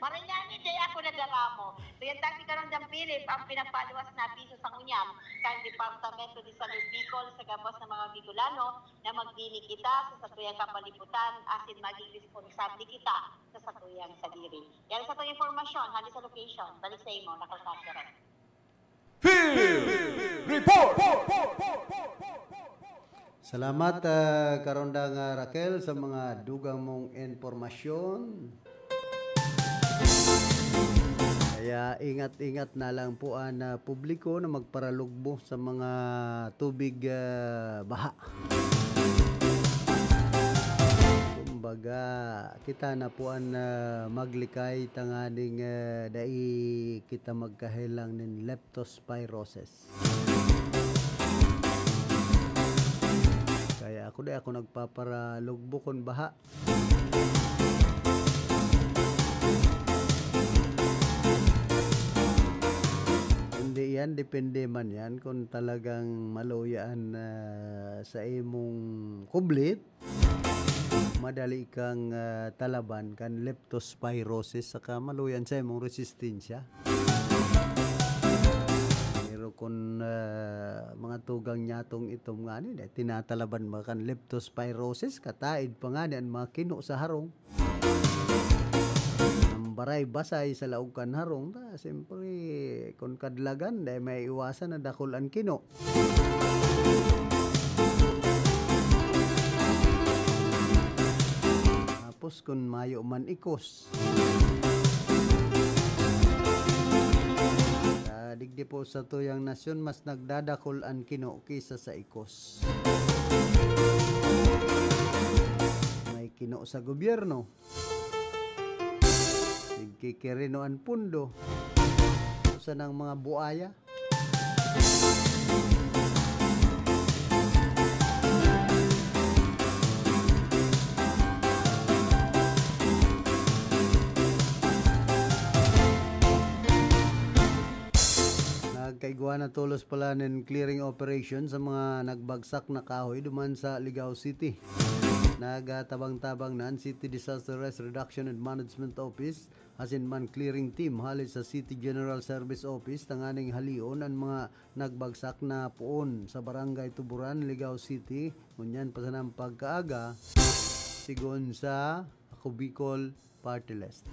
Marinyanin day ako nadala mo. So yan tabi karon ng Philip, ang pinagpaluwas na piso sa ngunyam kang Departamento de Salud Bicol sa gabos ng mga Bicolano na magdinig kita sa satuyang kapalibutan asin maging responsable kita sa satuyang sadiri. Yan sa itong informasyon, hali sa location, balik sa imo, nakalkasyaran. Report! Salamat karondang Raquel sa mga dugang mong informasyon. Kaya ingat-ingat na lang po ang publiko na magparalugbo sa mga tubig baha. Kumbaga, kita na po ang maglikay tanganing dai kita magkahilang ng leptospirosis. Kaya ako nagpaparalugbo kon baha. Hindi yan, depende man yan kung talagang maluyaan sa imong kublit, madali kang talaban kan leptospirosis saka maluyan sa imong resistensya. Pero kung mga tugang nyatong itom nga ni tinatalaban ba kan leptospirosis kataid pa nga ni ang mga kino sa harong. Ang baray basay sa laog kan harong ta siyempre kung kadlagan dahil may iwasan na dakol ang kino. Tapos kung mayo man ikos. Digdi po sa tuyang nasyon, mas nagdadakol ang kino kisa sa ikos. May kino sa gobyerno. Nagkikirino ang pundo. Sa ng mga buaya. Nagkaigwa na tulos pala ng clearing operation sa mga nagbagsak na kahoy duman sa Ligao City. Nagatabang-tabang na ang City Disaster Risk Reduction and Management Office asin man clearing team halis sa City General Service Office tanganing halion ang mga nagbagsak na puon sa Barangay Tuburan, Ligao City. Ngunyan pa sa ng pagkaaga sigon sa Ako Bicol Party List.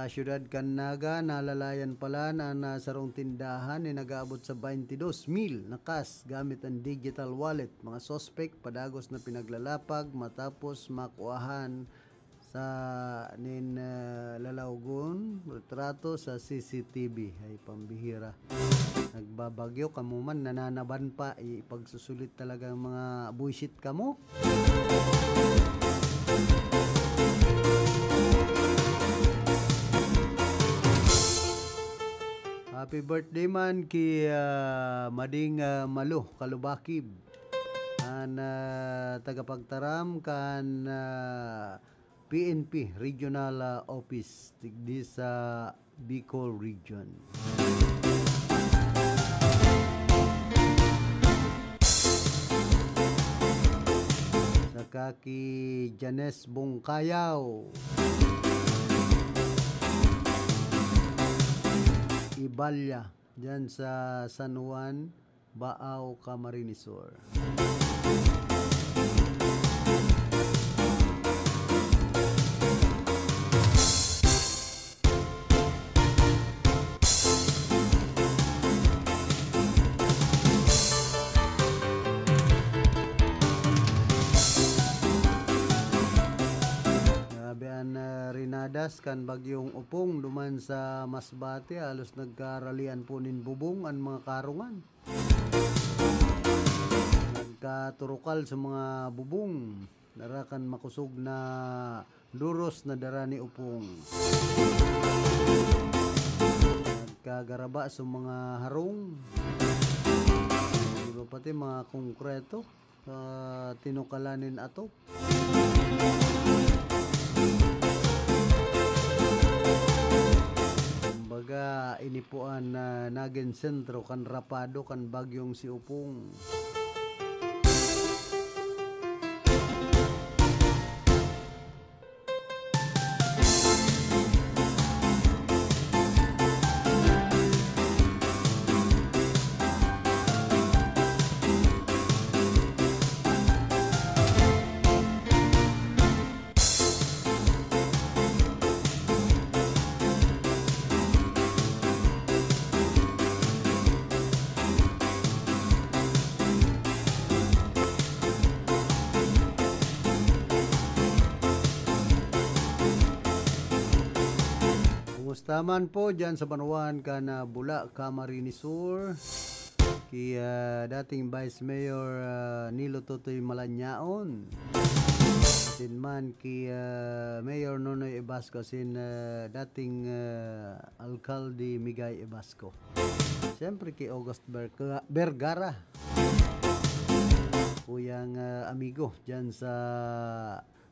Syudad Canaga, nalalayan pala na nasarong tindahan ni nag-aabot sa 22,000 na cash gamit ang digital wallet. Mga suspect padagos na pinaglalapag matapos makuahan sa lalaugon retrato sa CCTV. Ay pambihira. Nagbabagyo kamuman, nananaban pa. Ipagsusulit talaga ang mga bullshit kamo. Happy birthday man ki Mading Malo Kalubakib an tagapagtaram kan PNP Regional Office di sa Bicol Region. Saka ki Janes Bongkayaw Ibalya dyan sa San Juan, Baaw, Camarines Sur. Rinadas kan bagyong upong duman sa Masbate halos nagkaralian po nin bubong ang mga karungan. Nagkaturukal sa mga bubong narakan makusog na duros na darani upong. Nagkagaraba sa mga harong. Diba pati mga konkreto tinukalanin ato. Baga inipuan na naging sentro kan rapado kan bagyong si upong. Taman po dyan sa Banuan ka na Bula, Camarines Sur. Kaya dating Vice Mayor Nilo Totoy Malanyaon. Sin man kaya Mayor Nonoy Ebasco sin dating Alcalde Migay Ebasco. Siyempre kay August Vergara. Kuyang amigo dyan sa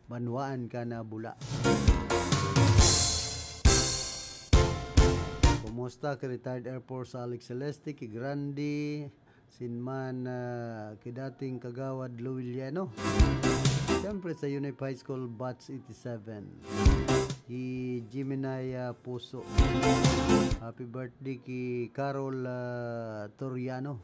Banuan ka na Bula. Kumusta kay retired Air Force Alex Celeste, kay Grandi, sinman kay dating Kagawad Luiliano. Siyempre sa Unip High School Batch 87. Kay Jimenay Puso. Happy birthday kay Carol Toriano.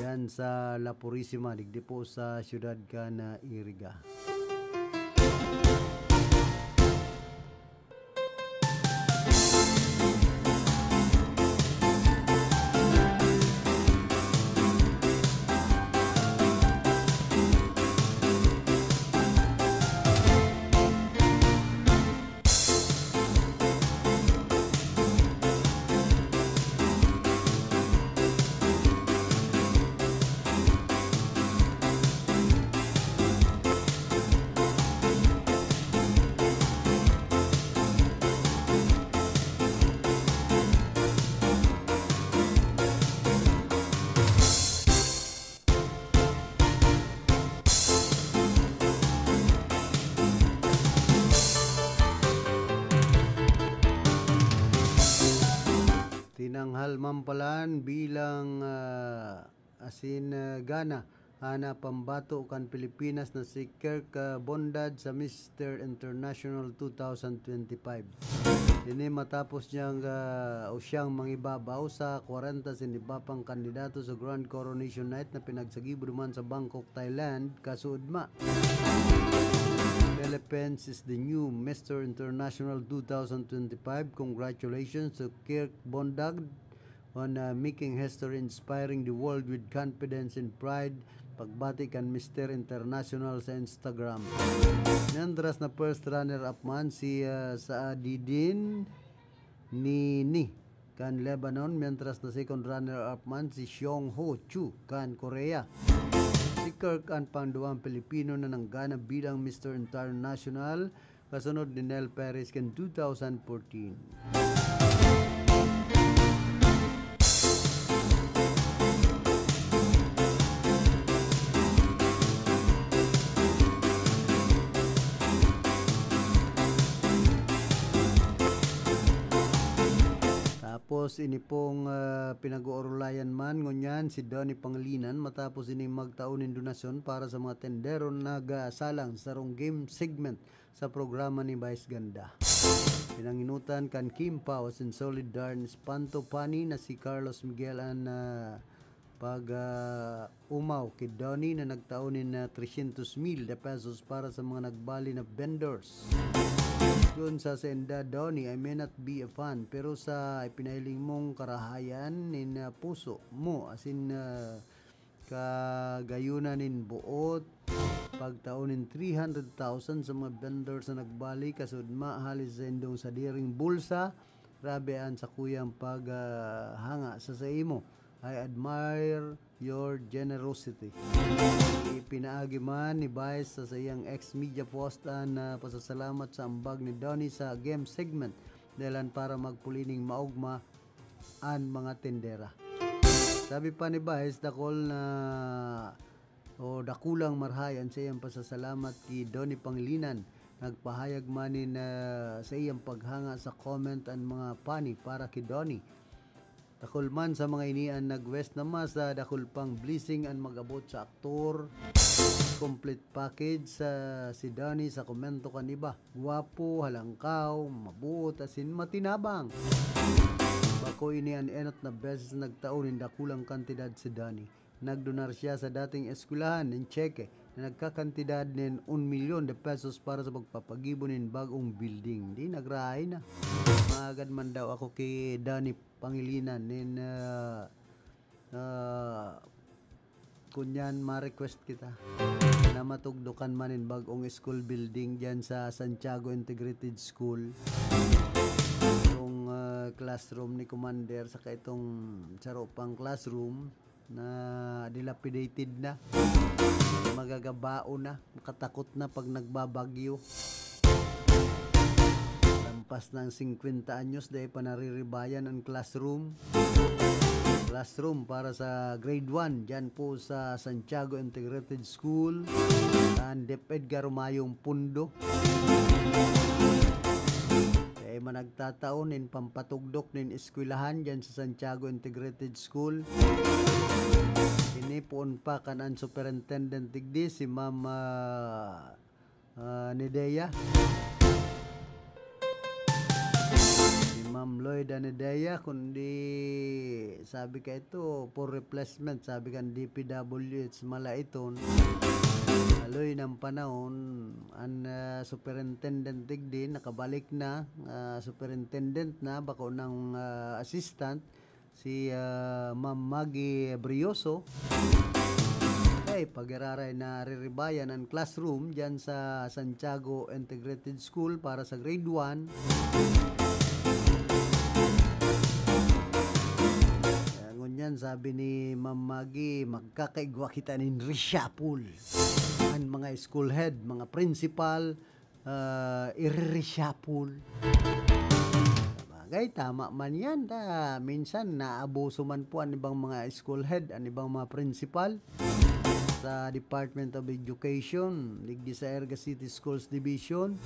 Yan sa La Purisima, digdi po sa siyudad ka na Iriga. Tinanghal mampalan bilang gana ana pambato kan Pilipinas na si Kirk Bondad sa Mr. International 2025. Ini matapos niyang siyang mangibabaw sa 40 sinibapang kandidato sa Grand Coronation Night na pinagsagibo duman sa Bangkok, Thailand, kasuudma. Philippines is the new Mr. International 2025. Congratulations to Kirk Bondag on making history, inspiring the world with confidence and pride. Pagbati kan Mr. International sa Instagram. Nandras na first runner-up man si Saadidin Nini kan Lebanon, mientras na second runner-up man si Xiong Ho Chu kan Korea. Si Kirk ang pangduang Pilipino na nanggana bilang Mr. International kasunod ni Nel Perez kan 2014. Tapos ini pong pinag-uurulayan man ngunyan si Donnie Pangilinan matapos ini magtaunin donasyon para sa mga tendero nagasalang sa rong game segment sa programa ni Vice Ganda. Pinanginutan kan Kim Pao sin Solid Darn Espanto Pani na si Carlos Miguel an pag umaw kay Donnie na nagtaunin na 300,000 pesos para sa mga nagbali na vendors. Doon sa senda, Donnie, I may not be a fan, pero sa ipinahiling mong karahayan nin puso mo, as in kagayunan nin buot, pagtaunin 300,000 sa mga vendors na nagbali, kasud mahalis sa indong sa diring bulsa, rabean sa kuyang paghanga sa imo. I admire your generosity. Ipinaagi man ni Vice sa iyang ex-media postan na pasasalamat sa ambag ni Donnie sa game segment dahilan para magpulining maugma ang mga tendera. Sabi pa ni Vice, dakulang marhayan sa iyang pasasalamat kay Donnie Pangilinan. Nagpahayag manin sa iyang paghanga sa comment ang mga pani para kay Donnie. Dakul man sa mga inian nag-west naman sa dakul pang blessing ang mag-abot sa aktor. Complete package sa si Donnie sa komento kaniba. Guwapo, halangkaw, mabuot, asin matinabang. Bako inian enot na beses nagtaunin dakulang kantidad si Donnie. Nagdonar siya sa dating eskulahan ng Cheque na nagkakantidad nin 1 milyon de pesos para sa pagpapagibo nin bagong building. Di nagrahay na. Magad man daw ako kay Donnie Pangilinan nin kunyan ma-request kita na matugdukan manin bagong school building dyan sa Santiago Integrated School. Itong classroom ni Commander saka itong saropang classroom na dilapidated na, magagabao na, makatakot na pag nagbabagyo. Lampas ng 50 anyos dahil pa nariribayan ang classroom para sa grade 1 dyan po sa Santiago Integrated School and DepEd Garumayong Pundo. man nagtataon in pampatugdok nin eskwelahan dyan sa Santiago Integrated School. Inipuon pa kanan Superintendent Tigdi si Ma'am Nedea. Si Ma'am Lloyd Nedea, kundi sabi ka ito for replacement, sabi kan DPWH Malaiton. Aloy ng panahon, ang Superintendent Tigdi nakabalik na, Superintendent na, bako ng assistant, si Ma'am Maggie Brioso. Okay, pag-iraray na riribayan ang classroom dyan sa Santiago Integrated School para sa grade 1. Ngunyan, sabi ni Ma'am Maggie, magkakaigwa kita nin reshuffle. Ang mga school head, mga principal, i-reshuffle. Bagay, tama man yan. Minsan, naabuso man po ang ibang mga school head, ang ibang mga principal sa Department of Education, Ligdi sa Erga City Schools Division.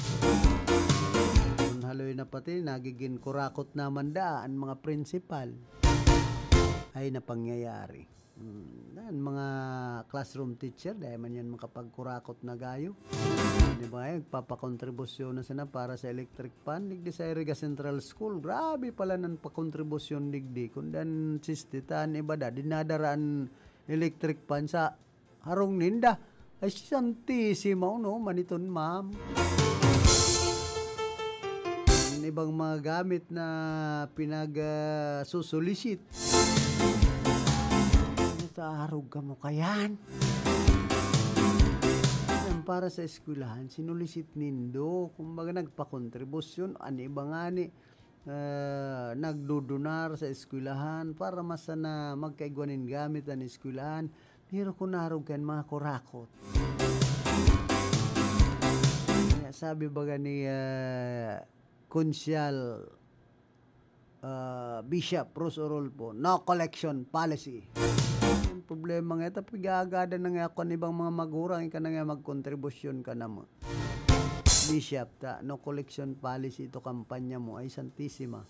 Kung haloy na pati, nagiging kurakot naman ang mga principal. Ay napangyayari. Ang mga classroom teacher, dahil man yan makapagkurakot na gayo. Di ba? Papakontribusyon na sana para sa electric pan. Ligdi sa Erga Central School. Grabe pala ng pakontribusyon ligdi. Kung dan sistitan, iba da, dinadaraan electric pan sa harong ninda. Ay santisimo, no? Maniton, ma'am. Ibang mga gamit na pinag-susulisit. Harog ka mo kayan. Para sa eskwelahan, sinulisit nindo. Kumbaga nagpakontribusyon, ani ba nga ni nagdudunar sa eskwelahan para masana magkaigwanin gamit ang eskwelahan. Pero kung narog kan mga kurakot. Sabi baga ni Konsyal Bishop Rose Orolpo, no collection policy. Yung problema nga ito, pigagada na nga ako ibang mga magurang, ika na nga magkontribusyon ka na mo. Bishop, no collection policy ito kampanya mo, ay santisima.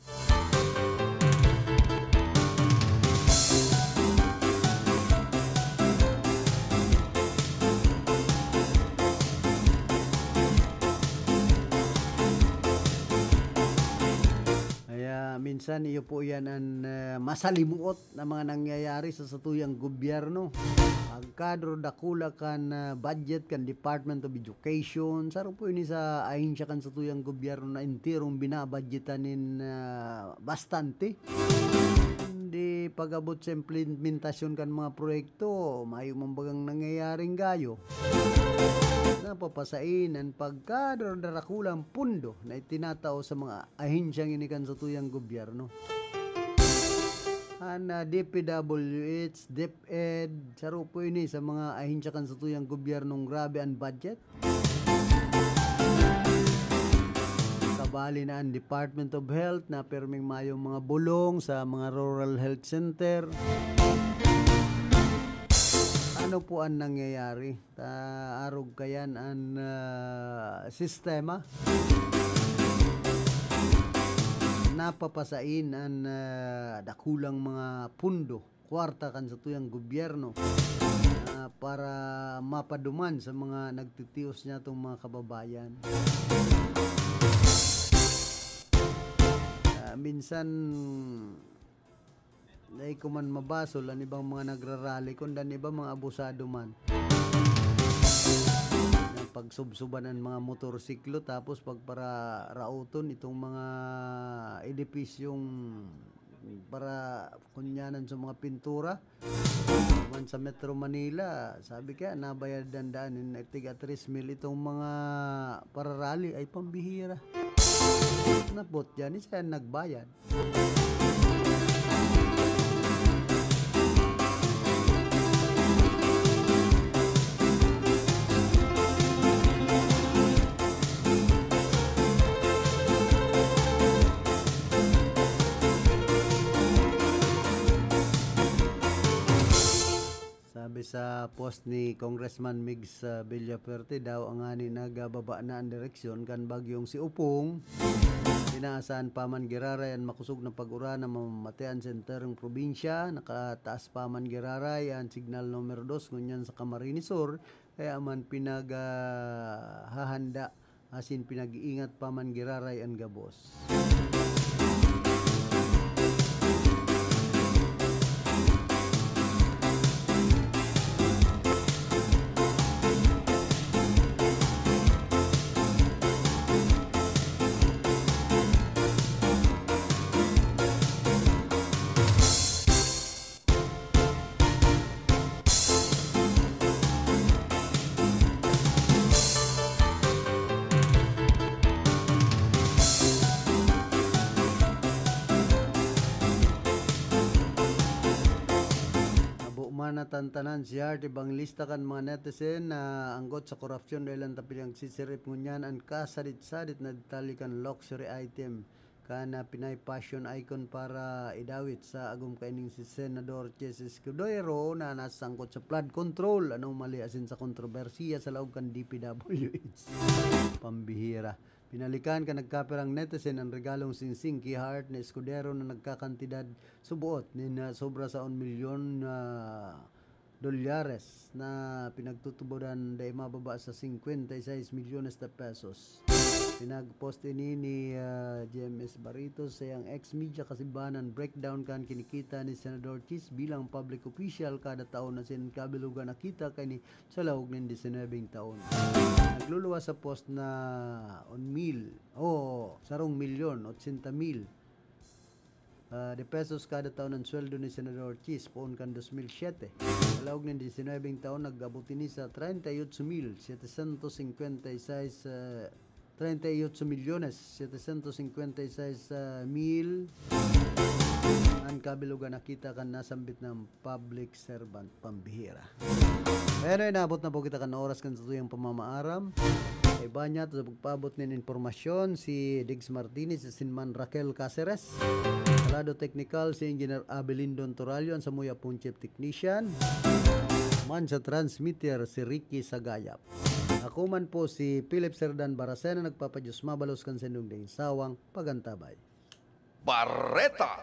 Minsan iyo po yan ang masalimuot na mga nangyayari sa satuyang gobyerno. Ang kadro dakula kan budget kan Department of Education, saro po ini sa ahinsya kan satuyang gobyerno na intirong binabudgetanin bastante. Hindi pag-abot sa implementasyon kan mga proyekto, mayo mambagang nangyayaring gayo. Napapasain ang pagkadro darakulang pundo na itinatao sa mga ahinsyang inikan sa tuyang gobyerno. Ang DPWH, DepEd, saro po ini sa mga ahinsyakan sa tuyang gobyernong grabe ang budget. Kabali na ang Department of Health na perming mayong mga bulong sa mga rural health center. Ano po ang nangyayari? Arog kayan ang sistema. Napapasain ang dakulang mga pundo, kwarta kan sa tuyang gobyerno para mapaduman sa mga nagtitios niya itong mga kababayan. Minsan ay kuman mabasol ang ibang mga nagrarally kundan ibang mga abusado man. Pagsubsuban ang mga motorsiklo tapos pagpara rauton itong mga edipisyong para kunyanan sa mga pintura man sa Metro Manila. Sabi kaya nabayad dandaan in tiga 3,000 itong mga para rally ay pambihira. Napot yan siya nagbayad. Sa post ni Congressman Migs Villaperte daw ang ani nagababa na ang direksyon kan bagyong si Upong. Inaasahan pa man giraray ang makusog na pag-ura na mamamatean sa enterong probinsya. Nakataas pa man giraray ang signal numero 2 ngunyan sa Camarines Sur. Kaya man hahanda asin pinag-iingat pa man giraray ang gabos. Natantanan siya, ibang lista kan mga netizen na anggot sa korupsyon dahil ang tapilang sisirip ngunyan ang kasadit-sadit na detalye kan luxury item kana Pinay fashion icon para idawit sa agum kaining si Senador Chess Escudero na nasangkot sa flood control anomaly asin sa kontrobersiya sa laog kan DPWH. Pambihira. Pinalikan ka nagkapirang netizen ang regalong singsing kay Heart na Escudero na nagkakantidad subuot na sobra sa 1 milyon dolyares na pinagtutubodan dahil mababa sa 56 milyones na pesos. Pinag-post ini ni JMS Barritos sa iyang ex-media kasibanan breakdown kan kinikita ni Senador Chis bilang public official kada taon na sinkabilugan nakita kay ni sa lawog ng 19 taon. Nagluluwas sa post na 1 milyon 80,000 de pesos kada taon ang sweldo ni Senador Chis poon kan 2007. Sa lawog ng 19 taon nag-abuti ni sa 38 milyones 756 mil ang kabilugan nakita kan nasambit ng public servant. Pambihira. Pero inabot na po kita kan oras kan sa tuyang pamamaaram. Iba niya sa pagpabot ng informasyon si Diggs Martinez, si Sinman Raquel Caceres, Lado Technical si Engineer Abelindon Toralio, ang samuya pong chief technician. Man sa transmitter si Ricky Sagayap. Ako man po si Philip Serdan Baracena, nagpapadyos mabalos kan sendong ding sawang pagantabay. Barreta